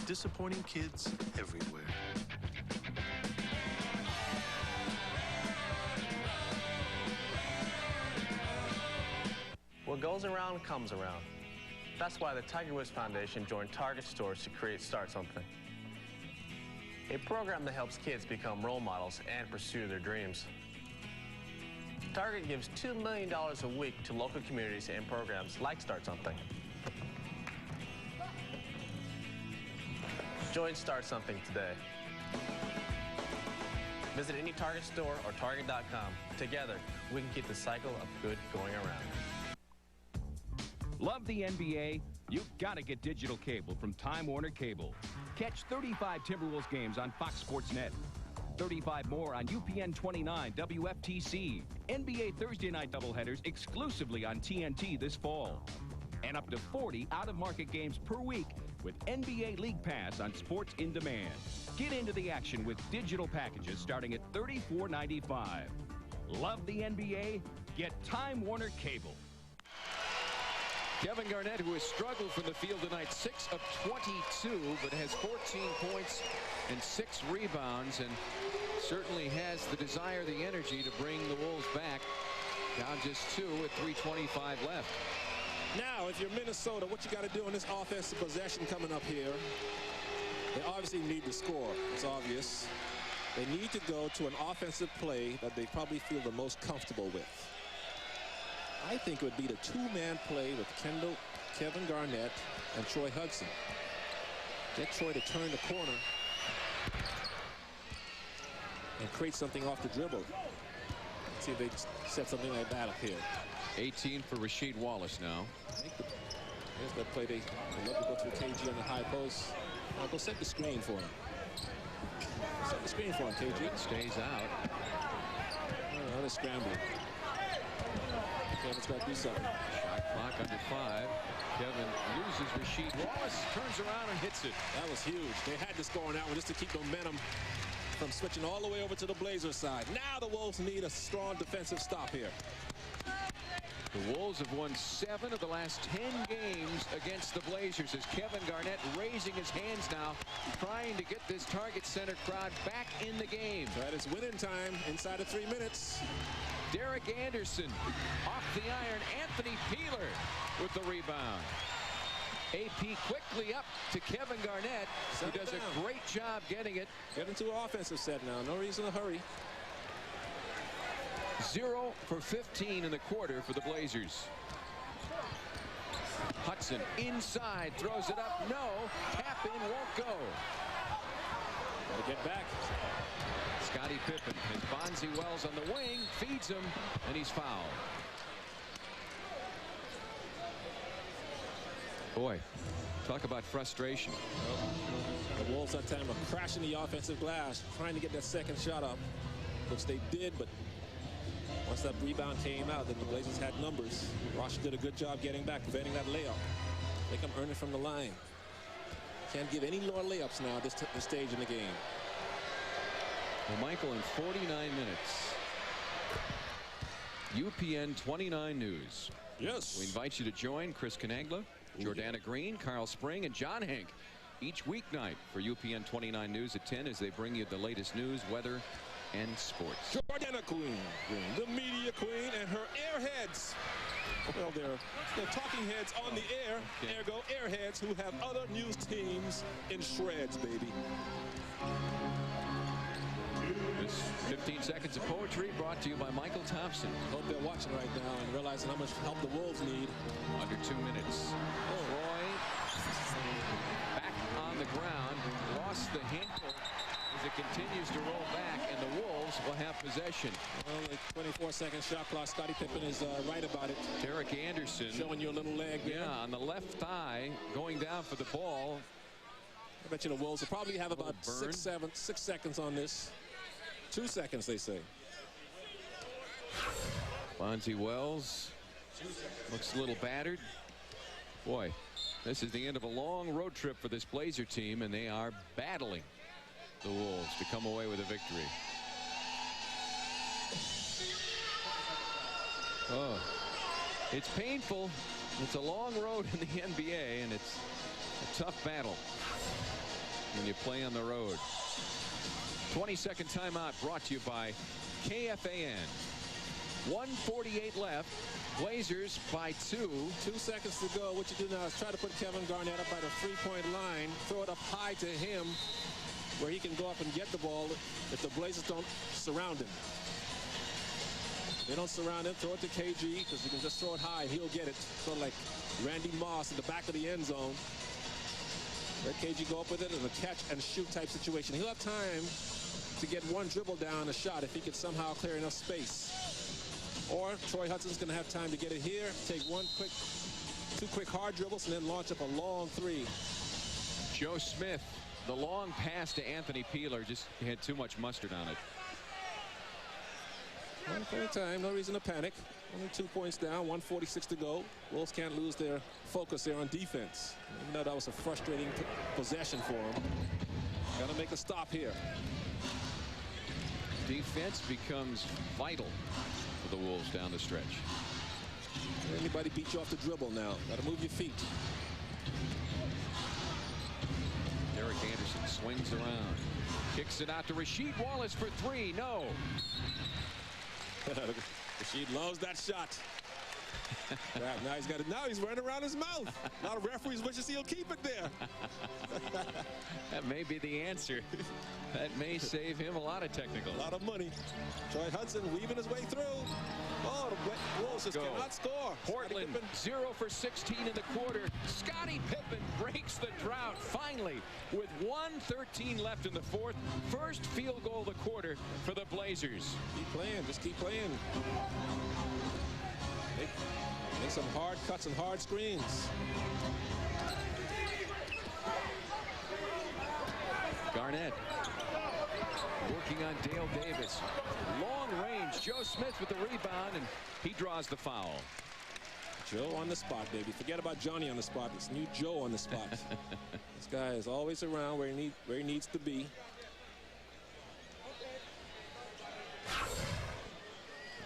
disappointing kids everywhere. What goes around comes around. That's why the Tiger Woods Foundation joined Target stores to create Start Something, a program that helps kids become role models and pursue their dreams. Target gives $2 million a week to local communities and programs like Start Something. Join Start Something today. Visit any Target store or Target.com. Together, we can keep the cycle of good going around. Love the NBA? You've got to get digital cable from Time Warner Cable. Catch 35 Timberwolves games on Fox Sports Net. 35 more on UPN 29 WFTC. NBA Thursday night doubleheaders exclusively on TNT this fall. And up to 40 out-of-market games per week with NBA League Pass on Sports in Demand. Get into the action with digital packages starting at $34.95. Love the NBA? Get Time Warner Cable. Kevin Garnett, who has struggled from the field tonight, 6 of 22, but has 14 points and 6 rebounds, and certainly has the desire, the energy to bring the Wolves back. Down just 2 with 3:25 left. Now, if you're Minnesota, what you got to do in this offensive possession coming up here, they obviously need to score. It's obvious. They need to go to an offensive play that they probably feel the most comfortable with. I think it would be the two-man play with Kevin Garnett, and Troy Hudson. Get Troy to turn the corner and create something off the dribble. Let's see if they set something like that up here. 18 for Rasheed Wallace now. Here's that play. They love to go through KG on the high post. Now go set the screen for him. Set the screen for him, KG. It stays out. Another scramble. Kevin's got to do something. Shot clock under 5. Kevin loses Rasheed Wallace, turns around and hits it. That was huge. They had to score on that one just to keep momentum from switching all the way over to the Blazers side. Now the Wolves need a strong defensive stop here. The Wolves have won 7 of the last 10 games against the Blazers as Kevin Garnett raising his hands now, trying to get this Target Center crowd back in the game. That is winning time inside of 3 minutes. Derek Anderson off the iron. Anthony Peeler with the rebound. AP quickly up to Kevin Garnett, who does a great job getting it. Get into an offensive set now. No reason to hurry. 0 for 15 in the quarter for the Blazers. Hudson inside, throws it up. No, tap in, won't go. Gotta get back. Scottie Pippen has Bonzi Wells on the wing, feeds him, and he's fouled. Boy, talk about frustration. The Wolves that time are crashing the offensive glass, trying to get that second shot up, which they did, but once that rebound came out, then the Blazers had numbers. Rosh did a good job getting back, preventing that layup. They can earn it from the line. Can't give any more layups now at this stage in the game. Well, Michael, in 49 minutes, UPN 29 News. Yes. We invite you to join Chris Canangla, Jordana Green, Carl Spring, and John Hank each weeknight for UPN 29 News at 10 as they bring you the latest news, weather, and sports. Jordana Green, the media queen, and her airheads. Well, they're talking heads on the air, ergo airheads who have other news teams in shreds, baby. This 15 seconds of poetry brought to you by Michael Thompson. Hope they're watching right now and realizing how much help the Wolves need. Under 2 minutes. Troy back on the ground, lost the handle as it continues to roll back, and the Wolves will have possession. Well, the 24-second shot clock. Scottie Pippen is right about it. Derek Anderson showing you a little leg there. Yeah, on the left thigh, going down for the ball. I bet you the Wolves will probably have about 6 seconds on this. 2 seconds, they say. Bonzi Wells looks a little battered. Boy, this is the end of a long road trip for this Blazer team, and they are battling the Wolves to come away with a victory. Oh, it's painful. It's a long road in the NBA, and it's a tough battle. when you play on the road. 20-second timeout brought to you by KFAN. 1:48 left. Blazers by 2. 2 seconds to go. What you do now is try to put Kevin Garnett up by the three-point line. Throw it up high to him where he can go up and get the ball if the Blazers don't surround him. If they don't surround him, throw it to KG because you can just throw it high and he'll get it. Sort of like Randy Moss in the back of the end zone. Let KG go up with it in a catch and shoot type situation. He'll have time to get one dribble down a shot if he can somehow clear enough space. Or Troy Hudson's going to have time to get it here, take two quick hard dribbles, and then launch up a long three. Joe Smith, the long pass to Anthony Peeler, just had too much mustard on it. One time, no reason to panic. Only 2 points down, 1:46 to go. Wolves can't lose their focus there on defense. Even though that was a frustrating possession for them. Got to make a stop here. Defense becomes vital for the Wolves down the stretch. Anybody beat you off the dribble now. Got to move your feet. Derek Anderson swings around. Kicks it out to Rasheed Wallace for 3. No. Rasheed loves that shot. Now he's got it. Now he's running around his mouth. A lot of referees wishes he'll keep it there. That may be the answer. That may save him a lot of technical. A lot of money. Troy Hudson weaving his way through. Oh, the Wolves just cannot score. Portland 0 for 16 in the quarter. Scottie Pippen breaks the drought finally with 1:13 left in the fourth. First field goal of the quarter for the Blazers. Keep playing. Just keep playing. Make some hard cuts and hard screens. Garnett working on Dale Davis. Long range. Joe Smith with the rebound, and he draws the foul. Joe on the spot, baby. Forget about Johnny on the spot. It's new Joe on the spot. This guy is always around where he needs to be.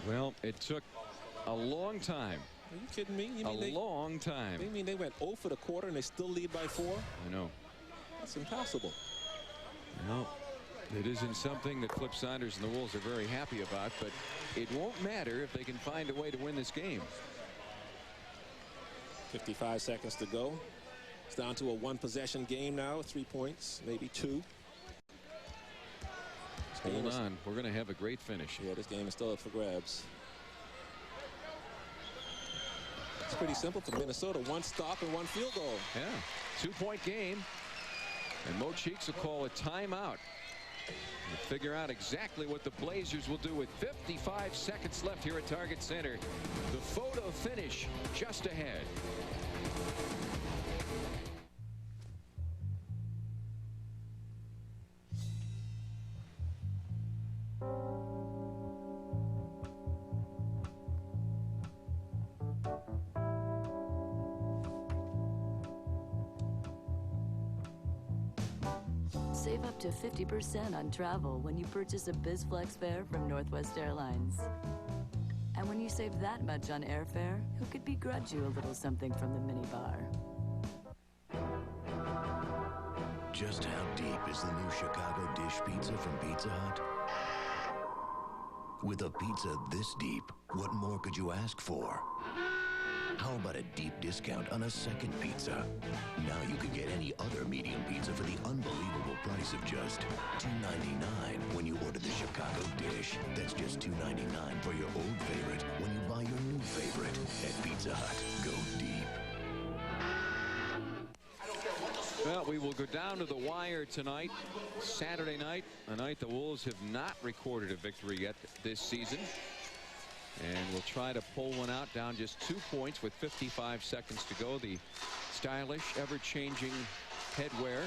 Well, it took a long time. Are you kidding me? You mean long time. You mean they went 0 for the quarter and they still lead by 4? I know. That's impossible. No, it isn't something that Flip Saunders and the Wolves are very happy about, but it won't matter if they can find a way to win this game. 55 seconds to go. It's down to a one-possession game now, 3 points, maybe 2. Hold on, we're going to have a great finish. Yeah, this game is still up for grabs. It's pretty simple for Minnesota. 1 stop and 1 field goal. Yeah, 2-point game. And Mo Cheeks will call a timeout. We'll figure out exactly what the Blazers will do with 55 seconds left here at Target Center. The photo finish just ahead. Save up to 50% on travel when you purchase a BizFlex fare from Northwest Airlines. And when you save that much on airfare, who could begrudge you a little something from the minibar? Just how deep is the new Chicago dish pizza from Pizza Hut? With a pizza this deep, what more could you ask for? How about a deep discount on a second pizza? Now you can get any other medium pizza for the unbelievable price of just $2.99 when you order the Chicago dish. That's just $2.99 for your old favorite when you buy your new favorite at Pizza Hut. Go deep. Well, we will go down to the wire tonight. Saturday night, a night the Wolves have not recorded a victory yet this season. And we'll try to pull one out, down just 2 points with 55 seconds to go. The stylish, ever-changing headwear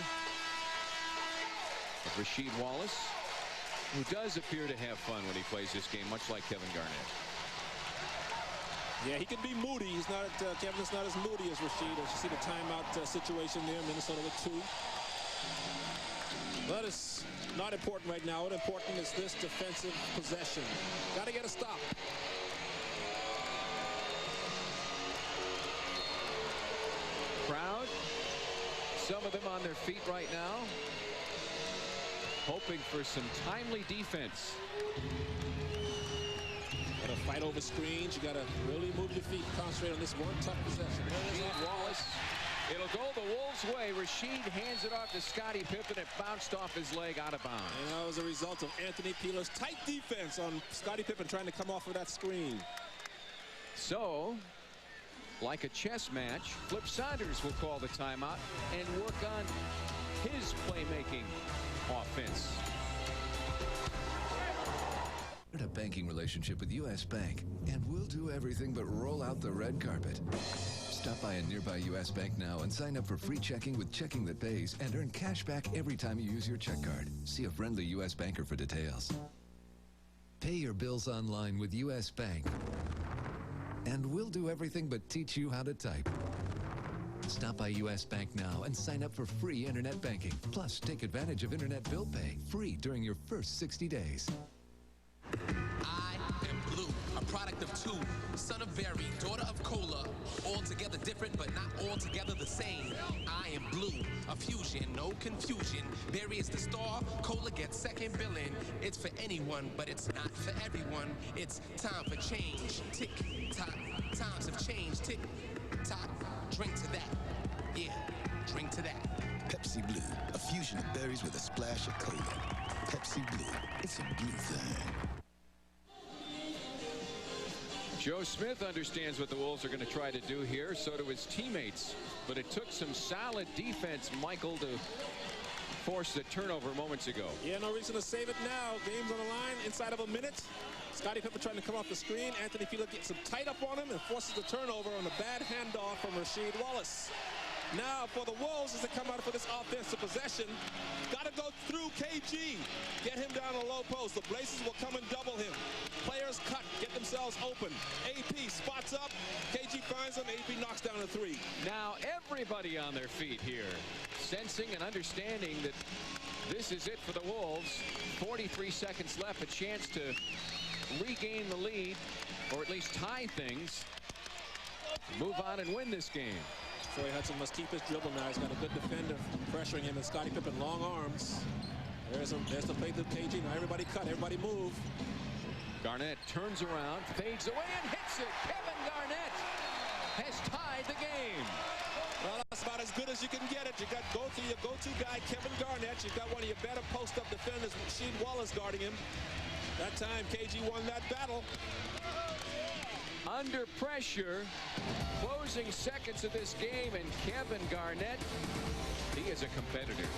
of Rasheed Wallace, who does appear to have fun when he plays this game, much like Kevin Garnett. Yeah, he can be moody. He's not. Kevin's not as moody as Rasheed. As you see the timeout situation there, Minnesota with 2. That is not important right now. What important is this defensive possession. Got to get a stop. Crowd, some of them on their feet right now. hoping for some timely defense. Got to fight over screens. You got to really move your feet. Concentrate on this one tough possession. Rasheed Wallace. It'll go the Wolves' way. Rasheed hands it off to Scottie Pippen. It bounced off his leg out of bounds. And that was a result of Anthony Peeler's tight defense on Scottie Pippen trying to come off of that screen. So, like a chess match, Flip Saunders will call the timeout and work on his playmaking offense. A banking relationship with U.S. Bank, and we'll do everything but roll out the red carpet. Stop by a nearby U.S. Bank now and sign up for free checking with Checking That Pays and earn cash back every time you use your check card. See a friendly U.S. banker for details. Pay your bills online with U.S. Bank, and we'll do everything but teach you how to type. Stop by U.S. Bank now and sign up for free internet banking. Plus, take advantage of internet bill pay free during your first 60 days. I am Blue, a product of two, son of Berry, daughter of Cola, altogether different but not altogether the same. I am Blue, a fusion, no confusion. Berry is the star, Cola gets second billing. It's for anyone, but it's not for everyone. It's time for change. Tick tock, times have changed. Tick tock, drink to that. Yeah, drink to that. Pepsi Blue, a fusion of berries with a splash of cola. Pepsi Blue, it's a blue thing. Joe Smith understands what the Wolves are going to try to do here. So do his teammates. But it took some solid defense, Michael, to force the turnover moments ago. Yeah, no reason to save it now. Game's on the line inside of a minute. Scottie Pippen trying to come off the screen. Anthony Peeler gets him tight up on him and forces the turnover on a bad handoff from Rasheed Wallace. Now for the Wolves as they come out for this offensive possession. Got to go through KG. Get him down a low post. The Blazers will come and double him. Players cut, get themselves open. AP spots up. KG finds him. AP knocks down a three. Now everybody on their feet here, sensing and understanding that this is it for the Wolves. 43 seconds left, a chance to regain the lead, or at least tie things, move on and win this game. Troy Hudson must keep his dribble now. He's got a good defender pressuring him, and Scottie Pippen long arms. There's the play to KG. Now everybody cut, everybody move. Garnett turns around, fades away, and hits it. Kevin Garnett has tied the game. Well, that's about as good as you can get it. You got your go-to guy, Kevin Garnett. You've got one of your better post-up defenders, Rasheed Wallace, guarding him. That time, KG won that battle. Under pressure, closing seconds of this game, and Kevin Garnett, he is a competitor.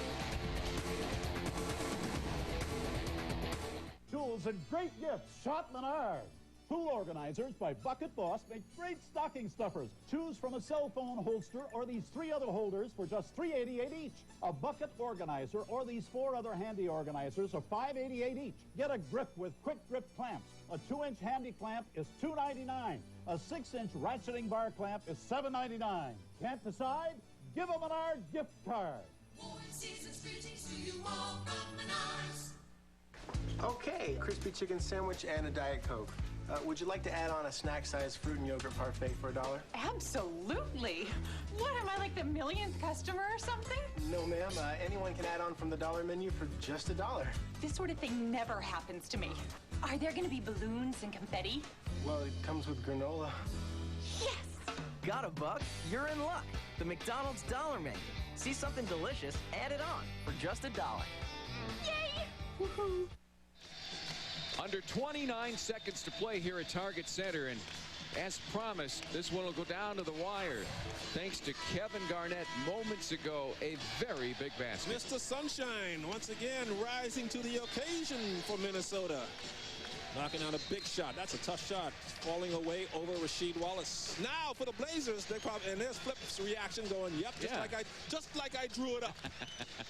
Tools and great gifts, shop Menards. Tool organizers by Bucket Boss make great stocking stuffers. Choose from a cell phone holster or these 3 other holders for just $3.88 each. A bucket organizer or these 4 other handy organizers are $5.88 each. Get a grip with quick grip clamps. A 2-inch handy clamp is $2.99. A 6-inch ratcheting bar clamp is $7.99. Can't decide? Give a Menard gift card. Okay, crispy chicken sandwich and a Diet Coke. Would you like to add on a snack-sized fruit and yogurt parfait for $1? Absolutely. What, am I like the millionth customer or something? No, ma'am. Anyone can add on from the dollar menu for just $1. This sort of thing never happens to me. Are there going to be balloons and confetti? Well, it comes with granola. Yes! Got $1? You're in luck. The McDonald's Dollar Menu. See something delicious, add it on for just $1. Yay! Woohoo! Under 29 seconds to play here at Target Center, and as promised, this one will go down to the wire. Thanks to Kevin Garnett moments ago, a very big basket. Mr. Sunshine once again rising to the occasion for Minnesota. Knocking out a big shot. That's a tough shot. Falling away over Rasheed Wallace. Now for the Blazers, and there's Flip's reaction going, yep, just like I drew it up.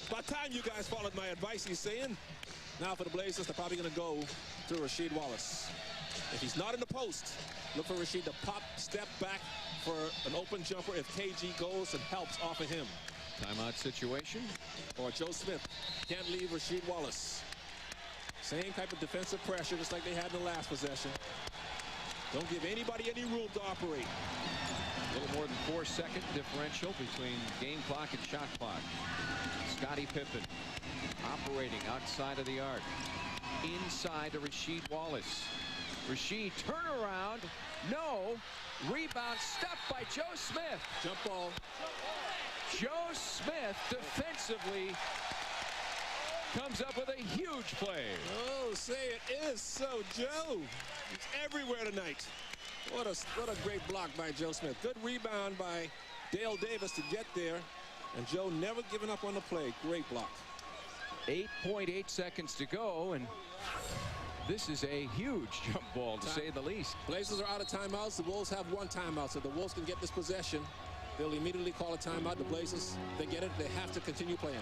By the time you guys followed my advice, he's saying. Now for the Blazers, they're probably going to go to Rasheed Wallace. If he's not in the post, look for Rasheed to pop, step back for an open jumper if KG goes and helps off of him. Timeout situation. Or Joe Smith can't leave Rasheed Wallace. Same type of defensive pressure just like they had in the last possession. Don't give anybody any room to operate. A little more than 4-second differential between game clock and shot clock. Scottie Pippen operating outside of the arc. Inside to Rasheed Wallace. Rasheed, turnaround. No. Rebound stopped by Joe Smith. Jump ball. Joe Smith defensively comes up with a huge play. Oh, say it is so, Joe. He's everywhere tonight. What a great block by Joe Smith. Good rebound by Dale Davis to get there. And Joe never giving up on the play. Great block. 8.8 seconds to go, and this is a huge jump ball, to say the least. Blazers are out of timeouts. The Wolves have one timeout, so the Wolves can get this possession. They'll immediately call a timeout. The Blazers, they get it. They have to continue playing.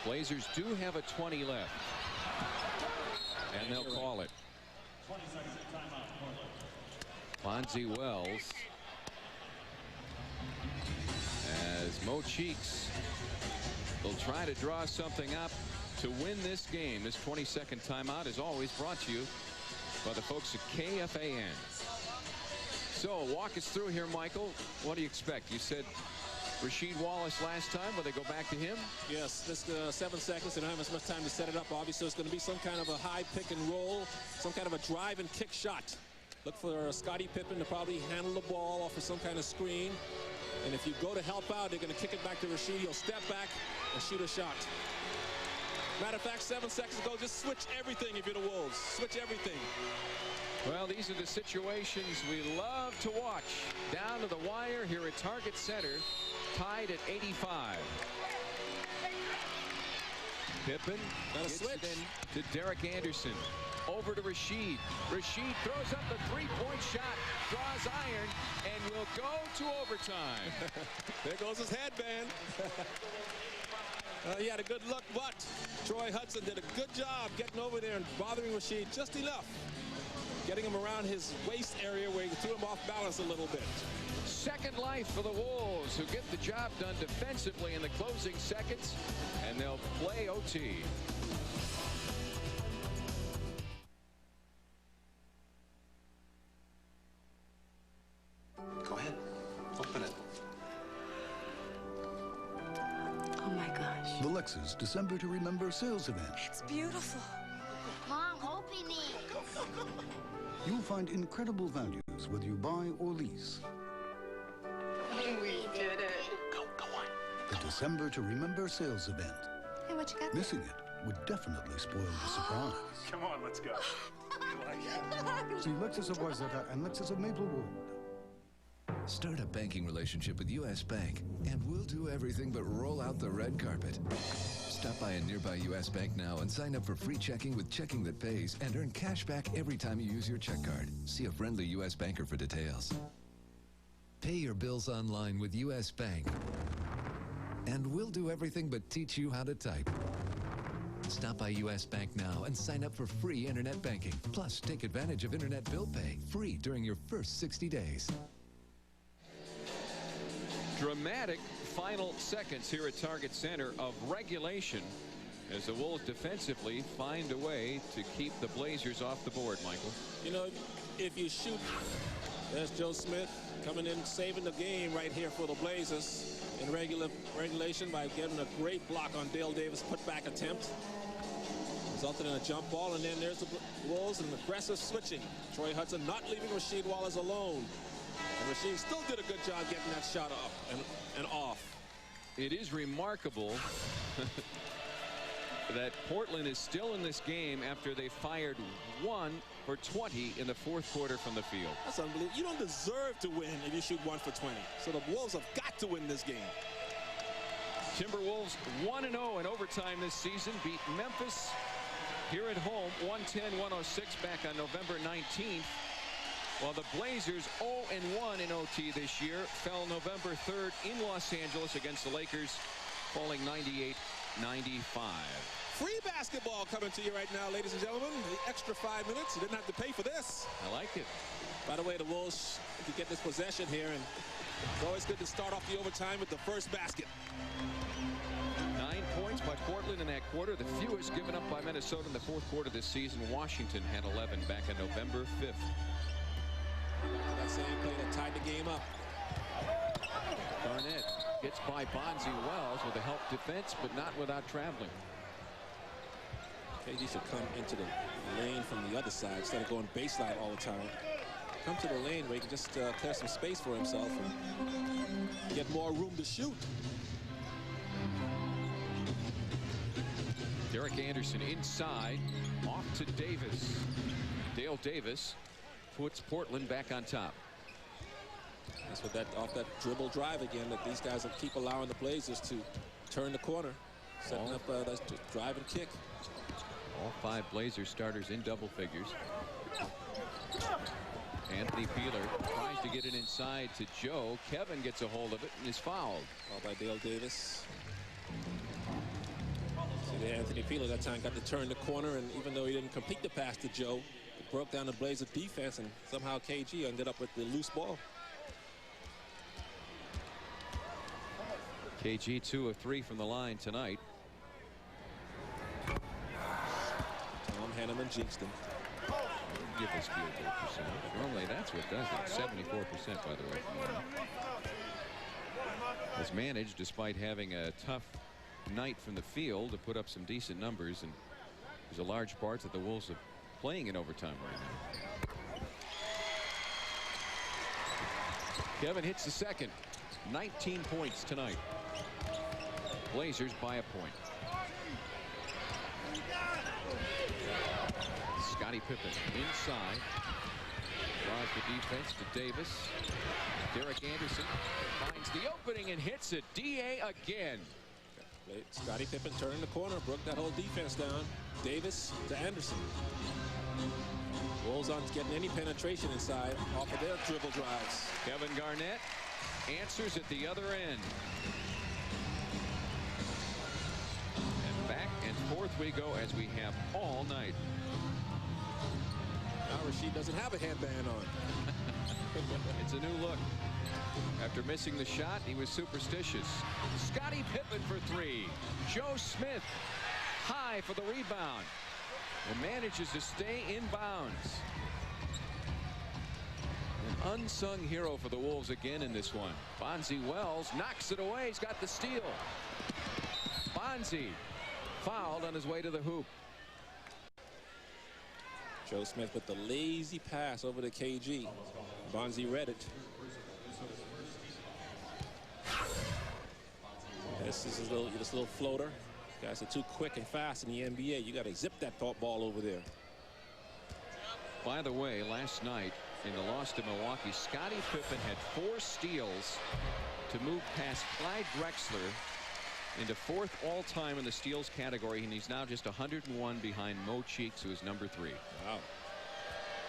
Blazers do have a 20 left, and they'll call it. 20 seconds of timeout. Fonzie Wells, as Mo Cheeks will try to draw something up to win this game. This 22nd timeout is always brought to you by the folks at KFAN. So walk us through here, Michael. What do you expect? You said Rasheed Wallace last time. Will they go back to him? Yes, this 7 seconds. They don't have as much time to set it up. Obviously, it's going to be some kind of a high pick and roll, some kind of a drive and kick shot. Look for Scottie Pippen to probably handle the ball off of some kind of screen. And if you go to help out, they're going to kick it back to Rasheed. He'll step back and shoot a shot. Matter of fact, 7 seconds ago, just switch everything if you're the Wolves. Switch everything. Well, these are the situations we love to watch. Down to the wire here at Target Center, tied at 85. Pippen gets it in to Derek Anderson. Over to Rasheed. Rasheed throws up the three-point shot, draws iron, and will go to overtime. There goes his headband. He had a good look, but Troy Hudson did a good job getting over there and bothering Rasheed just enough. Getting him around his waist area where he threw him off balance a little bit. Second life for the Wolves, who get the job done defensively in the closing seconds, and they'll play OT. Go ahead. Open it. Oh my gosh. The Lexus December to Remember sales event. It's beautiful. Mom, open it. You'll find incredible values whether you buy or lease. We did it. Go on. The December to Remember sales event. Hey, what you got? Missing it would definitely spoil the surprise. Come on, let's go. See Lexus of Wayzata and Lexus of Maplewood. Start a banking relationship with U.S. Bank, and we'll do everything but roll out the red carpet. Stop by a nearby U.S. Bank now and sign up for free checking with Checking That Pays and earn cash back every time you use your check card. See a friendly U.S. banker for details. Pay your bills online with U.S. Bank, and we'll do everything but teach you how to type. Stop by U.S. Bank now and sign up for free internet banking. Plus, take advantage of internet bill pay free during your first 60 days. Dramatic final seconds here at Target Center of regulation as the Wolves defensively find a way to keep the Blazers off the board, Michael. You know, if you shoot, there's Joe Smith coming in, saving the game right here for the Blazers in regulation by getting a great block on Dale Davis' putback attempt. Resulted in a jump ball, and then there's the Wolves and aggressive switching. Troy Hudson not leaving Rasheed Wallace alone. And Rasheed still did a good job getting that shot up and off. It is remarkable that Portland is still in this game after they fired 1 for 20 in the fourth quarter from the field. That's unbelievable. You don't deserve to win if you shoot 1 for 20. So the Wolves have got to win this game. Timberwolves 1-0 in overtime this season, beat Memphis here at home 110-106 back on November 19th. While the Blazers 0-1 in OT this year, fell November 3rd in Los Angeles against the Lakers, falling 98-95. Free basketball coming to you right now, ladies and gentlemen. The extra 5 minutes. You didn't have to pay for this. I like it. By the way, the Wolves could get this possession here, and it's always good to start off the overtime with the first basket. 9 points by Portland in that quarter, the fewest given up by Minnesota in the fourth quarter this season. Washington had 11 back on November 5th. That same play that tied the game up. Garnett gets by Bonzi Wells with a help defense, but not without traveling. KG should come into the lane from the other side instead of going baseline all the time. Come to the lane where he can just clear some space for himself and get more room to shoot. Derek Anderson inside, off to Davis. Dale Davis puts Portland back on top. That's what off that dribble drive again that these guys will keep allowing the Blazers to turn the corner, setting up that drive and kick. All 5 Blazers starters in double figures. Anthony Peeler tries to get it inside to Joe. Kevin gets a hold of it and is fouled. Fouled by Dale Davis. See, Anthony Peeler that time got to turn the corner, and even though he didn't complete the pass to Joe, it broke down the Blazer defense, and somehow KG ended up with the loose ball. KG 2 of 3 from the line tonight. Tom Hanneman jinxed him. Give this field goal percentage. Normally that's what does it. 74% by the way. Has managed, despite having a tough night from the field, to put up some decent numbers, and there's a large part that the Wolves are playing in overtime right now. Kevin hits the second. 19 points tonight. Blazers by a point. Scottie Pippen inside. Draws the defense to Davis. Derek Anderson finds the opening and hits it. DA again. Scottie Pippen turned the corner, broke that whole defense down. Davis to Anderson. Wolves aren't getting any penetration inside off of their dribble drives. Kevin Garnett answers at the other end. And back and forth we go as we have all night. Now Rasheed doesn't have a headband on. It's a new look. After missing the shot, he was superstitious. Scottie Pippen for 3. Joe Smith high for the rebound and manages to stay in bounds. An unsung hero for the Wolves again in this one. Bonzi Wells knocks it away. He's got the steal. Bonzi fouled on his way to the hoop. Joe Smith with the lazy pass over to KG. Bonzi read it. This is this little floater. Guys are too quick and fast in the NBA. You got to zip that ball over there. By the way, last night in the loss to Milwaukee, Scottie Pippen had 4 steals to move past Clyde Drexler into 4th all-time in the steals category, and he's now just 101 behind Mo Cheeks, who is number 3. Wow.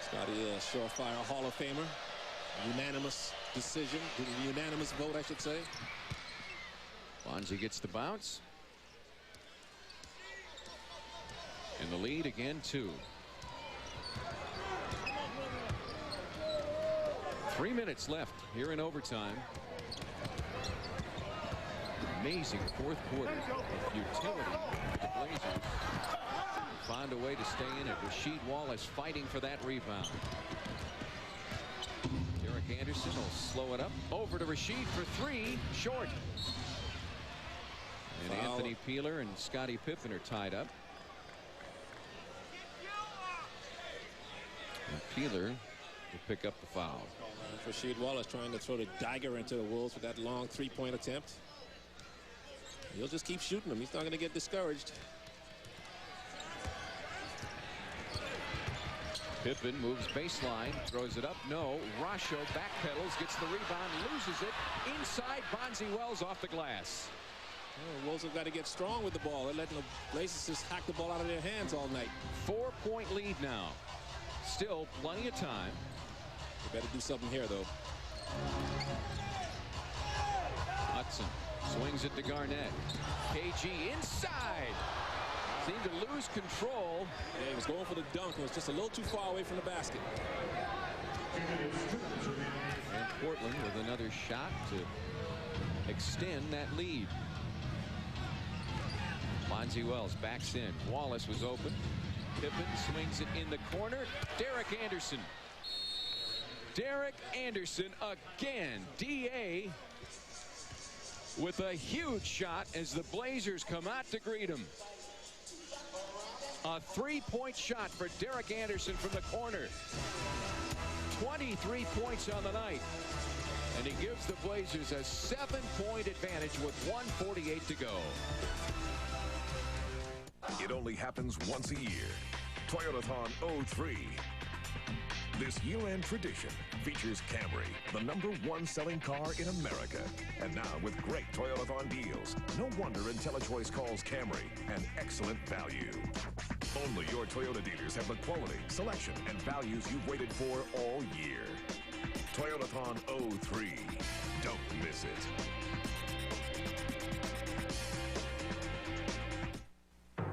Scottie, a surefire Hall of Famer. Unanimous decision, unanimous vote, I should say. Bonzi gets the bounce. And the lead again, 2. 3 minutes left here in overtime. Amazing 4th quarter of utility for the Blazers. Found a way to stay in it. Rasheed Wallace fighting for that rebound. Derek Anderson will slow it up. Over to Rasheed for 3. Short. And Foul. Anthony Peeler and Scottie Pippen are tied up. And Peeler will pick up the foul. Rasheed Wallace trying to throw the dagger into the Wolves with that long 3-point attempt. He'll just keep shooting them. He's not going to get discouraged. Pippen moves baseline, throws it up. No. Rasho backpedals, gets the rebound, loses it. Inside, Bonzi Wells off the glass. Oh, Wolves have got to get strong with the ball. They're letting the Blazers just hack the ball out of their hands all night. 4-point lead now. Still plenty of time. They better do something here, though. Hudson swings it to Garnett. KG inside. Seemed to lose control. Yeah, he was going for the dunk. It was just a little too far away from the basket. And Portland with another shot to extend that lead. Bonzi Wells backs in. Wallace was open. Pippen swings it in the corner. Derek Anderson. Derek Anderson again. DA with a huge shot as the Blazers come out to greet him. A three-point shot for Derek Anderson from the corner. 23 points on the night. And he gives the Blazers a 7-point advantage with 1:48 to go. It only happens once a year. Toyotathon 03. This year-end tradition features Camry, the #1 selling car in America. And now with great Toyotathon deals. No wonder IntelliChoice calls Camry an excellent value. Only your Toyota dealers have the quality, selection, and values you've waited for all year. Toyotathon 03. Don't miss it.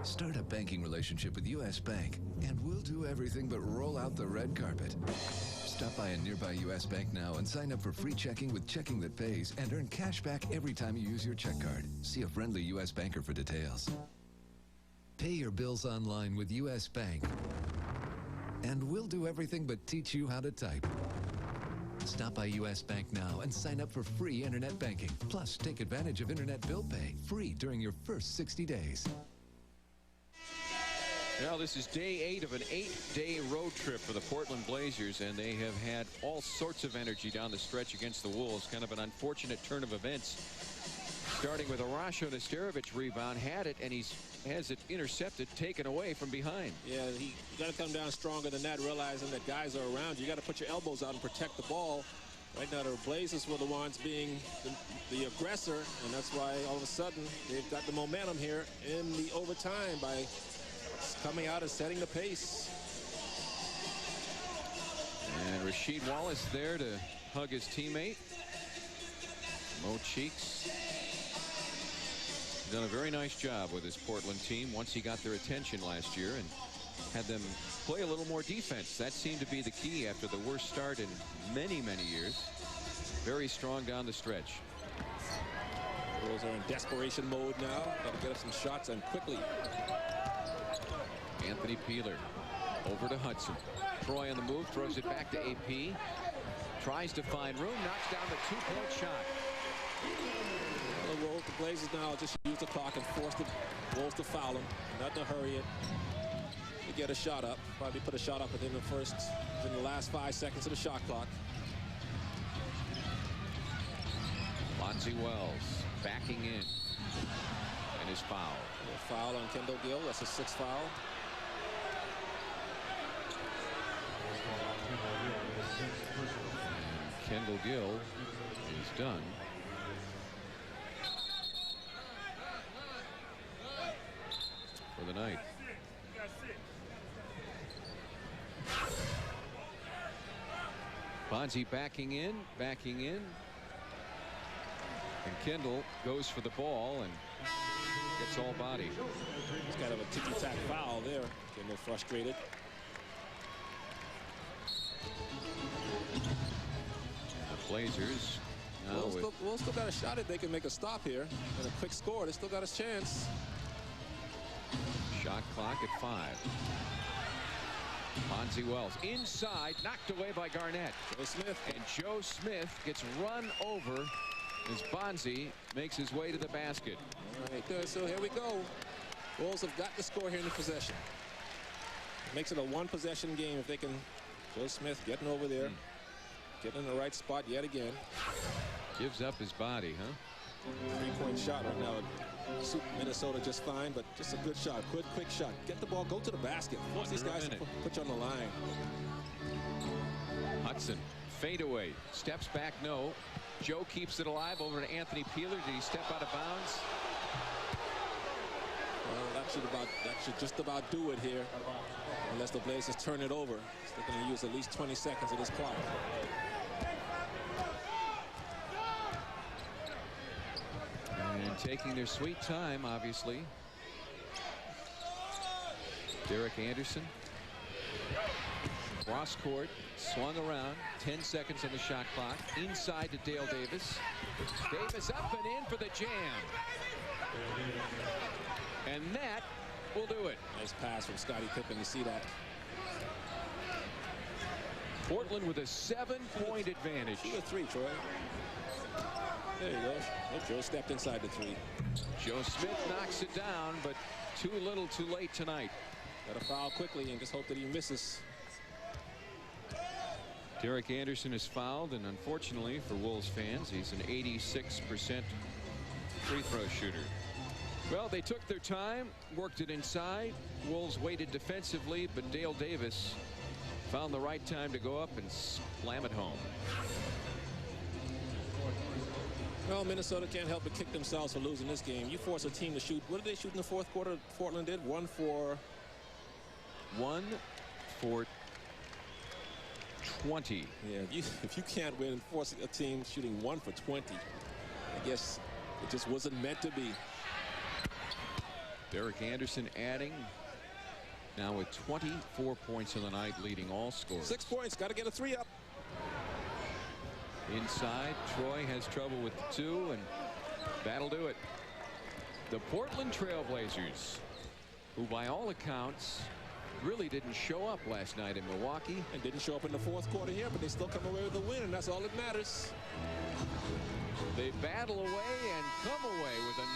Start a banking relationship with U.S. Bank, and we'll do everything but roll out the red carpet. Stop by a nearby U.S. Bank now and sign up for free checking with Checking That Pays and earn cash back every time you use your check card. See a friendly U.S. banker for details. Pay your bills online with U.S. Bank, and we'll do everything but teach you how to type. Stop by U.S. Bank now and sign up for free internet banking. Plus, take advantage of internet bill pay free during your first 60 days. Now, this is day 8 of an 8-day road trip for the Portland Blazers, and they have had all sorts of energy down the stretch against the Wolves. Kind of an unfortunate turn of events. Starting with a Rasho Nesterovic rebound, had it, and he has it intercepted, taken away from behind. Yeah, you got to come down stronger than that, realizing that guys are around you. You got to put your elbows out and protect the ball. Right now, the Blazers were the ones being the aggressor, and that's why all of a sudden they've got the momentum here in the overtime by coming out and setting the pace. And Rasheed Wallace there to hug his teammate. Mo Cheeks done a very nice job with his Portland team once he got their attention last year and had them play a little more defense. That seemed to be the key after the worst start in many, many years. Very strong down the stretch. Bulls are in desperation mode now. Got to get up some shots and quickly. Anthony Peeler over to Hudson. Troy on the move, throws it back to AP. Tries to find room, knocks down the 2-point shot. The Blazers now just use the clock and force the Wolves to foul them. Not to hurry it. To get a shot up. Probably put a shot up within the last 5 seconds of the shot clock. Lonzie Wells backing in. And his foul. A foul on Kendall Gill. That's a 6th foul. Kendall Gill is done. For the night. Bonzi backing in. And Kendall goes for the ball and gets all body. It's kind of a ticky-tack foul there. Getting frustrated. The Blazers. Wolves still got a shot if they can make a stop here. And a quick score. They still got a chance. Shot clock at 5. Bonzi Wells inside, knocked away by Garnett. Joe Smith. And Joe Smith gets run over as Bonzi makes his way to the basket. All right, so here we go. Wolves have got the score here in the possession. Makes it a 1-possession game if they can. Joe Smith getting over there. Getting in the right spot yet again. Gives up his body, huh? 3-point shot right now. Suit Minnesota just fine, but just a good shot. Quick shot. Get the ball, go to the basket. Force these guys to put you on the line. Hudson, fadeaway. Steps back, no. Joe keeps it alive over to Anthony Peeler. Did he step out of bounds? Well, that should just about do it here. Unless the Blazers turn it over. They're going to use at least 20 seconds of this clock. And taking their sweet time, obviously. Derek Anderson. Cross court, swung around. 10 seconds on the shot clock. Inside to Dale Davis. Davis up and in for the jam. And that will do it. Nice pass from Scottie Pippen. You see that. Portland with a 7-point advantage. 2 or 3, Troy. There you go. Oh, Joe stepped inside the 3. Joe Smith knocks it down, but too little too late tonight. Got to foul quickly and just hope that he misses. Derek Anderson is fouled, and unfortunately for Wolves fans, he's an 86% free throw shooter. Well, they took their time, worked it inside. Wolves waited defensively, but Dale Davis found the right time to go up and slam it home. Well, Minnesota can't help but kick themselves for losing this game. You force a team to shoot. What did they shoot in the fourth quarter? Portland did 1 for 20. Yeah, if you can't win and force a team shooting 1 for 20, I guess it just wasn't meant to be. Derek Anderson adding now with 24 points in the night, leading all scorers. 6 points. Got to get a 3 up. Inside, Troy has trouble with the 2, and that'll do it. The Portland Trailblazers, who by all accounts really didn't show up last night in Milwaukee. And didn't show up in the fourth quarter here, but they still come away with a win, and that's all that matters. They battle away and come away with a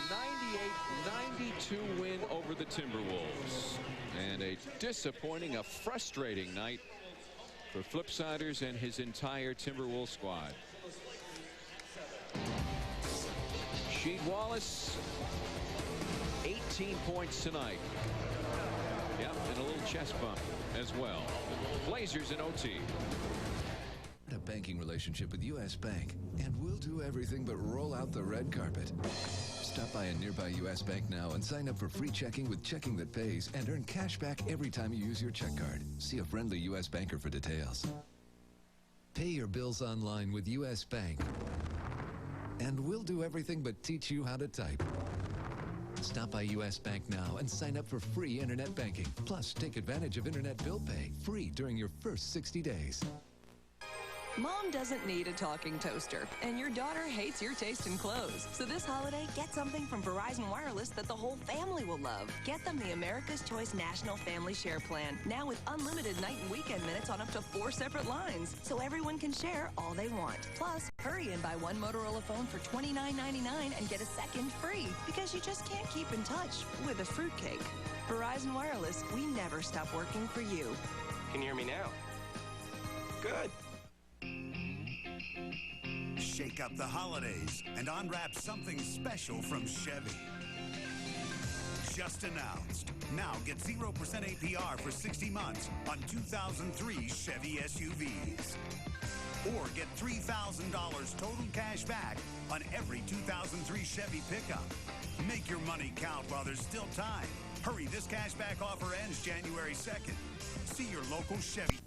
98-92 win over the Timberwolves. And a disappointing, a frustrating night for Flipsiders and his entire Timberwolves squad. Sheed Wallace, 18 points tonight. Yep, and a little chest bump as well. Blazers in OT. A banking relationship with U.S. Bank, and we'll do everything but roll out the red carpet. Stop by a nearby U.S. Bank now and sign up for free checking with Checking That Pays and earn cash back every time you use your check card. See a friendly U.S. banker for details. Pay your bills online with U.S. Bank, and we'll do everything but teach you how to type. Stop by U.S. Bank now and sign up for free internet banking. Plus, take advantage of internet bill pay free during your first 60 days. Mom doesn't need a talking toaster, and your daughter hates your taste in clothes. So this holiday, get something from Verizon Wireless that the whole family will love. Get them the America's Choice National Family Share Plan, now with unlimited night and weekend minutes on up to 4 separate lines, so everyone can share all they want. Plus, hurry and buy one Motorola phone for $29.99 and get a second free, because you just can't keep in touch with a fruitcake. Verizon Wireless, we never stop working for you. Can you hear me now? Good. Shake up the holidays and unwrap something special from Chevy. Just announced. Now get 0% APR for 60 months on 2003 Chevy SUVs. Or get $3,000 total cash back on every 2003 Chevy pickup. Make your money count while there's still time. Hurry, this cashback offer ends January 2nd. See your local Chevy.